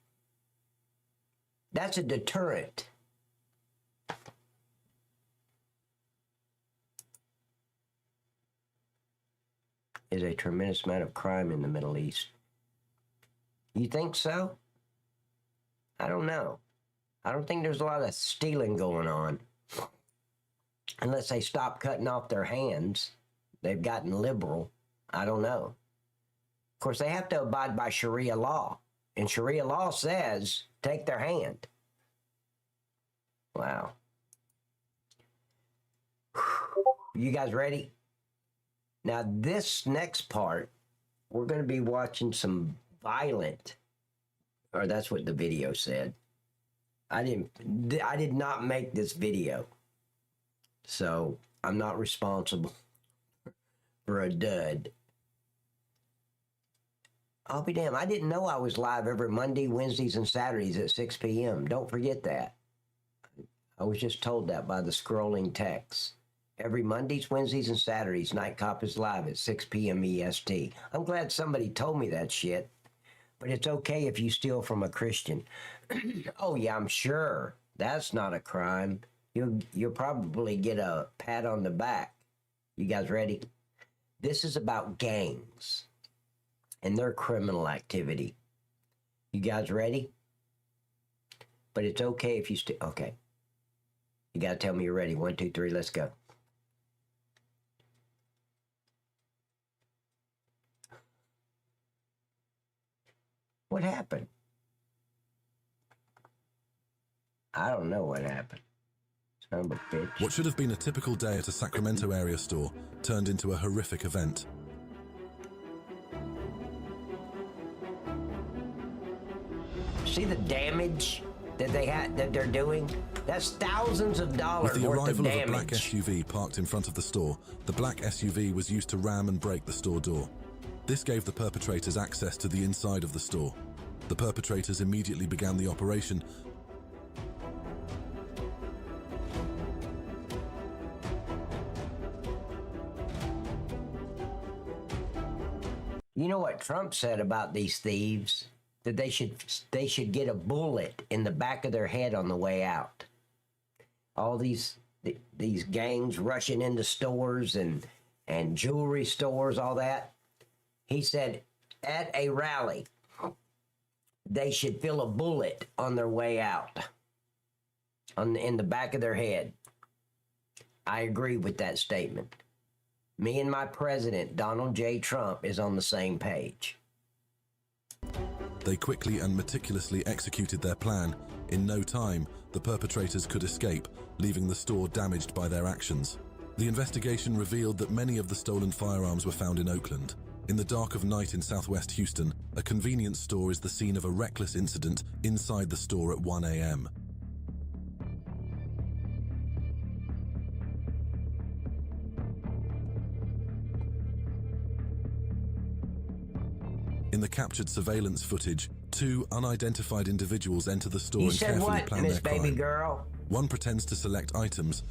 That's a deterrent. Is a tremendous amount of crime in the Middle East. You think so? I don't know. I don't think there's a lot of stealing going on. Unless they stop cutting off their hands. They've gotten liberal. I don't know. Of course, they have to abide by Sharia law. And Sharia law says, take their hand. Wow. You guys ready? Now, this next part, we're going to be watching some violent, or that's what the video said. I did not make this video, so I'm not responsible for a dud. I'll be damned. I didn't know I was live every Monday, Wednesdays, and Saturdays at 6 p.m. Don't forget that. I was just told that by the scrolling text. Every Mondays, Wednesdays, and Saturdays, Night Cop is live at 6 p.m. EST. I'm glad somebody told me that shit. But it's okay if you steal from a Christian. Oh, yeah, I'm sure. That's not a crime. You'll probably get a pat on the back. You guys ready? This is about gangs and their criminal activity. You guys ready? But it's okay if you steal. Okay. You got to tell me you're ready. 1, 2, 3, let's go. What happened? I don't know what happened. Son of a bitch. What should have been a typical day at a Sacramento area store turned into a horrific event. See the damage that they're doing? That's thousands of dollars With the worth of arrival of a damage. black SUV parked in front of the store, the black SUV was used to ram and break the store door. This gave the perpetrators access to the inside of the store. The perpetrators immediately began the operation. You know what Trump said about these thieves? that they should get a bullet in the back of their head on the way out. All these gangs rushing into stores and jewelry stores, all that. He said at a rally, they should feel a bullet on their way out, in the back of their head. I agree with that statement. Me and my president, Donald J. Trump, is on the same page. They quickly and meticulously executed their plan. In no time, the perpetrators could escape, leaving the store damaged by their actions. The investigation revealed that many of the stolen firearms were found in Oakland. In the dark of night in southwest Houston, a convenience store is the scene of a reckless incident inside the store at 1 a.m. In the captured surveillance footage, two unidentified individuals enter the store and carefully plan their crime. Baby girl? One pretends to select items.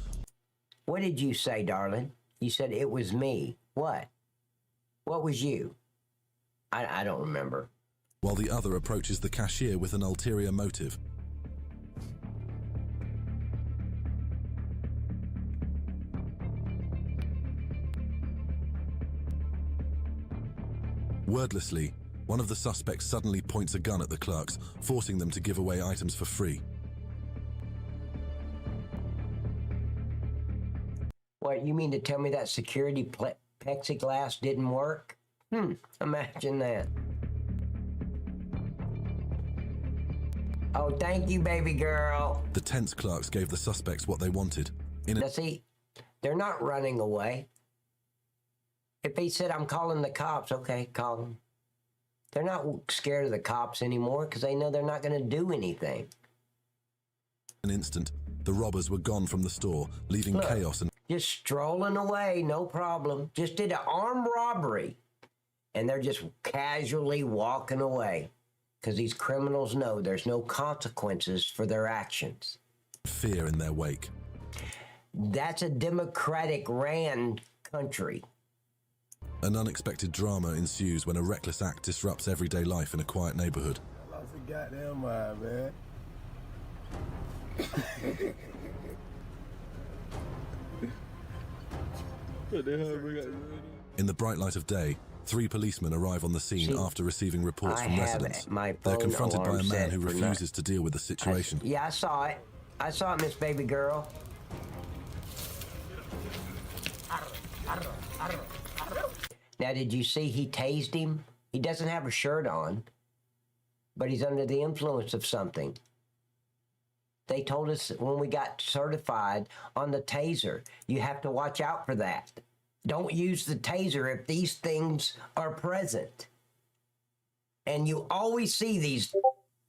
What did you say, darling? You said it was me. What? What was you? I don't remember. While the other approaches the cashier with an ulterior motive. Wordlessly, one of the suspects suddenly points a gun at the clerks, forcing them to give away items for free. What, you mean to tell me that security plexiglass didn't work? Imagine that. Oh, thank you, baby girl. The tense clerks gave the suspects what they wanted. Now, see, they're not running away. If he said, I'm calling the cops, okay, call them. They're not scared of the cops anymore because they know they're not going to do anything. In an instant, the robbers were gone from the store, leaving chaos and... Just strolling away, no problem. Just did an armed robbery. And they're just casually walking away because these criminals know there's no consequences for their actions. Fear in their wake. That's a democratic-ran country. An unexpected drama ensues when a reckless act disrupts everyday life in a quiet neighborhood. I lost a goddamn mind, man. In the bright light of day, 3 policemen arrive on the scene after receiving reports from residents. They're confronted by a man who refuses to deal with the situation. I saw it. I saw it, Miss Baby Girl. Now, did you see he tased him? He doesn't have a shirt on, but he's under the influence of something. They told us when we got certified on the taser, you have to watch out for that. Don't use the taser if these things are present. And you always see these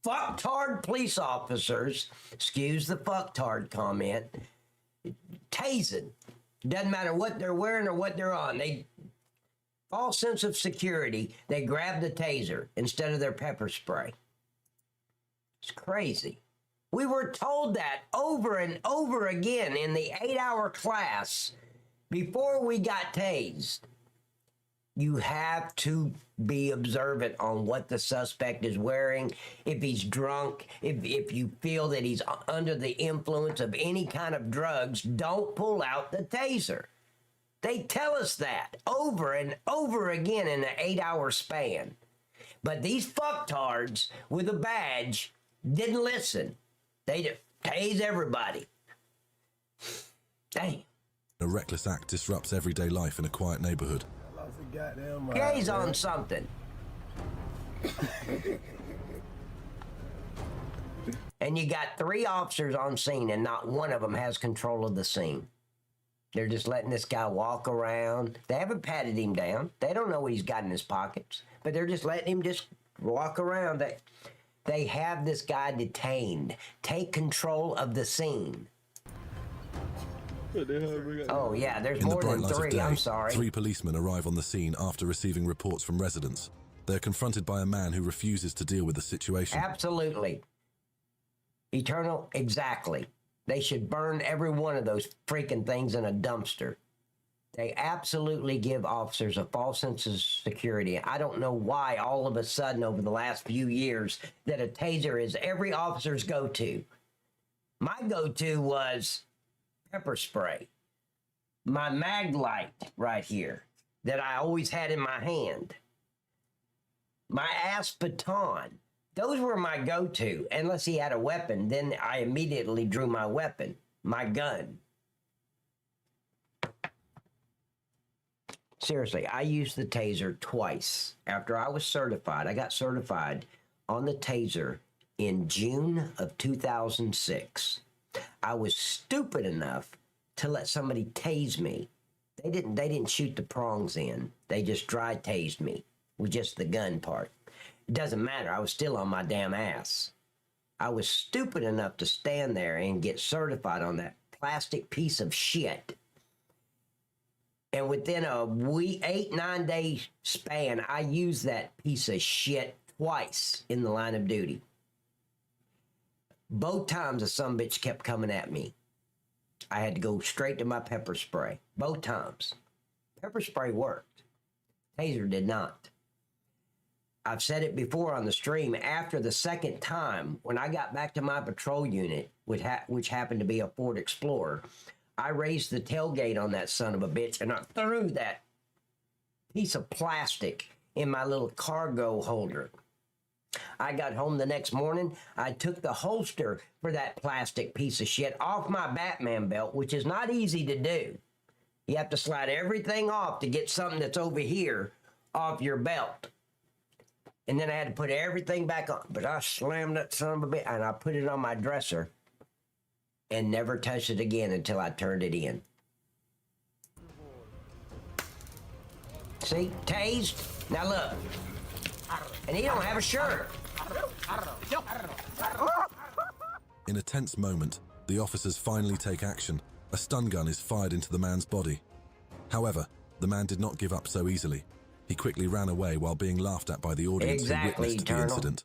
fucktard police officers, excuse the fucktard comment, tasing. Doesn't matter what they're wearing or what they're on. False sense of security, they grab the taser instead of their pepper spray. It's crazy. We were told that over and over again in the 8-hour class before we got tased. You have to be observant on what the suspect is wearing, if he's drunk, if you feel that he's under the influence of any kind of drugs, don't pull out the taser. They tell us that over and over again in an 8-hour span. But these fucktards with a badge didn't listen. They tase everybody. Dang. A reckless act disrupts everyday life in a quiet neighborhood. I lost a goddamn mind. Yeah, he's on something. And you got 3 officers on scene and not one of them has control of the scene. They're just letting this guy walk around. They haven't patted him down. They don't know what he's got in his pockets, but they're just letting him just walk around. They have this guy detained. Take control of the scene. Oh, yeah, there's more than 3. I'm sorry. 3 policemen arrive on the scene after receiving reports from residents. They're confronted by a man who refuses to deal with the situation. Absolutely. Eternal, exactly. They should burn every one of those freaking things in a dumpster. They absolutely give officers a false sense of security. I don't know why all of a sudden over the last few years that a taser is every officer's go-to. My go-to was pepper spray. My mag light right here that I always had in my hand. My ass baton. Those were my go-to. Unless he had a weapon, then I immediately drew my weapon, my gun. Seriously, I used the taser twice after I was certified. I got certified on the taser in June of 2006. I was stupid enough to let somebody tase me. They didn't shoot the prongs in. They just dry tased me with just the gun part. It doesn't matter. I was still on my damn ass. I was stupid enough to stand there and get certified on that plastic piece of shit. And within a week, 8-9 day span, I used that piece of shit twice in the line of duty. Both times a sumbitch kept coming at me. I had to go straight to my pepper spray. Both times. Pepper spray worked. Taser did not. I've said it before on the stream. After the second time, when I got back to my patrol unit, which happened to be a Ford Explorer, I raised the tailgate on that son of a bitch and I threw that piece of plastic in my little cargo holder. I got home the next morning. I took the holster for that plastic piece of shit off my Batman belt, which is not easy to do. You have to slide everything off to get something that's over here off your belt. And then I had to put everything back on. But I slammed that son of a bitch and I put it on my dresser and never touched it again until I turned it in. See? Tased. Now look. And he don't have a shirt. In a tense moment, the officers finally take action. A stun gun is fired into the man's body. However, the man did not give up so easily. He quickly ran away while being laughed at by the audience who witnessed the incident.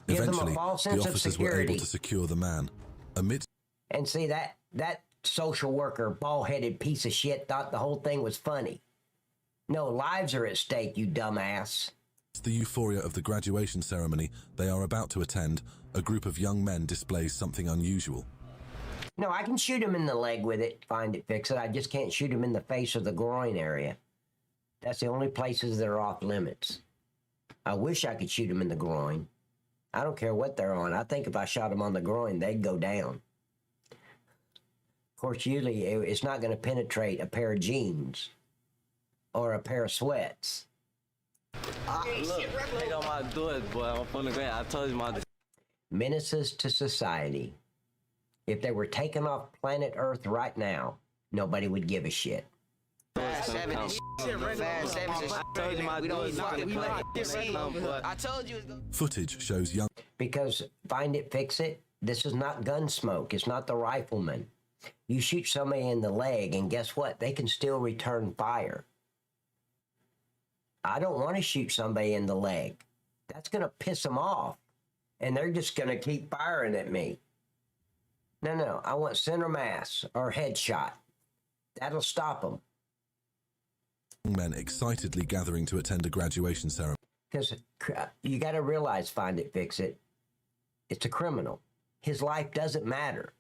Eventually, the officers were able to secure the man. Amidst And see, that social worker, bald-headed piece of shit, thought the whole thing was funny. No, lives are at stake, you dumbass. the euphoria of the graduation ceremony they are about to attend, a group of young men displays something unusual. No, I can shoot him in the leg with it, find it, fix it. I just can't shoot him in the face or the groin area. That's the only places that are off limits. I wish I could shoot him in the groin. I don't care what they're on. I think if I shot him on the groin, they'd go down. Of course, usually it's not going to penetrate a pair of jeans or a pair of sweats. Look, take on my doors, boy. I'm from the ground. I told you my... Menaces to society. If they were taken off planet Earth right now, nobody would give a shit. I told you. Footage shows young... Because find it, fix it, this is not gun smoke. It's not the rifleman. You shoot somebody in the leg, and guess what? They can still return fire. I don't want to shoot somebody in the leg. That's going to piss them off, and they're just going to keep firing at me. No, I want center mass or headshot. That'll stop them. Men excitedly gathering to attend a graduation ceremony. Because you got to realize, find it, fix it, it's a criminal. His life doesn't matter.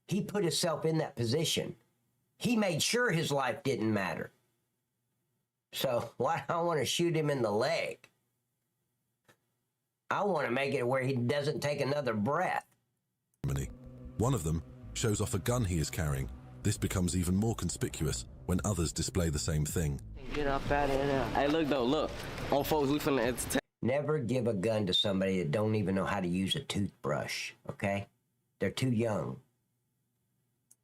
He put himself in that position. He made sure his life didn't matter. So why do I want to shoot him in the leg? I want to make it where he doesn't take another breath. One of them shows off a gun he is carrying. This becomes even more conspicuous when others display the same thing. Get up out of here. Hey, look though, look. On folks, we finna entertain. Never give a gun to somebody that don't even know how to use a toothbrush, okay? They're too young.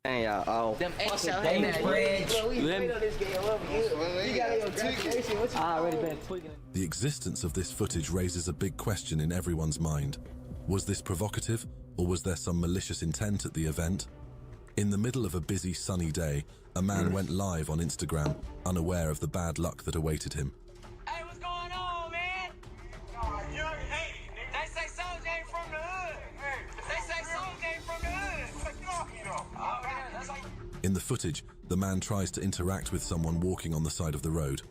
Hey, y'all. Them David Bridge. The existence of this footage raises a big question in everyone's mind. Was this provocative, or was there some malicious intent at the event? In the middle of a busy, sunny day, a man went live on Instagram, unaware of the bad luck that awaited him. Hey, what's going on, man? Hey, they say Soldier ain't from the hood. They say Soldier ain't from the hood. Oh, man, that's like... In the footage, the man tries to interact with someone walking on the side of the road.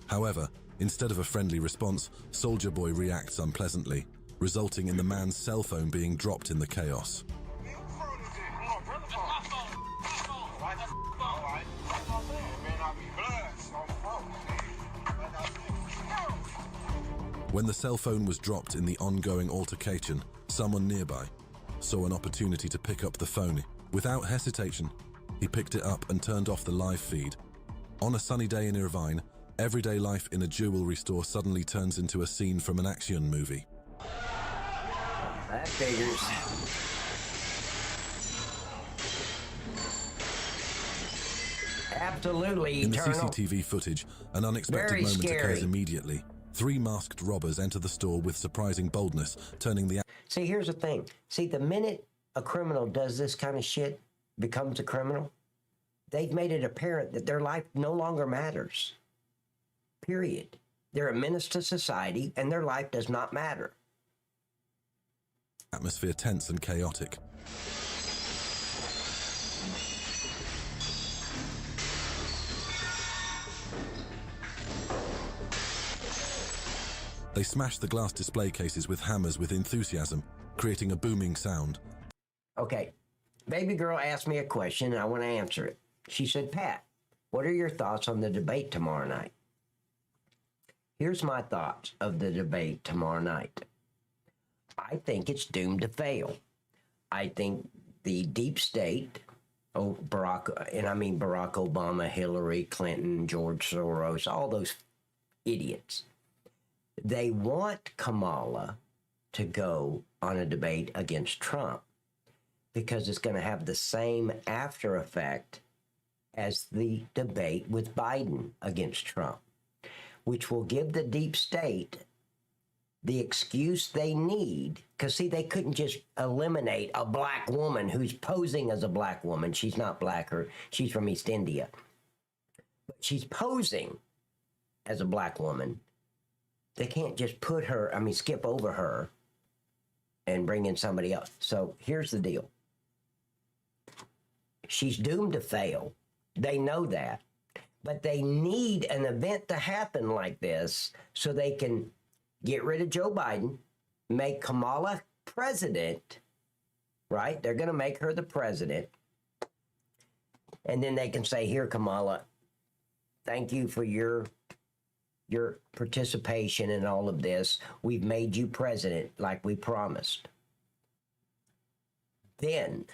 However, instead of a friendly response, Soldier Boy reacts unpleasantly, resulting in the man's cell phone being dropped in the chaos. When the cell phone was dropped in the ongoing altercation, someone nearby saw an opportunity to pick up the phone. Without hesitation, he picked it up and turned off the live feed. On a sunny day in Irvine, everyday life in a jewelry store suddenly turns into a scene from an action movie. That figures. Absolutely In the eternal. CCTV footage, an unexpected Very moment scary. occurs immediately. 3 masked robbers enter the store with surprising boldness, turning the... See, here's the thing. See, the minute a criminal does this kind of shit, becomes a criminal, they've made it apparent that their life no longer matters. Period. They're a menace to society, and their life does not matter. Atmosphere tense and chaotic. They smash the glass display cases with hammers with enthusiasm, creating a booming sound. Okay, baby girl asked me a question, and I want to answer it. She said, Pat, what are your thoughts on the debate tomorrow night? Here's my thoughts of the debate tomorrow night. I think it's doomed to fail. I think the deep state, Barack Obama, Hillary Clinton, George Soros, all those idiots, they want Kamala to go on a debate against Trump because it's going to have the same after effect as the debate with Biden against Trump, which will give the deep state the excuse they need. Because, see, they couldn't just eliminate a black woman who's posing as a black woman. She's not black, or she's from East India. But she's posing as a black woman. They can't just skip over her and bring in somebody else. So here's the deal. She's doomed to fail. They know that. But they need an event to happen like this so they can get rid of Joe Biden, make Kamala president, right? They're going to make her the president. And then they can say, here, Kamala, thank you for your participation in all of this. We've made you president like we promised. Then,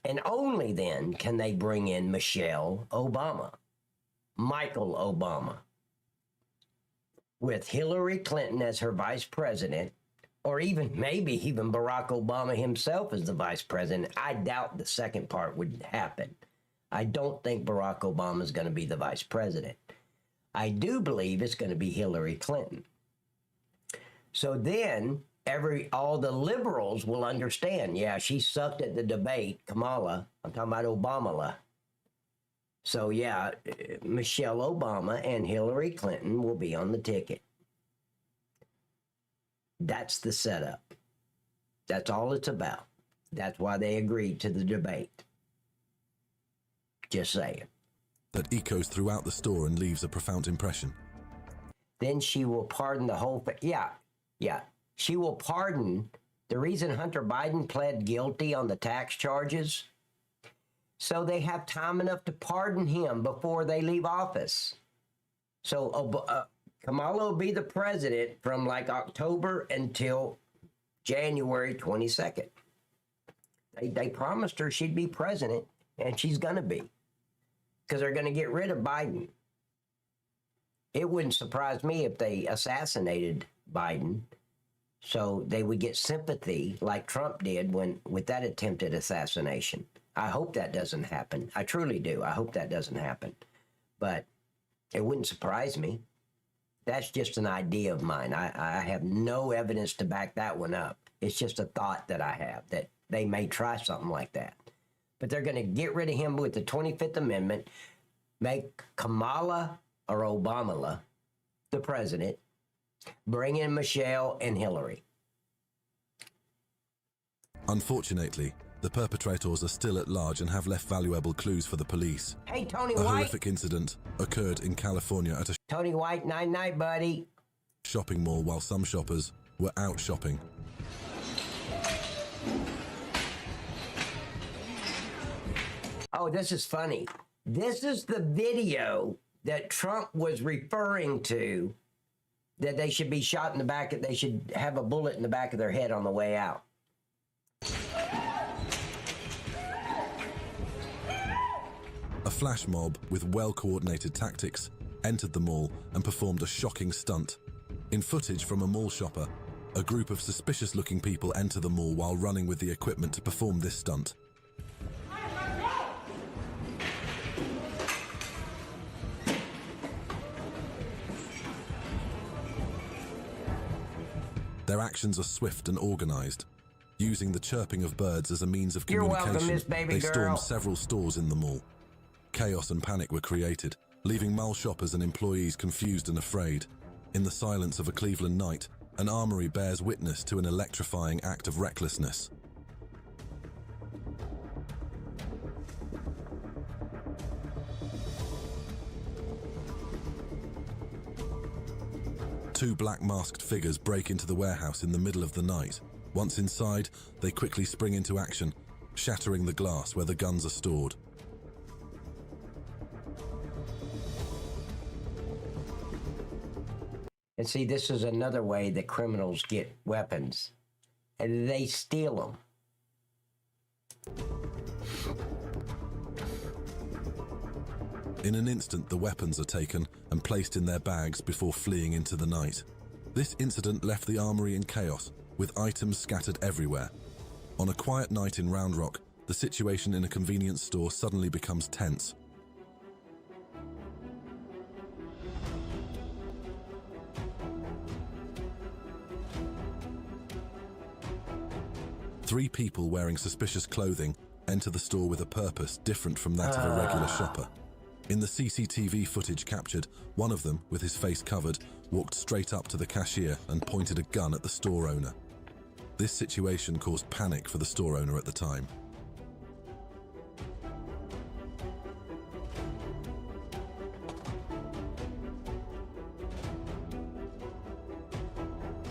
and only then, can they bring in Michelle Obama, Michael Obama, with Hillary Clinton as her vice president, or maybe even Barack Obama himself as the vice president. I doubt the second part would happen. I don't think Barack Obama is going to be the vice president. I do believe it's going to be Hillary Clinton. So then all the liberals will understand, yeah, she sucked at the debate, Kamala. I'm talking about Obama. So yeah, Michelle Obama and Hillary Clinton will be on the ticket. That's the setup. That's all it's about. That's why they agreed to the debate. Just saying. That echoes throughout the store and leaves a profound impression. Then she will pardon the whole thing. Yeah. She will pardon. The reason Hunter Biden pled guilty on the tax charges, so they have time enough to pardon him before they leave office. So Kamala will be the president from like October until January 22nd. They promised her she'd be president, and she's going to be. Because they're going to get rid of Biden. It wouldn't surprise me if they assassinated Biden, so they would get sympathy like Trump did with that attempted assassination. I hope that doesn't happen. I truly do. I hope that doesn't happen. But it wouldn't surprise me. That's just an idea of mine. I have no evidence to back that one up. It's just a thought that I have that they may try something like that. But they're going to get rid of him with the 25th Amendment, make Kamala or Obama the president, bring in Michelle and Hillary. Unfortunately, The perpetrators are still at large and have left valuable clues for the police. Hey, Tony A White. horrific incident occurred in California at a Tony White, night, buddy. shopping mall while some shoppers were out shopping. Oh, this is funny. This is the video that Trump was referring to, that they should be shot in the back, they should have a bullet in the back of their head on the way out. A flash mob with well-coordinated tactics entered the mall and performed a shocking stunt. In footage from a mall shopper, a group of suspicious-looking people enter the mall while running with the equipment to perform this stunt. Their actions are swift and organized. Using the chirping of birds as a means of communication, welcome, Miss Baby they Girl. stormed several stores in the mall. Chaos and panic were created, leaving mall shoppers and employees confused and afraid. In the silence of a Cleveland night, an armory bears witness to an electrifying act of recklessness. Two black-masked figures break into the warehouse in the middle of the night. Once inside, they quickly spring into action, shattering the glass where the guns are stored. And see, this is another way that criminals get weapons, and they steal them. In an instant, the weapons are taken and placed in their bags before fleeing into the night. This incident left the armory in chaos, with items scattered everywhere. On a quiet night in Round Rock, the situation in a convenience store suddenly becomes tense. Three people wearing suspicious clothing enter the store with a purpose different from that of a regular shopper. In the CCTV footage captured, one of them, with his face covered, walked straight up to the cashier and pointed a gun at the store owner. This situation caused panic for the store owner at the time.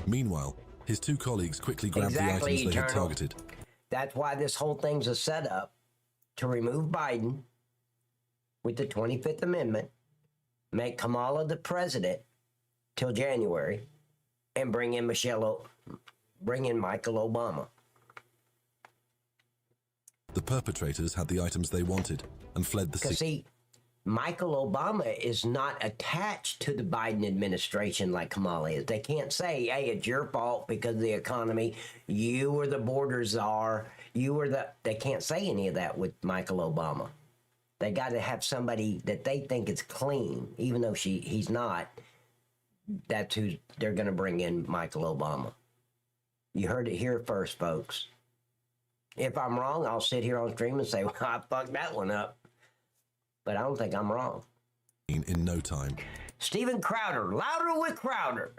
Meanwhile, his two colleagues quickly grabbed the items they had targeted. That's why this whole thing's a setup to remove Biden with the 25th Amendment, make Kamala the president till January, and bring in Michael Obama. The perpetrators had the items they wanted and fled the Because see, Michael Obama is not attached to the Biden administration like Kamala is. They can't say, hey, it's your fault because of the economy. You were the border czar. They can't say any of that with Michael Obama. They got to have somebody that they think is clean, even though he's not. That's who they're going to bring in, Michael Obama. You heard it here first, folks. If I'm wrong, I'll sit here on stream and say, well, I fucked that one up. But I don't think I'm wrong. In no time. Steven Crowder, louder with Crowder,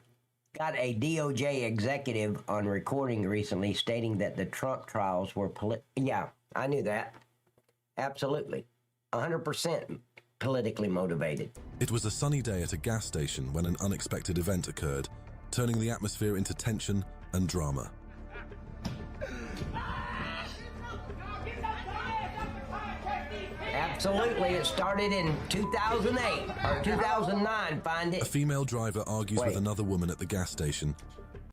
got a DOJ executive on recording recently stating that the Trump trials were yeah, I knew that. Absolutely. 100% politically motivated. It was a sunny day at a gas station when an unexpected event occurred, turning the atmosphere into tension and drama. Absolutely. It started in 2008 or 2009. Find it. A female driver argues with another woman at the gas station.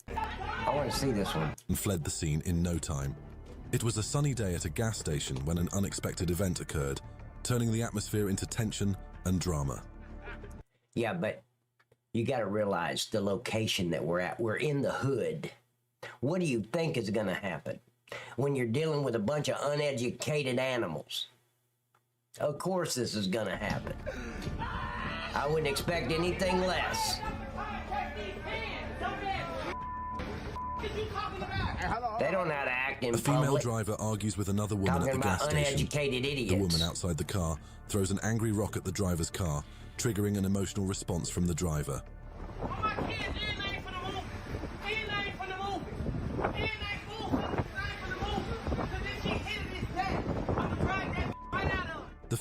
I want to see this one. And fled the scene in no time. It was a sunny day at a gas station when an unexpected event occurred, turning the atmosphere into tension and drama. Yeah, but you got to realize the location that we're at. We're in the hood. What do you think is going to happen when you're dealing with a bunch of uneducated animals? Of course this is going to happen. I wouldn't expect anything less. They don't know how to act in public. A female public. driver argues with another woman Talking at the gas about station. uneducated idiots. The woman outside the car throws an angry rock at the driver's car, triggering an emotional response from the driver.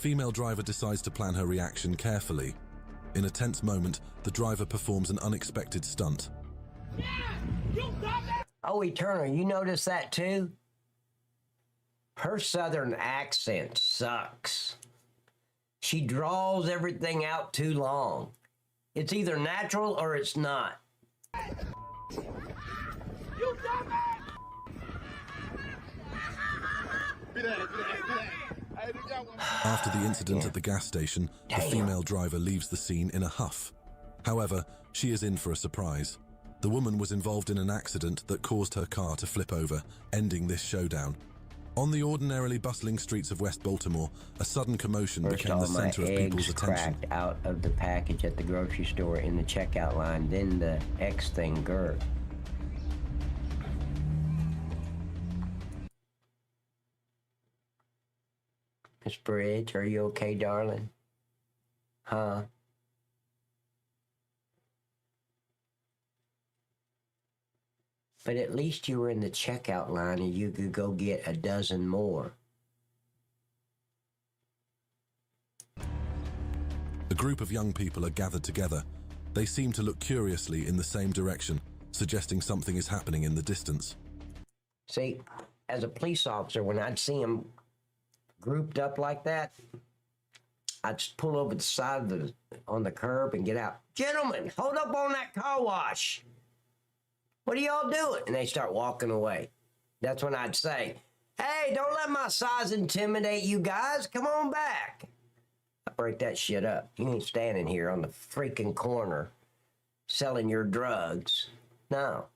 female driver decides to plan her reaction carefully. In a tense moment, the driver performs an unexpected stunt. Oh, Turner, you notice that too? Her southern accent sucks. She draws everything out too long. It's either natural or it's not. After the incident at the gas station, the female driver leaves the scene in a huff. However, she is in for a surprise. The woman was involved in an accident that caused her car to flip over, ending this showdown. On the ordinarily bustling streets of West Baltimore, a sudden commotion became the center of people's attention. Cracked out of the package at the grocery store in the checkout line, then the X thing gurged. Miss Bridge, are you okay, darling? Huh? But at least you were in the checkout line and you could go get a dozen more. A group of young people are gathered together. They seem to look curiously in the same direction, suggesting something is happening in the distance. See, as a police officer, when I'd see them grouped up like that, I'd just pull over the side of on the curb and get out. Gentlemen, hold up on that car wash. What are y'all doing? And they start walking away. That's when I'd say, hey, don't let my size intimidate you guys. Come on back. I break that shit up. You ain't standing here on the freaking corner selling your drugs. No.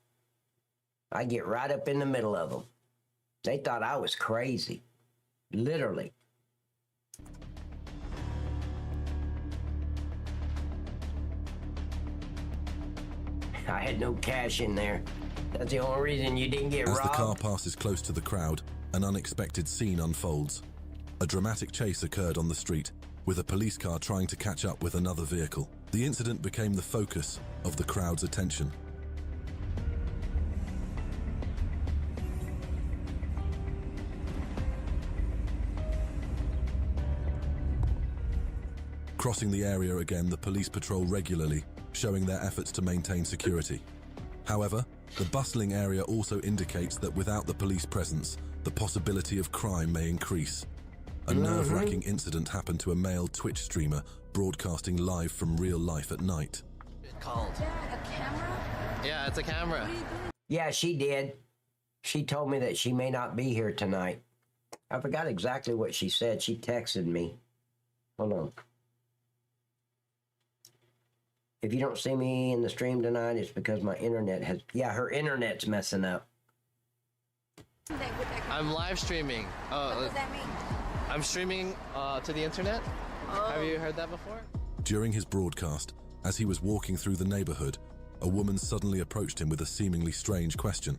I get right up in the middle of them. They thought I was crazy. Literally. I had no cash in there. That's the only reason you didn't get robbed. As the car passes close to the crowd, an unexpected scene unfolds. A dramatic chase occurred on the street, with a police car trying to catch up with another vehicle. The incident became the focus of the crowd's attention. Crossing the area again, the police patrol regularly, showing their efforts to maintain security. However, the bustling area also indicates that without the police presence, the possibility of crime may increase. A nerve-wracking incident happened to a male Twitch streamer broadcasting live from real life at night. Called. Is that a camera? Yeah, it's a camera. Yeah, she did. She told me that she may not be here tonight. I forgot exactly what she said. She texted me. Hold on. If you don't see me in the stream tonight, it's because my internet has... Yeah, her internet's messing up. I'm live streaming. What does that mean? I'm streaming to the internet. Oh. Have you heard that before? During his broadcast, as he was walking through the neighborhood, a woman suddenly approached him with a seemingly strange question.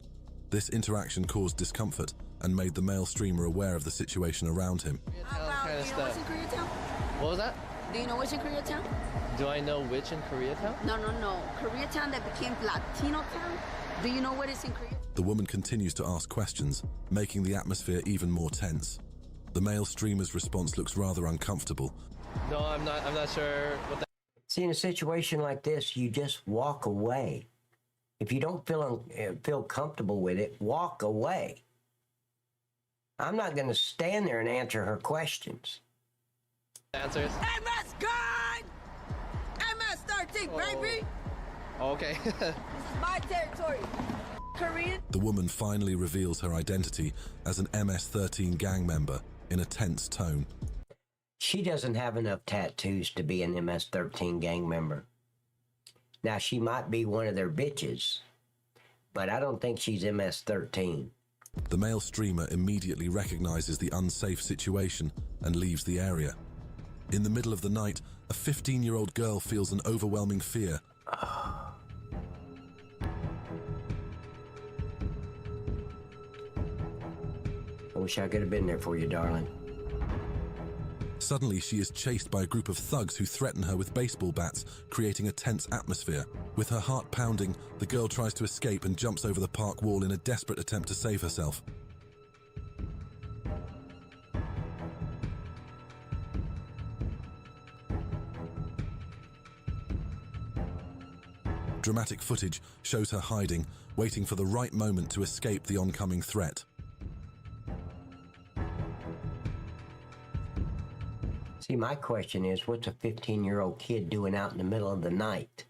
This interaction caused discomfort and made the male streamer aware of the situation around him. Do you know what's in Koreatown? What was that? Do you know what's in Koreatown? Do I know which in Koreatown? No. Koreatown that became Latino town. Do you know what is in Korea? The woman continues to ask questions, making the atmosphere even more tense. The male streamer's response looks rather uncomfortable. No, I'm not sure what that... See, in a situation like this, you just walk away. If you don't feel comfortable with it, walk away. I'm not going to stand there and answer her questions. Answers? MS God! MS-13, baby! Okay. This is my territory. Korean? The woman finally reveals her identity as an MS-13 gang member in a tense tone. She doesn't have enough tattoos to be an MS-13 gang member. Now, she might be one of their bitches, but I don't think she's MS-13. The male streamer immediately recognizes the unsafe situation and leaves the area. In the middle of the night, a 15-year-old girl feels an overwhelming fear. I wish I could have been there for you, darling. Suddenly, she is chased by a group of thugs who threaten her with baseball bats, creating a tense atmosphere. With her heart pounding, the girl tries to escape and jumps over the park wall in a desperate attempt to save herself. Dramatic footage shows her hiding, waiting for the right moment to escape the oncoming threat. See, my question is, what's a 15-year-old kid doing out in the middle of the night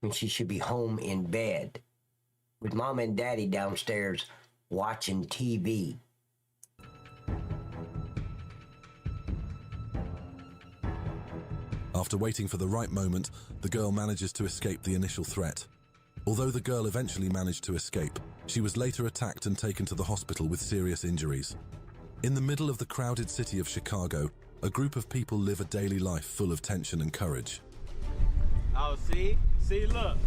when she should be home in bed with mom and daddy downstairs watching TV? After waiting for the right moment, the girl manages to escape the initial threat. Although the girl eventually managed to escape, she was later attacked and taken to the hospital with serious injuries. In the middle of the crowded city of Chicago, a group of people live a daily life full of tension and courage. Oh, see, look,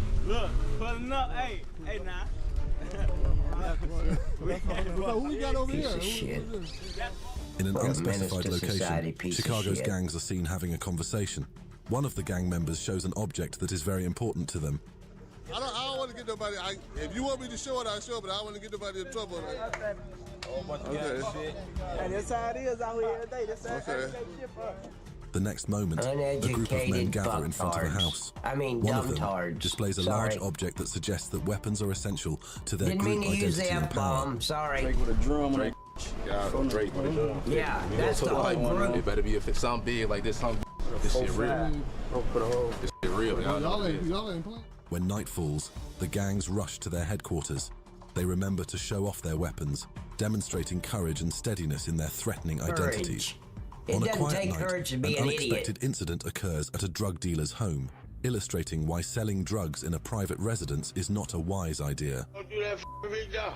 pulling up, hey, now. Who we got over Piece here? of shit. In an What a unspecified menace to society, location, piece of Chicago's shit. gangs are seen having a conversation. One of the gang members shows an object that is very important to them. I don't want to get nobody. If you want me to show it, I'll show it, but I don't want to get nobody in trouble. Okay. And that's how it is out here today. That's how Okay. The next moment, a group of men gather in front of a house. One of them displays a large object that suggests that weapons are essential to their Didn't mean group to use the identity and power. F-bomb, sorry. Drake with a drum on it. Drake with a drum. Yeah, that's the whole group. It better be if it's something big like this, something. This shit real. This shit real. Y'all know what it is. Y'all ain't playing. When night falls, the gangs rush to their headquarters. They remember to show off their weapons, demonstrating courage and steadiness in their threatening identities. It On a doesn't quiet take night, courage to be an an unexpected idiot. incident occurs at a drug dealer's home, illustrating why selling drugs in a private residence is not a wise idea. Don't do that big dog.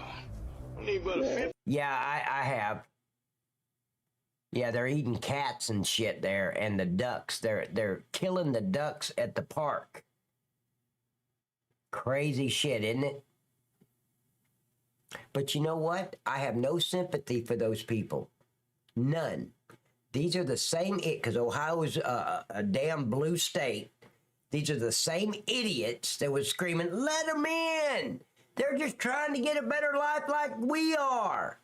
I need but a 50. Yeah, I have. Yeah, they're eating cats and shit there, and the ducks. They're killing the ducks at the park. Crazy shit, isn't it? But you know what? I have no sympathy for those people. None. These are the same, because Ohio is a damn blue state. These are the same idiots that was screaming, let them in. They're just trying to get a better life like we are.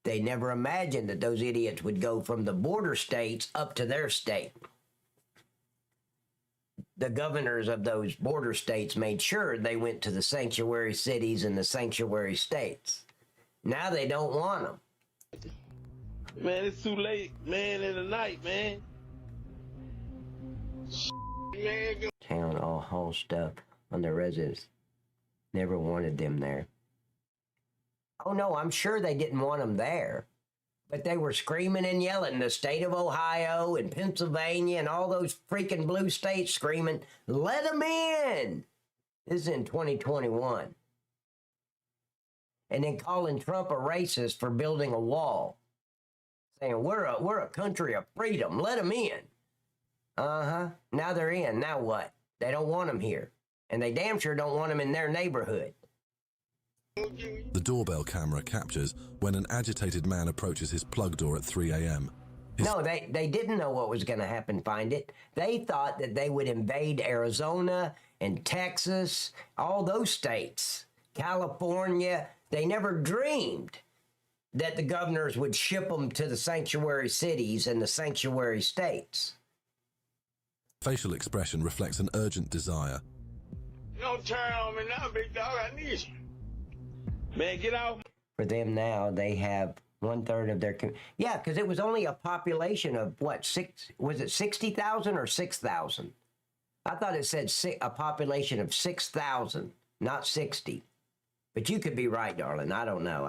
They never imagined that those idiots would go from the border states up to their state. The governors of those border states made sure they went to the sanctuary cities and the sanctuary states. Now they don't want them. Man, it's too late, man, in the night, man. Man, Town all hall stuff on the residents. Never wanted them there. Oh no, I'm sure they didn't want them there. But they were screaming and yelling. The state of Ohio and Pennsylvania and all those freaking blue states screaming, let them in. This is in 2021. And then calling Trump a racist for building a wall. Saying, we're a country of freedom. Let them in. Uh-huh. Now they're in. Now what? They don't want them here. And they damn sure don't want them in their neighborhood. The doorbell camera captures when an agitated man approaches his plug door at 3 a.m. No, they didn't know what was going to happen, find it. They thought that they would invade Arizona and Texas, all those states, California. They never dreamed that the governors would ship them to the sanctuary cities and the sanctuary states. Facial expression reflects an urgent desire. don't turn on me now, big dog. I need you. Man, get out. For them now, they have 1/3 of their... Yeah, because it was only a population of, what, was it 60,000 or 6,000? I thought it said a population of 6,000, not 60. But you could be right, darling. I don't know.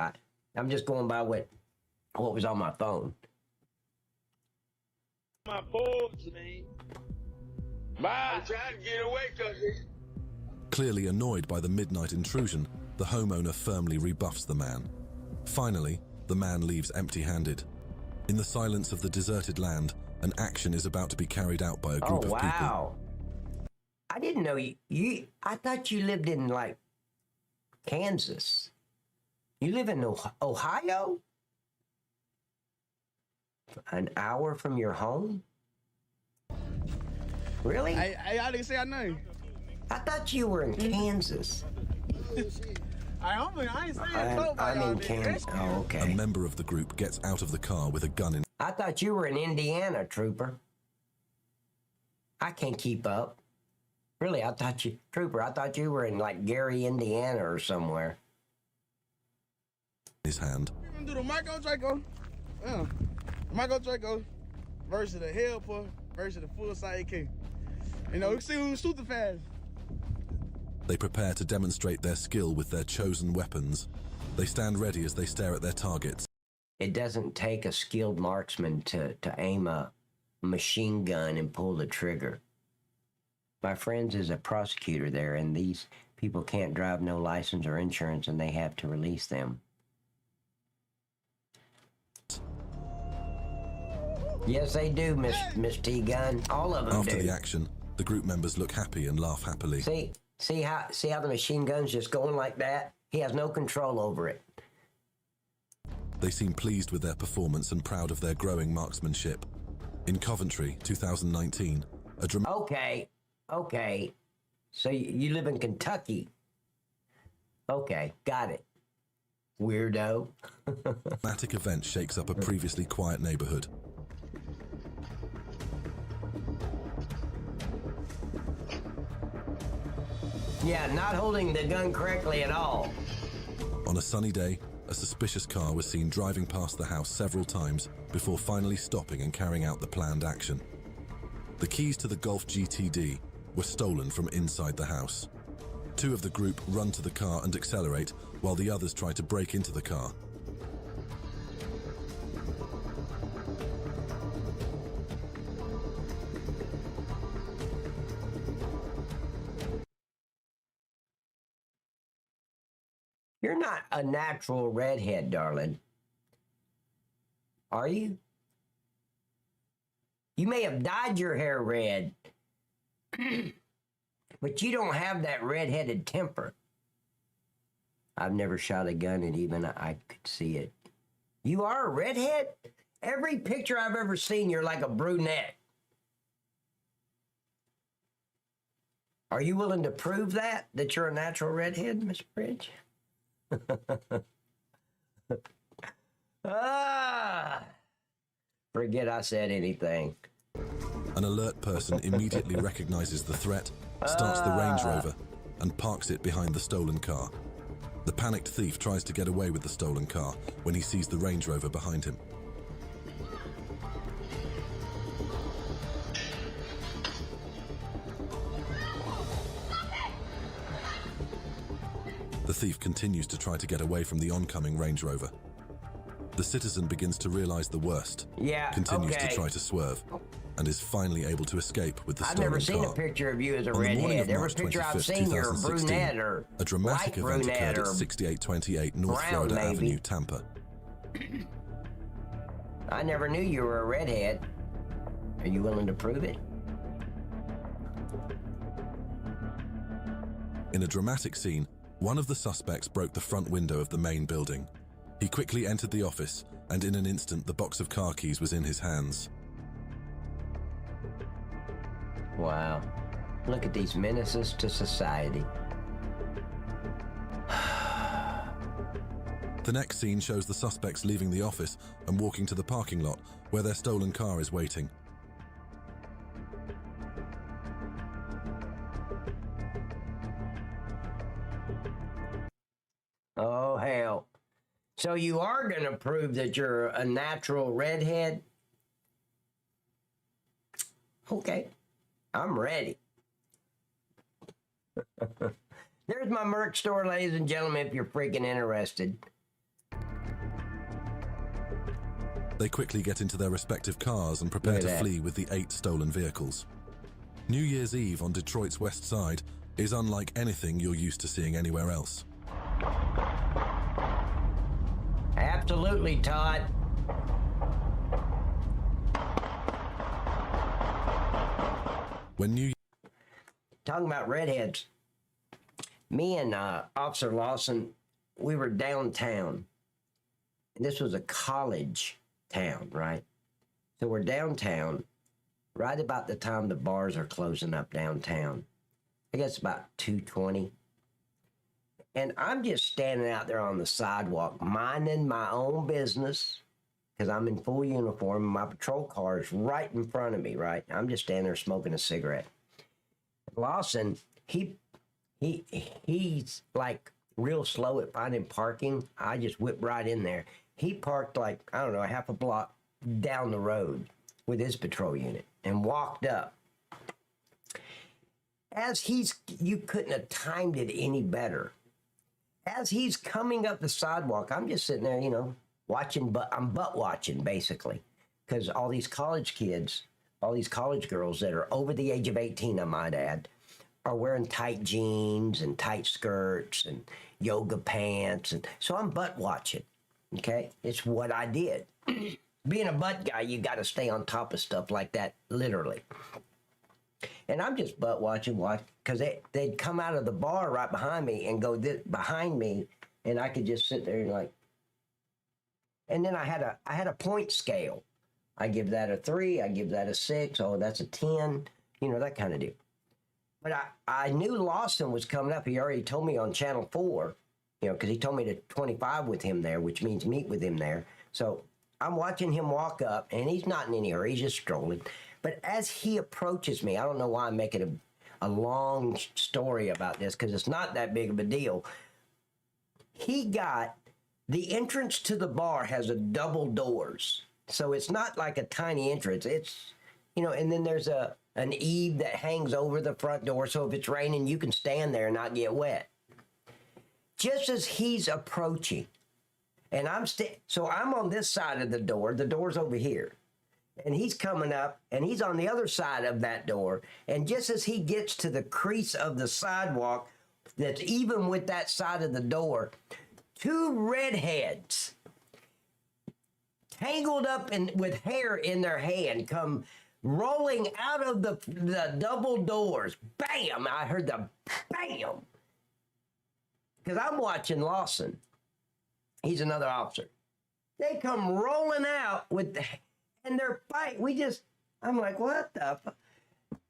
I'm just going by what was on my phone. My boys, man. Bye. I'm trying to get away, cause Clearly annoyed by the midnight intrusion, the homeowner firmly rebuffs the man. Finally, the man leaves empty-handed. In the silence of the deserted land, an action is about to be carried out by a group of people. Wow. I didn't know you. I thought you lived in, like, Kansas. You live in Ohio? An hour from your home? Really? I didn't say I know. I thought you were in Kansas. I ain't saying I'm in Kansas. Oh, okay. A member of the group gets out of the car with a gun in. I thought you were in Indiana, trooper. I can't keep up. Really, I thought you, Trooper, I thought you were in like Gary, Indiana or somewhere. His hand. We're gonna do the Micro Draco. Yeah. Micro Draco versus the Helper versus the full size AK. You know, we see who shoot the fast. They prepare to demonstrate their skill with their chosen weapons. They stand ready as they stare at their targets. It doesn't take a skilled marksman to aim a machine gun and pull the trigger. My friends is a prosecutor there, and these people can't drive no license or insurance, and they have to release them. Yes, they do, Miss T-Gun. All of them After do. the action, the group members look happy and laugh happily. See how the machine gun's just going like that? He has no control over it. They seem pleased with their performance and proud of their growing marksmanship. In Coventry, 2019, Okay. So you live in Kentucky. Okay, got it. Weirdo. dramatic event shakes up a previously quiet neighborhood. Yeah, not holding the gun correctly at all. On a sunny day, a suspicious car was seen driving past the house several times before finally stopping and carrying out the planned action. The keys to the Golf GTD were stolen from inside the house. Two of the group run to the car and accelerate, while the others try to break into the car. You're not a natural redhead, darling. Are you? You may have dyed your hair red, but you don't have that redheaded temper. I've never shot a gun and even I could see it. You are a redhead? Every picture I've ever seen, you're like a brunette. Are you willing to prove that you're a natural redhead, Miss Bridge? Forget I said anything. An alert person immediately recognizes the threat, starts the Range Rover, and parks it behind the stolen car. The panicked thief tries to get away with the stolen car when he sees the Range Rover behind him. The thief continues to try to get away from the oncoming Range Rover. The citizen begins to realize the worst, continues to try to swerve, and is finally able to escape with the stolen car. I've never seen a picture of you as a redhead. Every picture I've seen, you're a brunette or a dramatic event occurred at 6828 North Florida Avenue, Tampa. I never knew you were a redhead. Are you willing to prove it? In a dramatic scene, one of the suspects broke the front window of the main building. He quickly entered the office, and in an instant the box of car keys was in his hands. Wow. Look at these menaces to society. The next scene shows the suspects leaving the office and walking to the parking lot where their stolen car is waiting. Oh, hell. So you are going to prove that you're a natural redhead? Okay. I'm ready. There's my merch store, ladies and gentlemen, if you're freaking interested. They quickly get into their respective cars and prepare to flee with the 8 stolen vehicles. New Year's Eve on Detroit's west side is unlike anything you're used to seeing anywhere else. Absolutely, Todd. Talking about redheads, me and Officer Lawson, we were downtown. And this was a college town, right? So we're downtown, right about the time the bars are closing up downtown. I guess about 2:20. And I'm just standing out there on the sidewalk, minding my own business, because I'm in full uniform. My patrol car is right in front of me, right? I'm just standing there smoking a cigarette. Lawson, he's like real slow at finding parking. I just whipped right in there. He parked like, I don't know, a half a block down the road with his patrol unit and walked up. You couldn't have timed it any better. As he's coming up the sidewalk, I'm just sitting there, you know, watching, but I'm butt watching basically, because all these college kids, all these college girls that are over the age of 18, I might add, are wearing tight jeans and tight skirts and yoga pants. And so I'm butt watching. Okay. It's what I did. Being a butt guy, you got to stay on top of stuff like that, literally. And I'm just butt watching, because they'd come out of the bar right behind me and go behind me, and I could just sit there and like. And then I had a point scale. I give that a 3. I give that a 6. Oh, that's a 10. You know, that kind of deal. But I knew Lawson was coming up. He already told me on Channel 4, you know, because he told me to 25 with him there, which means meet with him there. So I'm watching him walk up, and he's not in any hurry. He's just strolling. But as he approaches me, I don't know why I'm making a long story about this, because it's not that big of a deal. The entrance to the bar has a double doors. So it's not like a tiny entrance. It's, you know, and then there's an eave that hangs over the front door. So if it's raining, you can stand there and not get wet. Just as he's approaching, and so I'm on this side of the door's over here. And he's coming up, and he's on the other side of that door. And just as he gets to the crease of the sidewalk that's even with that side of the door, 2 redheads tangled up with hair in their hand come rolling out of the double doors. Bam! I heard the bam. Because I'm watching Lawson. He's another officer. They come rolling out and they're fighting. I'm like, what the fuck?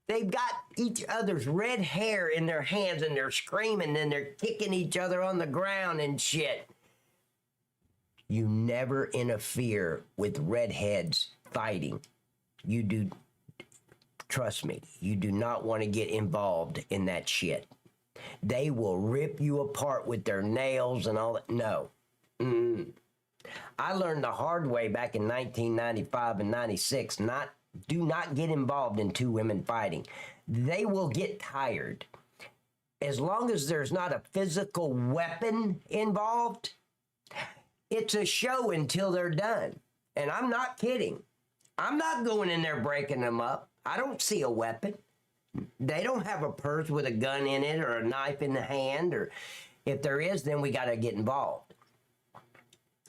They've got each other's red hair in their hands, and they're screaming, and they're kicking each other on the ground and shit. You never interfere with redheads fighting. You do, trust me, you do not want to get involved in that shit. They will rip you apart with their nails and all that. No. I learned the hard way back in 1995 and 96, do not get involved in 2 women fighting. They will get tired. As long as there's not a physical weapon involved, it's a show until they're done. And I'm not kidding. I'm not going in there breaking them up. I don't see a weapon. They don't have a purse with a gun in it or a knife in the hand, or if there is, then we got to get involved.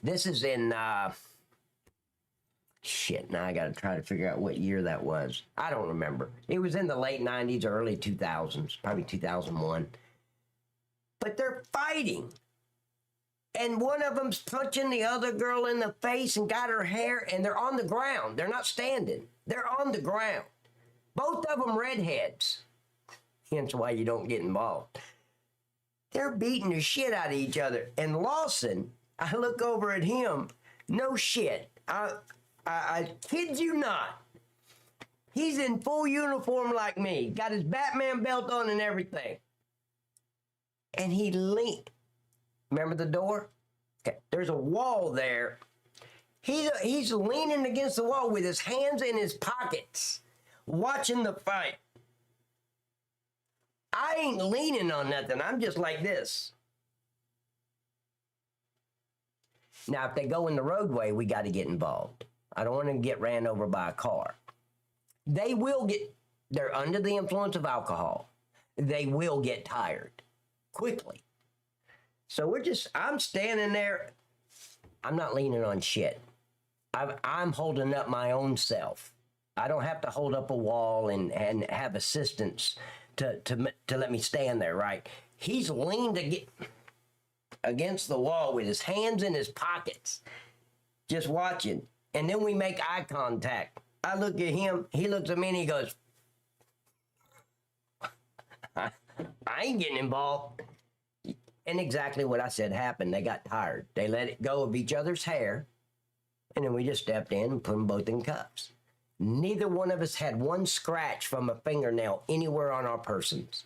This is in, now I got to try to figure out what year that was. I don't remember. It was in the late 90s or early 2000s, probably 2001. But they're fighting. And one of them's punching the other girl in the face and got her hair, and they're on the ground. They're not standing. They're on the ground. Both of them redheads. Hence why you don't get involved. They're beating the shit out of each other. And Lawson, I look over at him, no shit. I kid you not. He's in full uniform like me. Got his Batman belt on and everything. And he leaned. Remember the door? Okay, there's a wall there. He's leaning against the wall with his hands in his pockets, watching the fight. I ain't leaning on nothing. I'm just like this. Now, if they go in the roadway, we got to get involved. I don't want them to get ran over by a car. They're under the influence of alcohol. They will get tired quickly. So I'm standing there. I'm not leaning on shit. I'm holding up my own self. I don't have to hold up a wall and have assistance to let me stand there, right? He's leaned against the wall with his hands in his pockets, just watching. And then we make eye contact. I look at him, he looks at me, and he goes, I ain't getting involved. And exactly what I said happened. They got tired. They let it go of each other's hair, and then we just stepped in and put them both in cuffs. Neither one of us had one scratch from a fingernail anywhere on our persons.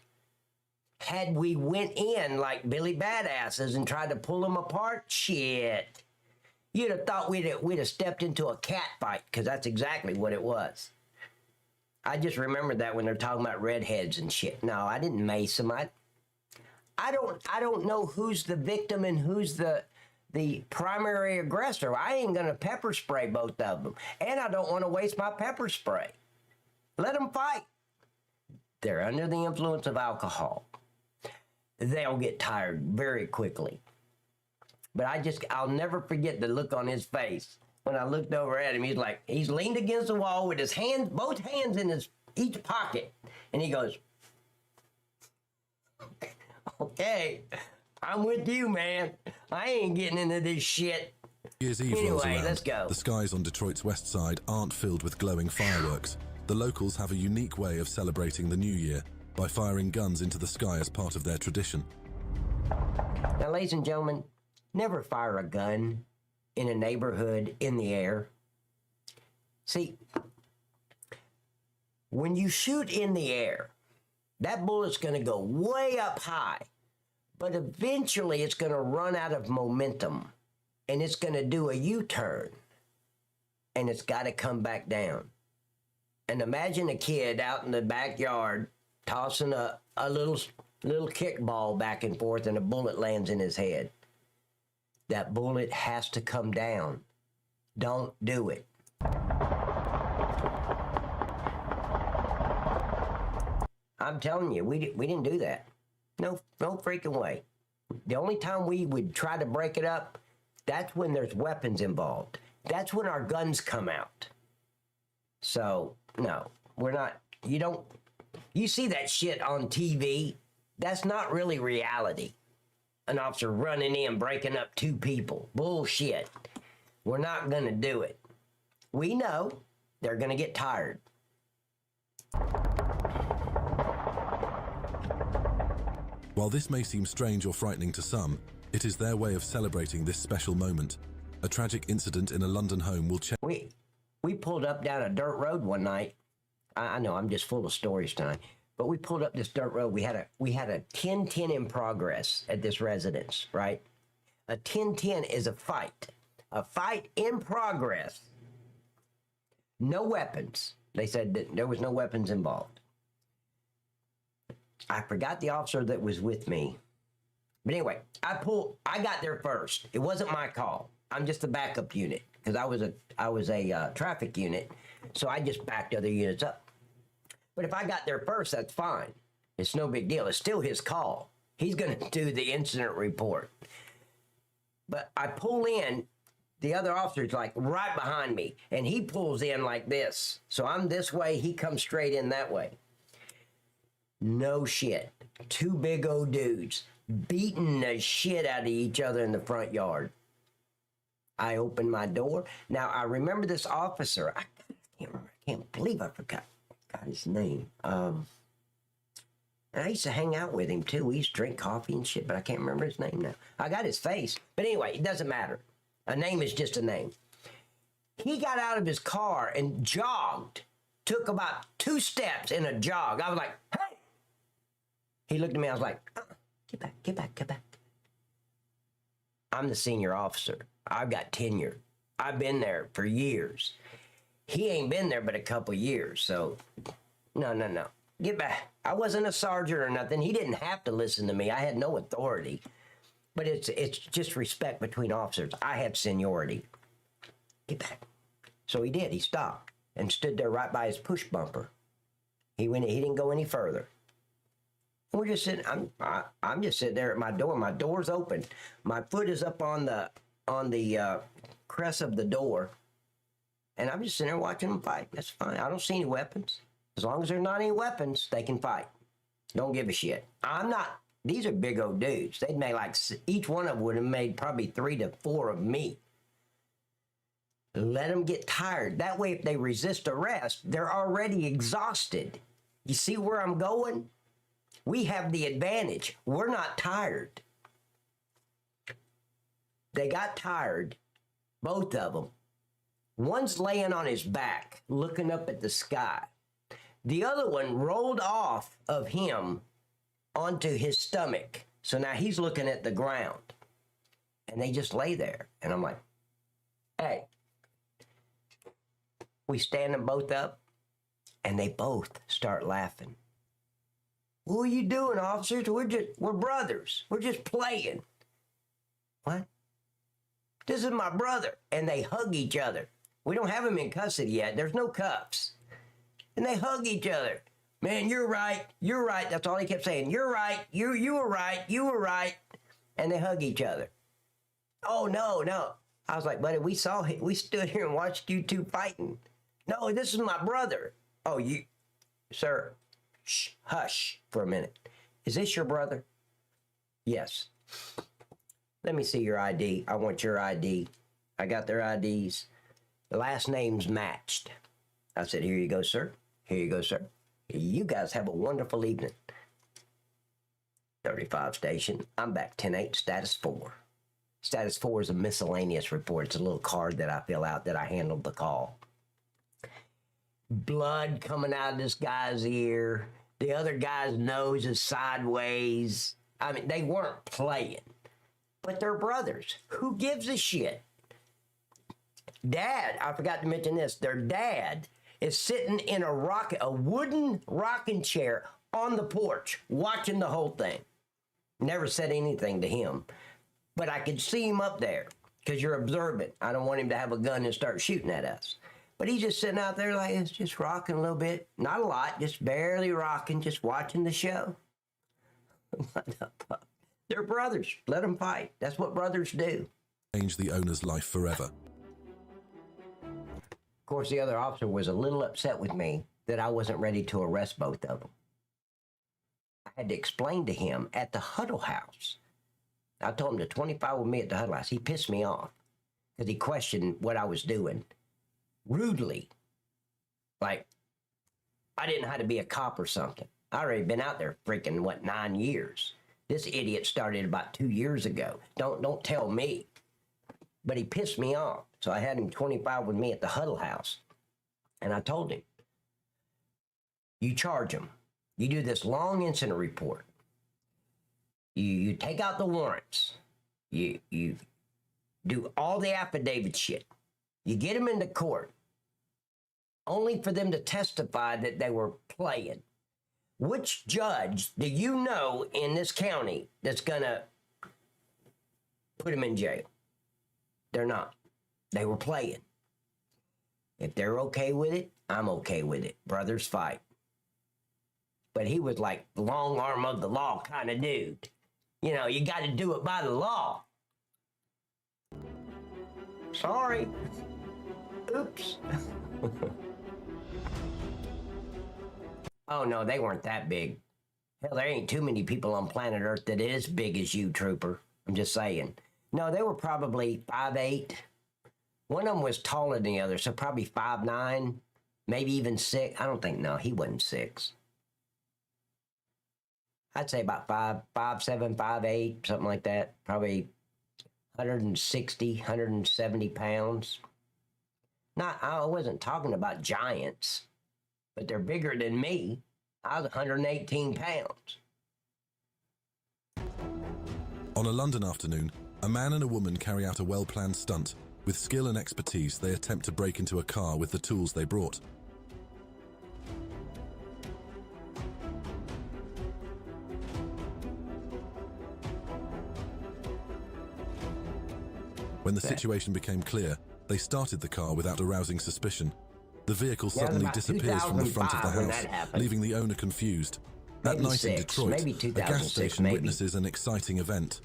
Had we went in like Billy Badasses and tried to pull them apart, shit. You'd have thought we'd have stepped into a cat fight, because that's exactly what it was. I just remembered that when they're talking about redheads and shit. No, I didn't mace them. I don't know who's the victim and who's the primary aggressor. I ain't gonna pepper spray both of them, and I don't want to waste my pepper spray. Let them fight. They're under the influence of alcohol. They'll get tired very quickly. But I'll never forget the look on his face when I looked over at him. He's leaned against the wall with his hands, both hands in each pocket, and he goes, "Okay, I'm with you, man. I ain't getting into this shit." New Year's Eve rolls Anyway, around. let's go. The skies on Detroit's west side aren't filled with glowing fireworks. The locals have a unique way of celebrating the new year by firing guns into the sky as part of their tradition. Now, ladies and gentlemen, never fire a gun in a neighborhood in the air. See, when you shoot in the air, that bullet's going to go way up high, but eventually it's going to run out of momentum, and it's going to do a U-turn, and it's got to come back down. And imagine a kid out in the backyard tossing a little kickball back and forth, and a bullet lands in his head. That bullet has to come down. Don't do it. I'm telling you, we didn't do that. No freaking way. The only time we would try to break it up, that's when there's weapons involved. That's when our guns come out. So, no, we're not. You see that shit on TV. That's not really reality. An officer running in, breaking up two people. Bullshit. We're not going to do it. We know they're going to get tired. While this may seem strange or frightening to some, it is their way of celebrating this special moment. A tragic incident in a London home will change. We pulled up down a dirt road one night. I know I'm just full of stories tonight. But we pulled up this dirt road. We had a 10-10 in progress at this residence, right? A 10-10 is a fight in progress. No weapons. They said that there was no weapons involved. I forgot the officer that was with me. But anyway, I got there first. It wasn't my call. I'm just a backup unit because I was a traffic unit. So I just backed other units up. But if I got there first, that's fine. It's no big deal. It's still his call. He's going to do the incident report. But I pull in, the other officer's like right behind me, and he pulls in like this. So I'm this way, he comes straight in that way. No shit. Two big old dudes beating the shit out of each other in the front yard. I opened my door. Now, I remember this officer. I can't believe I forgot his name. And I used to hang out with him too. We used to drink coffee and shit, but I can't remember his name now. I got his face. But anyway, it doesn't matter. A name is just a name. He got out of his car and jogged. Took about 2 steps in a jog. I was like, hey! He looked at me. I was like, get back. I'm the senior officer. I've got tenure. I've been there for years. He ain't been there but a couple years, so no. Get back. I wasn't a sergeant or nothing. He didn't have to listen to me. I had no authority. But it's just respect between officers. I have seniority. Get back. So he did. He stopped and stood there right by his push bumper. He didn't go any further. We're just sitting. I'm just sitting there at my door. My door's open. My foot is up on the crest of the door. And I'm just sitting there watching them fight. That's fine. I don't see any weapons. As long as there's not any weapons, they can fight. Don't give a shit. I'm not. These are big old dudes. They'd make each one of them would have made probably 3 to 4 of me. Let them get tired. That way, if they resist arrest, they're already exhausted. You see where I'm going? We have the advantage. We're not tired. They got tired, both of them. One's laying on his back, looking up at the sky. The other one rolled off of him onto his stomach. So now he's looking at the ground. And they just lay there. And I'm like, hey. We stand them both up. And they both start laughing. What are you doing, officers? We're brothers. We're just playing. What? This is my brother. And they hug each other. We don't have him in custody yet. There's no cuffs. And they hug each other. Man, you're right. You're right. That's all he kept saying. You're right. You were right. You were right. And they hug each other. Oh, no. I was like, buddy, we stood here and watched you two fighting. No, this is my brother. Oh, sir, shh, hush for a minute. Is this your brother? Yes. Let me see your ID. I want your ID. I got their IDs. The last names matched. I said, here you go, sir. Here you go, sir. You guys have a wonderful evening. 35 station. I'm back 10-8, status 4. Status 4 is a miscellaneous report. It's a little card that I fill out that I handled the call. Blood coming out of this guy's ear. The other guy's nose is sideways. I mean, they weren't playing. But they're brothers. Who gives a shit? Dad, I forgot to mention this. Their dad is sitting in a wooden rocking chair on the porch, watching the whole thing. Never said anything to him. But I could see him up there, because you're observant. I don't want him to have a gun and start shooting at us. But he's just sitting out there like it's just rocking a little bit. Not a lot, just barely rocking, just watching the show. They're brothers. Let them fight. That's what brothers do. Change the owner's life forever. Of course, the other officer was a little upset with me that I wasn't ready to arrest both of them. I had to explain to him at the huddle house. I told him to 25 with me at the huddle house. He pissed me off because he questioned what I was doing. Rudely. Like, I didn't know how to be a cop or something. I already been out there freaking, 9 years. This idiot started about 2 years ago. Don't tell me. But he pissed me off. So I had him 25 with me at the huddle house. And I told him, you charge him. You do this long incident report. You take out the warrants. You do all the affidavit shit. You get them into court. Only for them to testify that they were playing. Which judge do you know in this county that's gonna put him in jail? They're not. They were playing. If they're okay with it, I'm okay with it. Brothers fight. But he was like the long arm of the law kind of dude. You know, you got to do it by the law. Sorry. Oops. Oh, no, they weren't that big. Hell, there ain't too many people on planet Earth that is big as you, trooper. I'm just saying. No, they were probably 5'8". One of them was taller than the other, so probably 5'9", maybe even 6. I don't think, no, he wasn't 6. I'd say about 5'7", 5'8", something like that. Probably 160, 170 pounds. I wasn't talking about giants, but they're bigger than me. I was 118 pounds. On a London afternoon, a man and a woman carry out a well-planned stunt. With skill and expertise, they attempt to break into a car with the tools they brought. When the situation became clear, they started the car without arousing suspicion. The vehicle suddenly disappears from the front of the house, leaving the owner confused. That night in Detroit, a gas station witnesses an exciting event.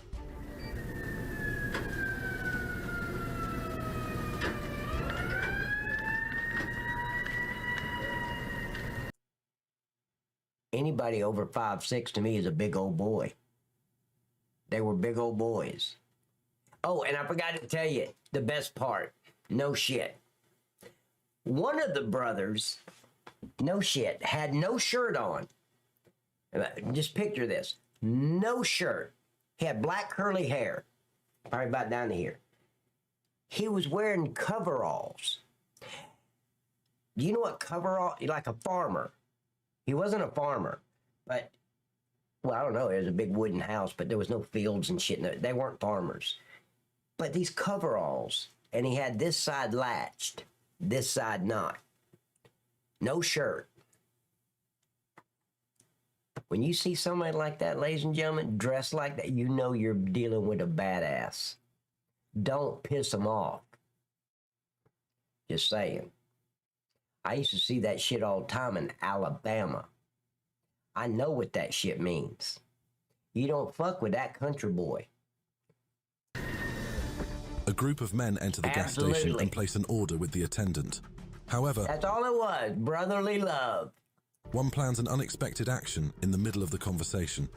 Anybody over 5'6" to me is a big old boy. They were big old boys. Oh, and I forgot to tell you the best part. No shit. One of the brothers, no shit, had no shirt on. Just picture this. No shirt. He had black curly hair. Probably about down to here. He was wearing coveralls. Do you know what coverall? Like a farmer. He wasn't a farmer, but, well, I don't know. It was a big wooden house, but there was no fields and shit. They weren't farmers. But these coveralls, and he had this side latched, this side not. No shirt. When you see somebody like that, ladies and gentlemen, dressed like that, you know you're dealing with a badass. Don't piss them off. Just saying. I used to see that shit all the time in Alabama. I know what that shit means. You don't fuck with that country boy. A group of men enter the gas station and place an order with the attendant. However, that's all it was, brotherly love. One plans an unexpected action in the middle of the conversation.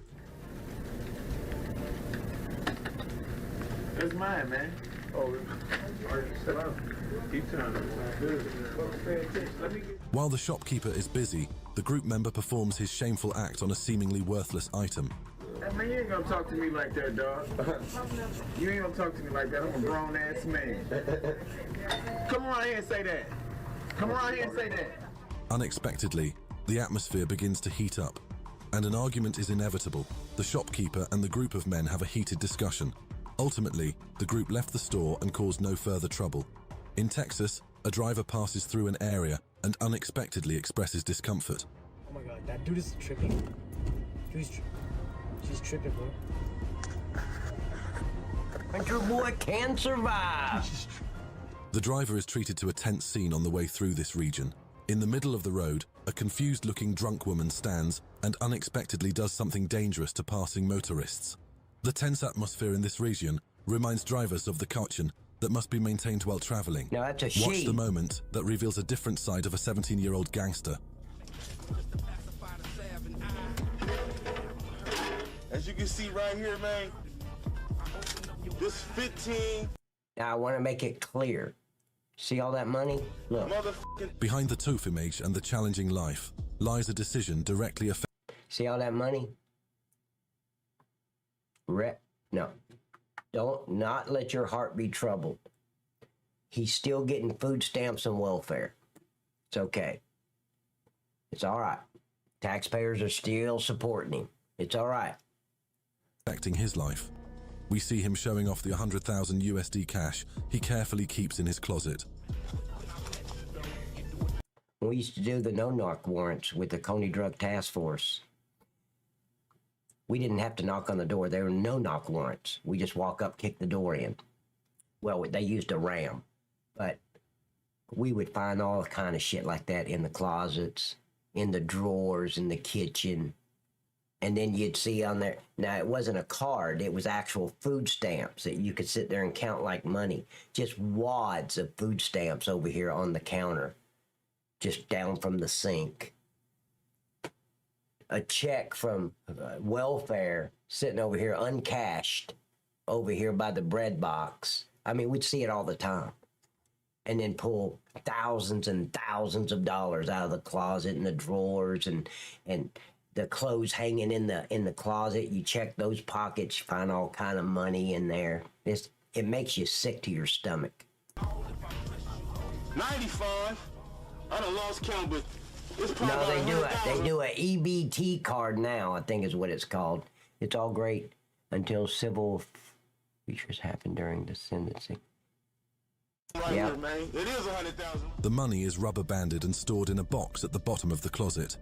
That's mine, man. Oh, sit up. Keep turning. While the shopkeeper is busy, the group member performs his shameful act on a seemingly worthless item. Man, you ain't gonna talk to me like that, dog. You ain't gonna talk to me like that. I'm a grown-ass man. Come around here and say that. Come around here and say that. Unexpectedly, the atmosphere begins to heat up, and an argument is inevitable. The shopkeeper and the group of men have a heated discussion. Ultimately, the group left the store and caused no further trouble. In Texas, a driver passes through an area and unexpectedly expresses discomfort. Oh my god, that dude is tripping. She's tripping, bro. Country boy can survive. The driver is treated to a tense scene on the way through this region. In the middle of the road, a confused-looking drunk woman stands and unexpectedly does something dangerous to passing motorists. The tense atmosphere in this region reminds drivers of the caution that must be maintained while traveling. No, that's a she. Watch the moment that reveals a different side of a 17-year-old gangster. As you can see right here, man, this 15. Now, I want to make it clear. See all that money? Look. Behind the tooth image and the challenging life lies a decision directly affecting. See all that money? No. Don't not let your heart be troubled. He's still getting food stamps and welfare. It's okay. It's all right. Taxpayers are still supporting him. It's all right. Affecting his life. We see him showing off the 100,000 USD cash he carefully keeps in his closet. We used to do the no-knock warrants with the Coney Drug Task Force. We didn't have to knock on the door. There were no-knock warrants. We just walk up, kick the door in. Well, they used a ram, but we would find all kind of shit like that in the closets, in the drawers, in the kitchen. And then you'd see on there, now it wasn't a card, it was actual food stamps that you could sit there and count like money. Just wads of food stamps over here on the counter, just down from the sink. A check from welfare sitting over here uncashed over here by the bread box. I mean, we'd see it all the time. And then pull thousands and thousands of dollars out of the closet and the drawers and the clothes hanging in the closet. You check those pockets, you find all kind of money in there. It makes you sick to your stomach. 95. I done lost count, but it's probably no, they do a EBT card now, I think is what it's called. It's all great until civil features happen during the sentencing. Right here, man. It is 100,000. The money is rubber banded and stored in a box at the bottom of the closet.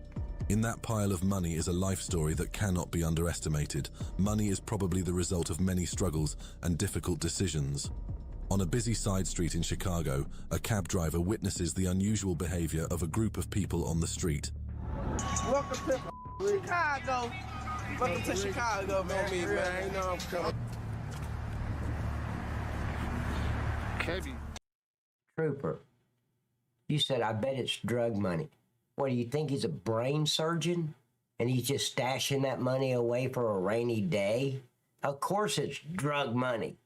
In that pile of money is a life story that cannot be underestimated. Money is probably the result of many struggles and difficult decisions. On a busy side street in Chicago, a cab driver witnesses the unusual behavior of a group of people on the street. Welcome to Chicago. Welcome to Chicago, man. You know I'm coming. Cabby. Trooper, you said, I bet it's drug money. What, do you think he's a brain surgeon? And he's just stashing that money away for a rainy day? Of course it's drug money.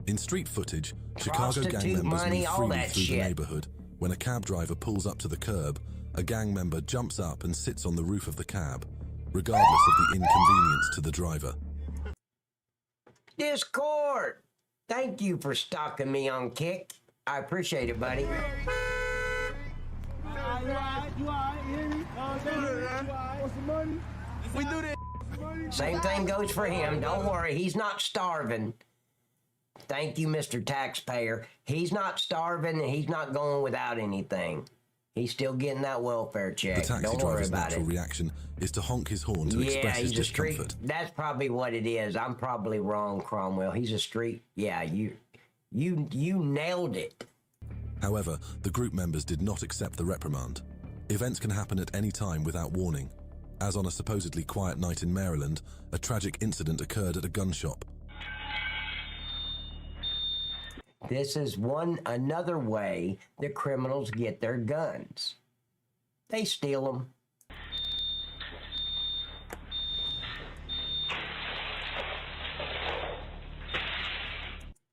In street footage, Chicago gang members move freely through the neighborhood. When a cab driver pulls up to the curb, a gang member jumps up and sits on the roof of the cab, regardless of the inconvenience to the driver. Discord! Thank you for stalking me on Kick. I appreciate it, buddy. You alright? You hear me? Want some money? We do this. Same thing goes for him. Don't worry, he's not starving. Thank you, Mr. Taxpayer. He's not starving and he's not going without anything. He's still getting that welfare check. The taxi Don't worry driver's about natural it. reaction is to honk his horn to express his he's a street. discomfort. That's probably what it is. I'm probably wrong, Cromwell. He's a street. Yeah, you nailed it. However, the group members did not accept the reprimand. Events can happen at any time without warning. As on a supposedly quiet night in Maryland, a tragic incident occurred at a gun shop. This is another way the criminals get their guns. They steal them.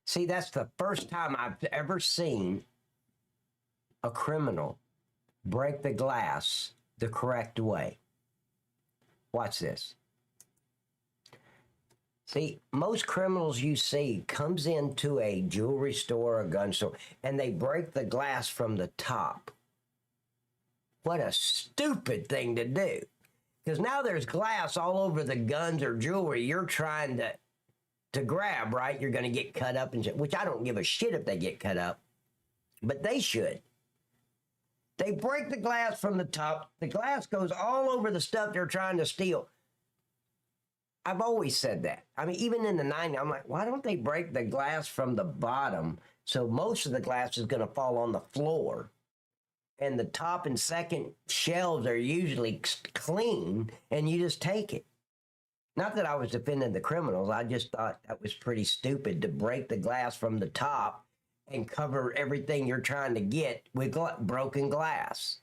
See, that's the first time I've ever seen a criminal break the glass the correct way. Watch this. See, most criminals you see comes into a jewelry store or a gun store and they break the glass from the top. What a stupid thing to do. Because now there's glass all over the guns or jewelry you're trying to grab, right? You're going to get cut up, and which I don't give a shit if they get cut up. But they should. They break the glass from the top. The glass goes all over the stuff they're trying to steal. I've always said that. I mean, even in the 90s, I'm like, why don't they break the glass from the bottom so most of the glass is going to fall on the floor? And the top and second shelves are usually clean, and you just take it. Not that I was defending the criminals. I just thought that was pretty stupid to break the glass from the top and cover everything you're trying to get with broken glass.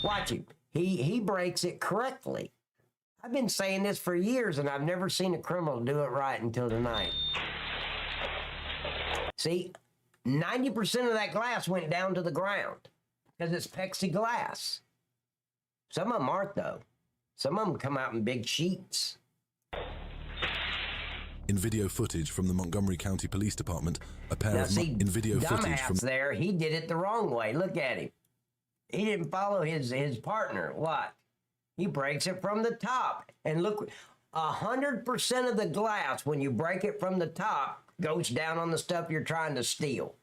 Watch him. He breaks it correctly. I've been saying this for years, and I've never seen a criminal do it right until tonight. See, 90% of that glass went down to the ground because it's plexiglass. Some of them aren't, though. Some of them come out in big sheets. In video footage from the Montgomery County Police Department, a pair Now, of see, in video footage dumbass from there, he did it the wrong way. Look at him. He didn't follow his partner. What? He breaks it from the top. And look, 100% of the glass, when you break it from the top, goes down on the stuff you're trying to steal.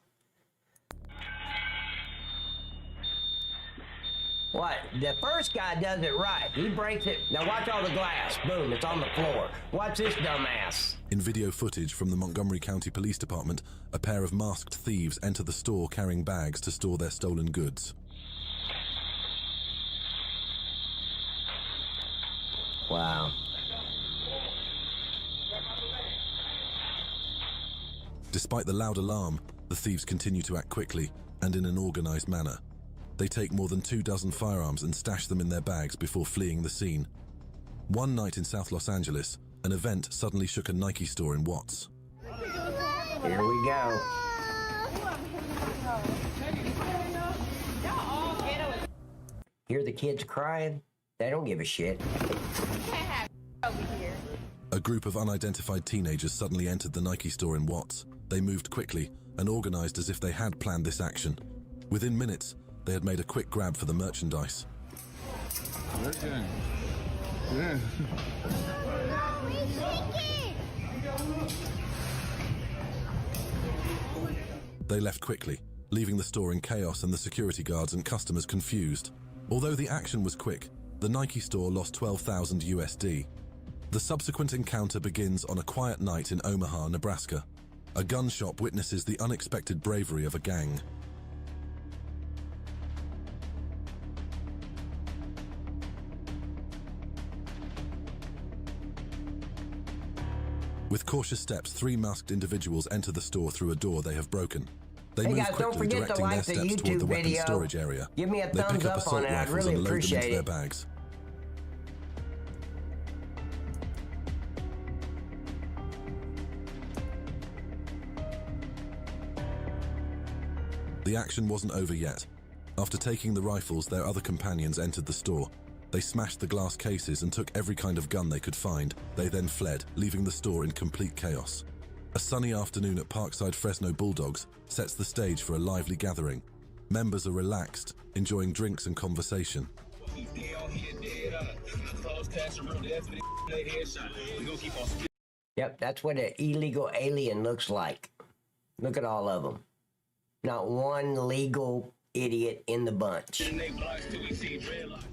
What? The first guy does it right. He breaks it. Now watch all the glass. Boom, it's on the floor. Watch this dumbass. In video footage from the Montgomery County Police Department, a pair of masked thieves enter the store carrying bags to store their stolen goods. Wow. Despite the loud alarm, the thieves continue to act quickly and in an organized manner. They take more than 24 firearms and stash them in their bags before fleeing the scene. One night in South Los Angeles, an event suddenly shook a Nike store in Watts. Here we go. Hear the kids crying? They don't give a shit. A group of unidentified teenagers suddenly entered the Nike store in Watts. They moved quickly and organized as if they had planned this action. Within minutes, they had made a quick grab for the merchandise. Yeah. They left quickly, leaving the store in chaos and the security guards and customers confused. Although the action was quick, the Nike store lost $12,000 USD. The subsequent encounter begins on a quiet night in Omaha, Nebraska. A gun shop witnesses the unexpected bravery of a gang. With cautious steps, 3 masked individuals enter the store through a door they have broken. They move guys, don't quickly, forget to directing their like the steps toward YouTube the weapons video. storage area. Give me a They thumbs pick up up assault on it. I'd rifles really and load them appreciate into their it. bags. The action wasn't over yet. After taking the rifles, their other companions entered the store. They smashed the glass cases and took every kind of gun they could find. They then fled, leaving the store in complete chaos. A sunny afternoon at Parkside Fresno Bulldogs sets the stage for a lively gathering. Members are relaxed, enjoying drinks and conversation. Yep, that's what an illegal alien looks like. Look at all of them. Not one legal idiot in the bunch.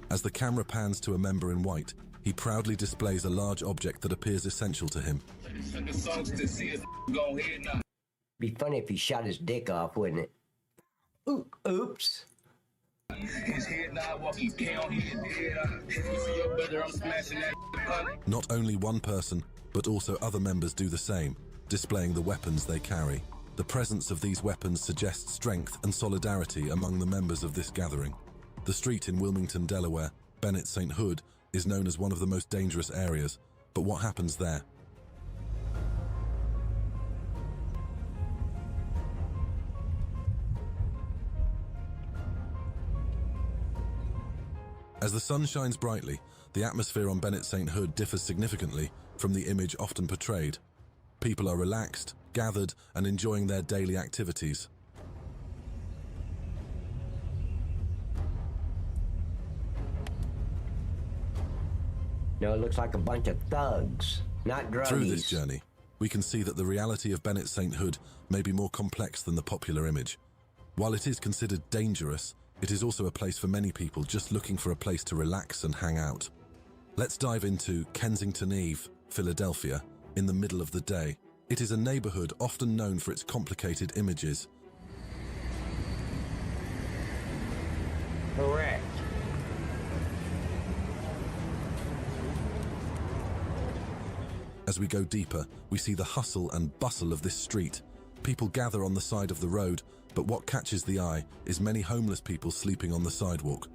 As the camera pans to a member in white, he proudly displays a large object that appears essential to him. Be funny if he shot his dick off, wouldn't it? Oops. Not only one person, but also other members do the same, displaying the weapons they carry. The presence of these weapons suggests strength and solidarity among the members of this gathering. The street in Wilmington, Delaware, Bennett St. Hood, is known as one of the most dangerous areas. But what happens there? As the sun shines brightly, the atmosphere on Bennett St. Hood differs significantly from the image often portrayed. People are relaxed, gathered, and enjoying their daily activities. No, it looks like a bunch of thugs, not druggies. Through this journey, we can see that the reality of Bennett St. Hood may be more complex than the popular image. While it is considered dangerous, it is also a place for many people just looking for a place to relax and hang out. Let's dive into Kensington Eve, Philadelphia, in the middle of the day. It is a neighborhood often known for its complicated images. Correct. As we go deeper, we see the hustle and bustle of this street. People gather on the side of the road, but what catches the eye is many homeless people sleeping on the sidewalk.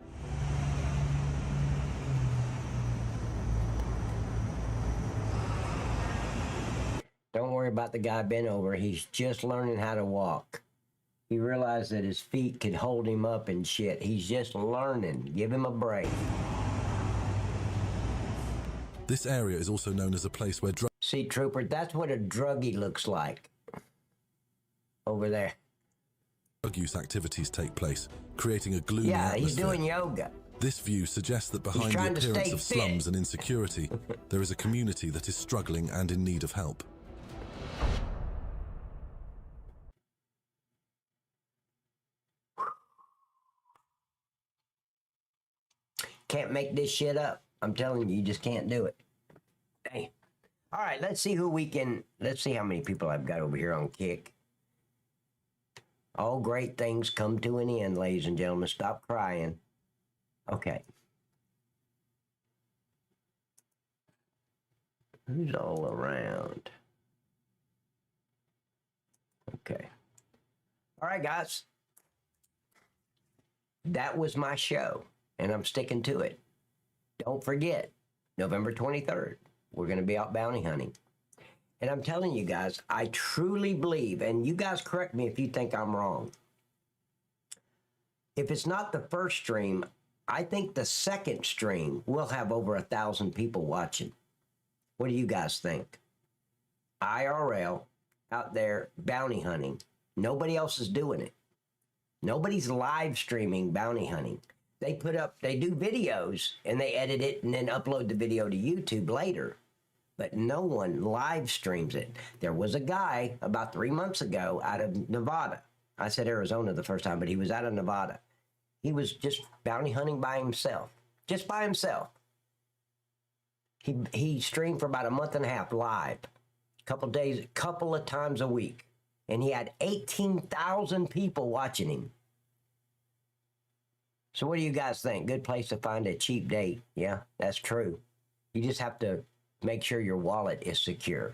Don't worry about the guy bent over. He's just learning how to walk. He realized that his feet could hold him up and shit. He's just learning. Give him a break. This area is also known as a place where See, Trooper, that's what a druggie looks like. Over there. drug use activities take place, creating a gloomy atmosphere. Yeah, he's doing yoga. This view suggests that behind the appearance of slums and insecurity, there is a community that is struggling and in need of help. Can't make this shit up. I'm telling you, you just can't do it. Dang. All right, let's see how many people I've got over here on Kick. All great things come to an end, ladies and gentlemen. Stop crying. Okay. Who's all around? Okay. All right, guys. That was my show, and I'm sticking to it. Don't forget, November 23rd, we're going to be out bounty hunting. And I'm telling you guys, I truly believe, and you guys correct me if you think I'm wrong. If it's not the first stream, I think the second stream will have over 1,000 people watching. What do you guys think? IRL out there bounty hunting. Nobody else is doing it. Nobody's live streaming bounty hunting. They do videos and they edit it and then upload the video to YouTube later. But no one live streams it. There was a guy about 3 months ago out of Nevada. I said Arizona the first time, but he was out of Nevada. He was just bounty hunting by himself. Just by himself. He streamed for about a month and a half live. Couple of times a week. And he had 18,000 people watching him. So what do you guys think? Good place to find a cheap date. Yeah, that's true. You just have to make sure your wallet is secure,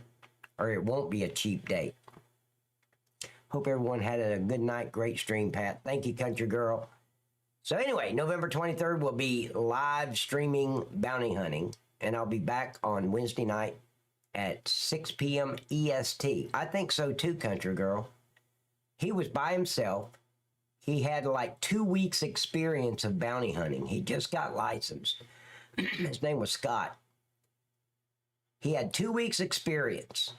or it won't be a cheap date. Hope everyone had a good night. Great stream, Pat. Thank you, country girl. So anyway, November 23rd will be live streaming bounty hunting, and I'll be back on Wednesday night at 6 p.m. EST. I think so too, country girl. He was by himself. He had like 2 weeks experience of bounty hunting. He just got licensed. His name was Scott. He had 2 weeks experience.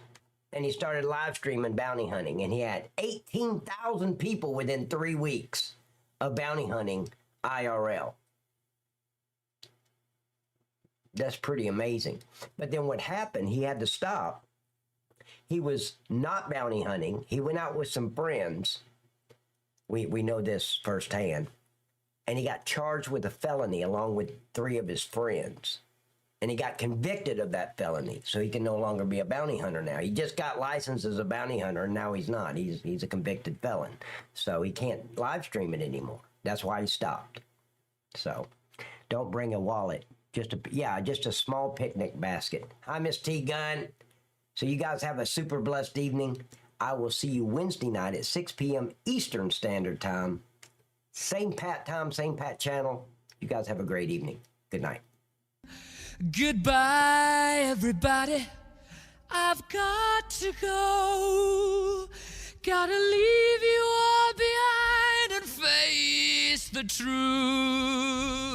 and he started live streaming bounty hunting, and he had 18,000 people within 3 weeks of bounty hunting IRL. That's pretty amazing. But then what happened, he had to stop. He was not bounty hunting. He went out with some friends. We know this firsthand. And he got charged with a felony along with 3 of his friends. And he got convicted of that felony, so he can no longer be a bounty hunter now. He just got licensed as a bounty hunter, and now he's not. He's a convicted felon. So he can't live stream it anymore. That's why he stopped. So don't bring a wallet. Just a small picnic basket. Hi, Miss T Gun. So you guys have a super blessed evening. I will see you Wednesday night at 6 p.m. Eastern Standard Time. Same Pat time, same Pat channel. You guys have a great evening. Good night. Goodbye, everybody. I've got to go. Gotta leave you all behind and face the truth.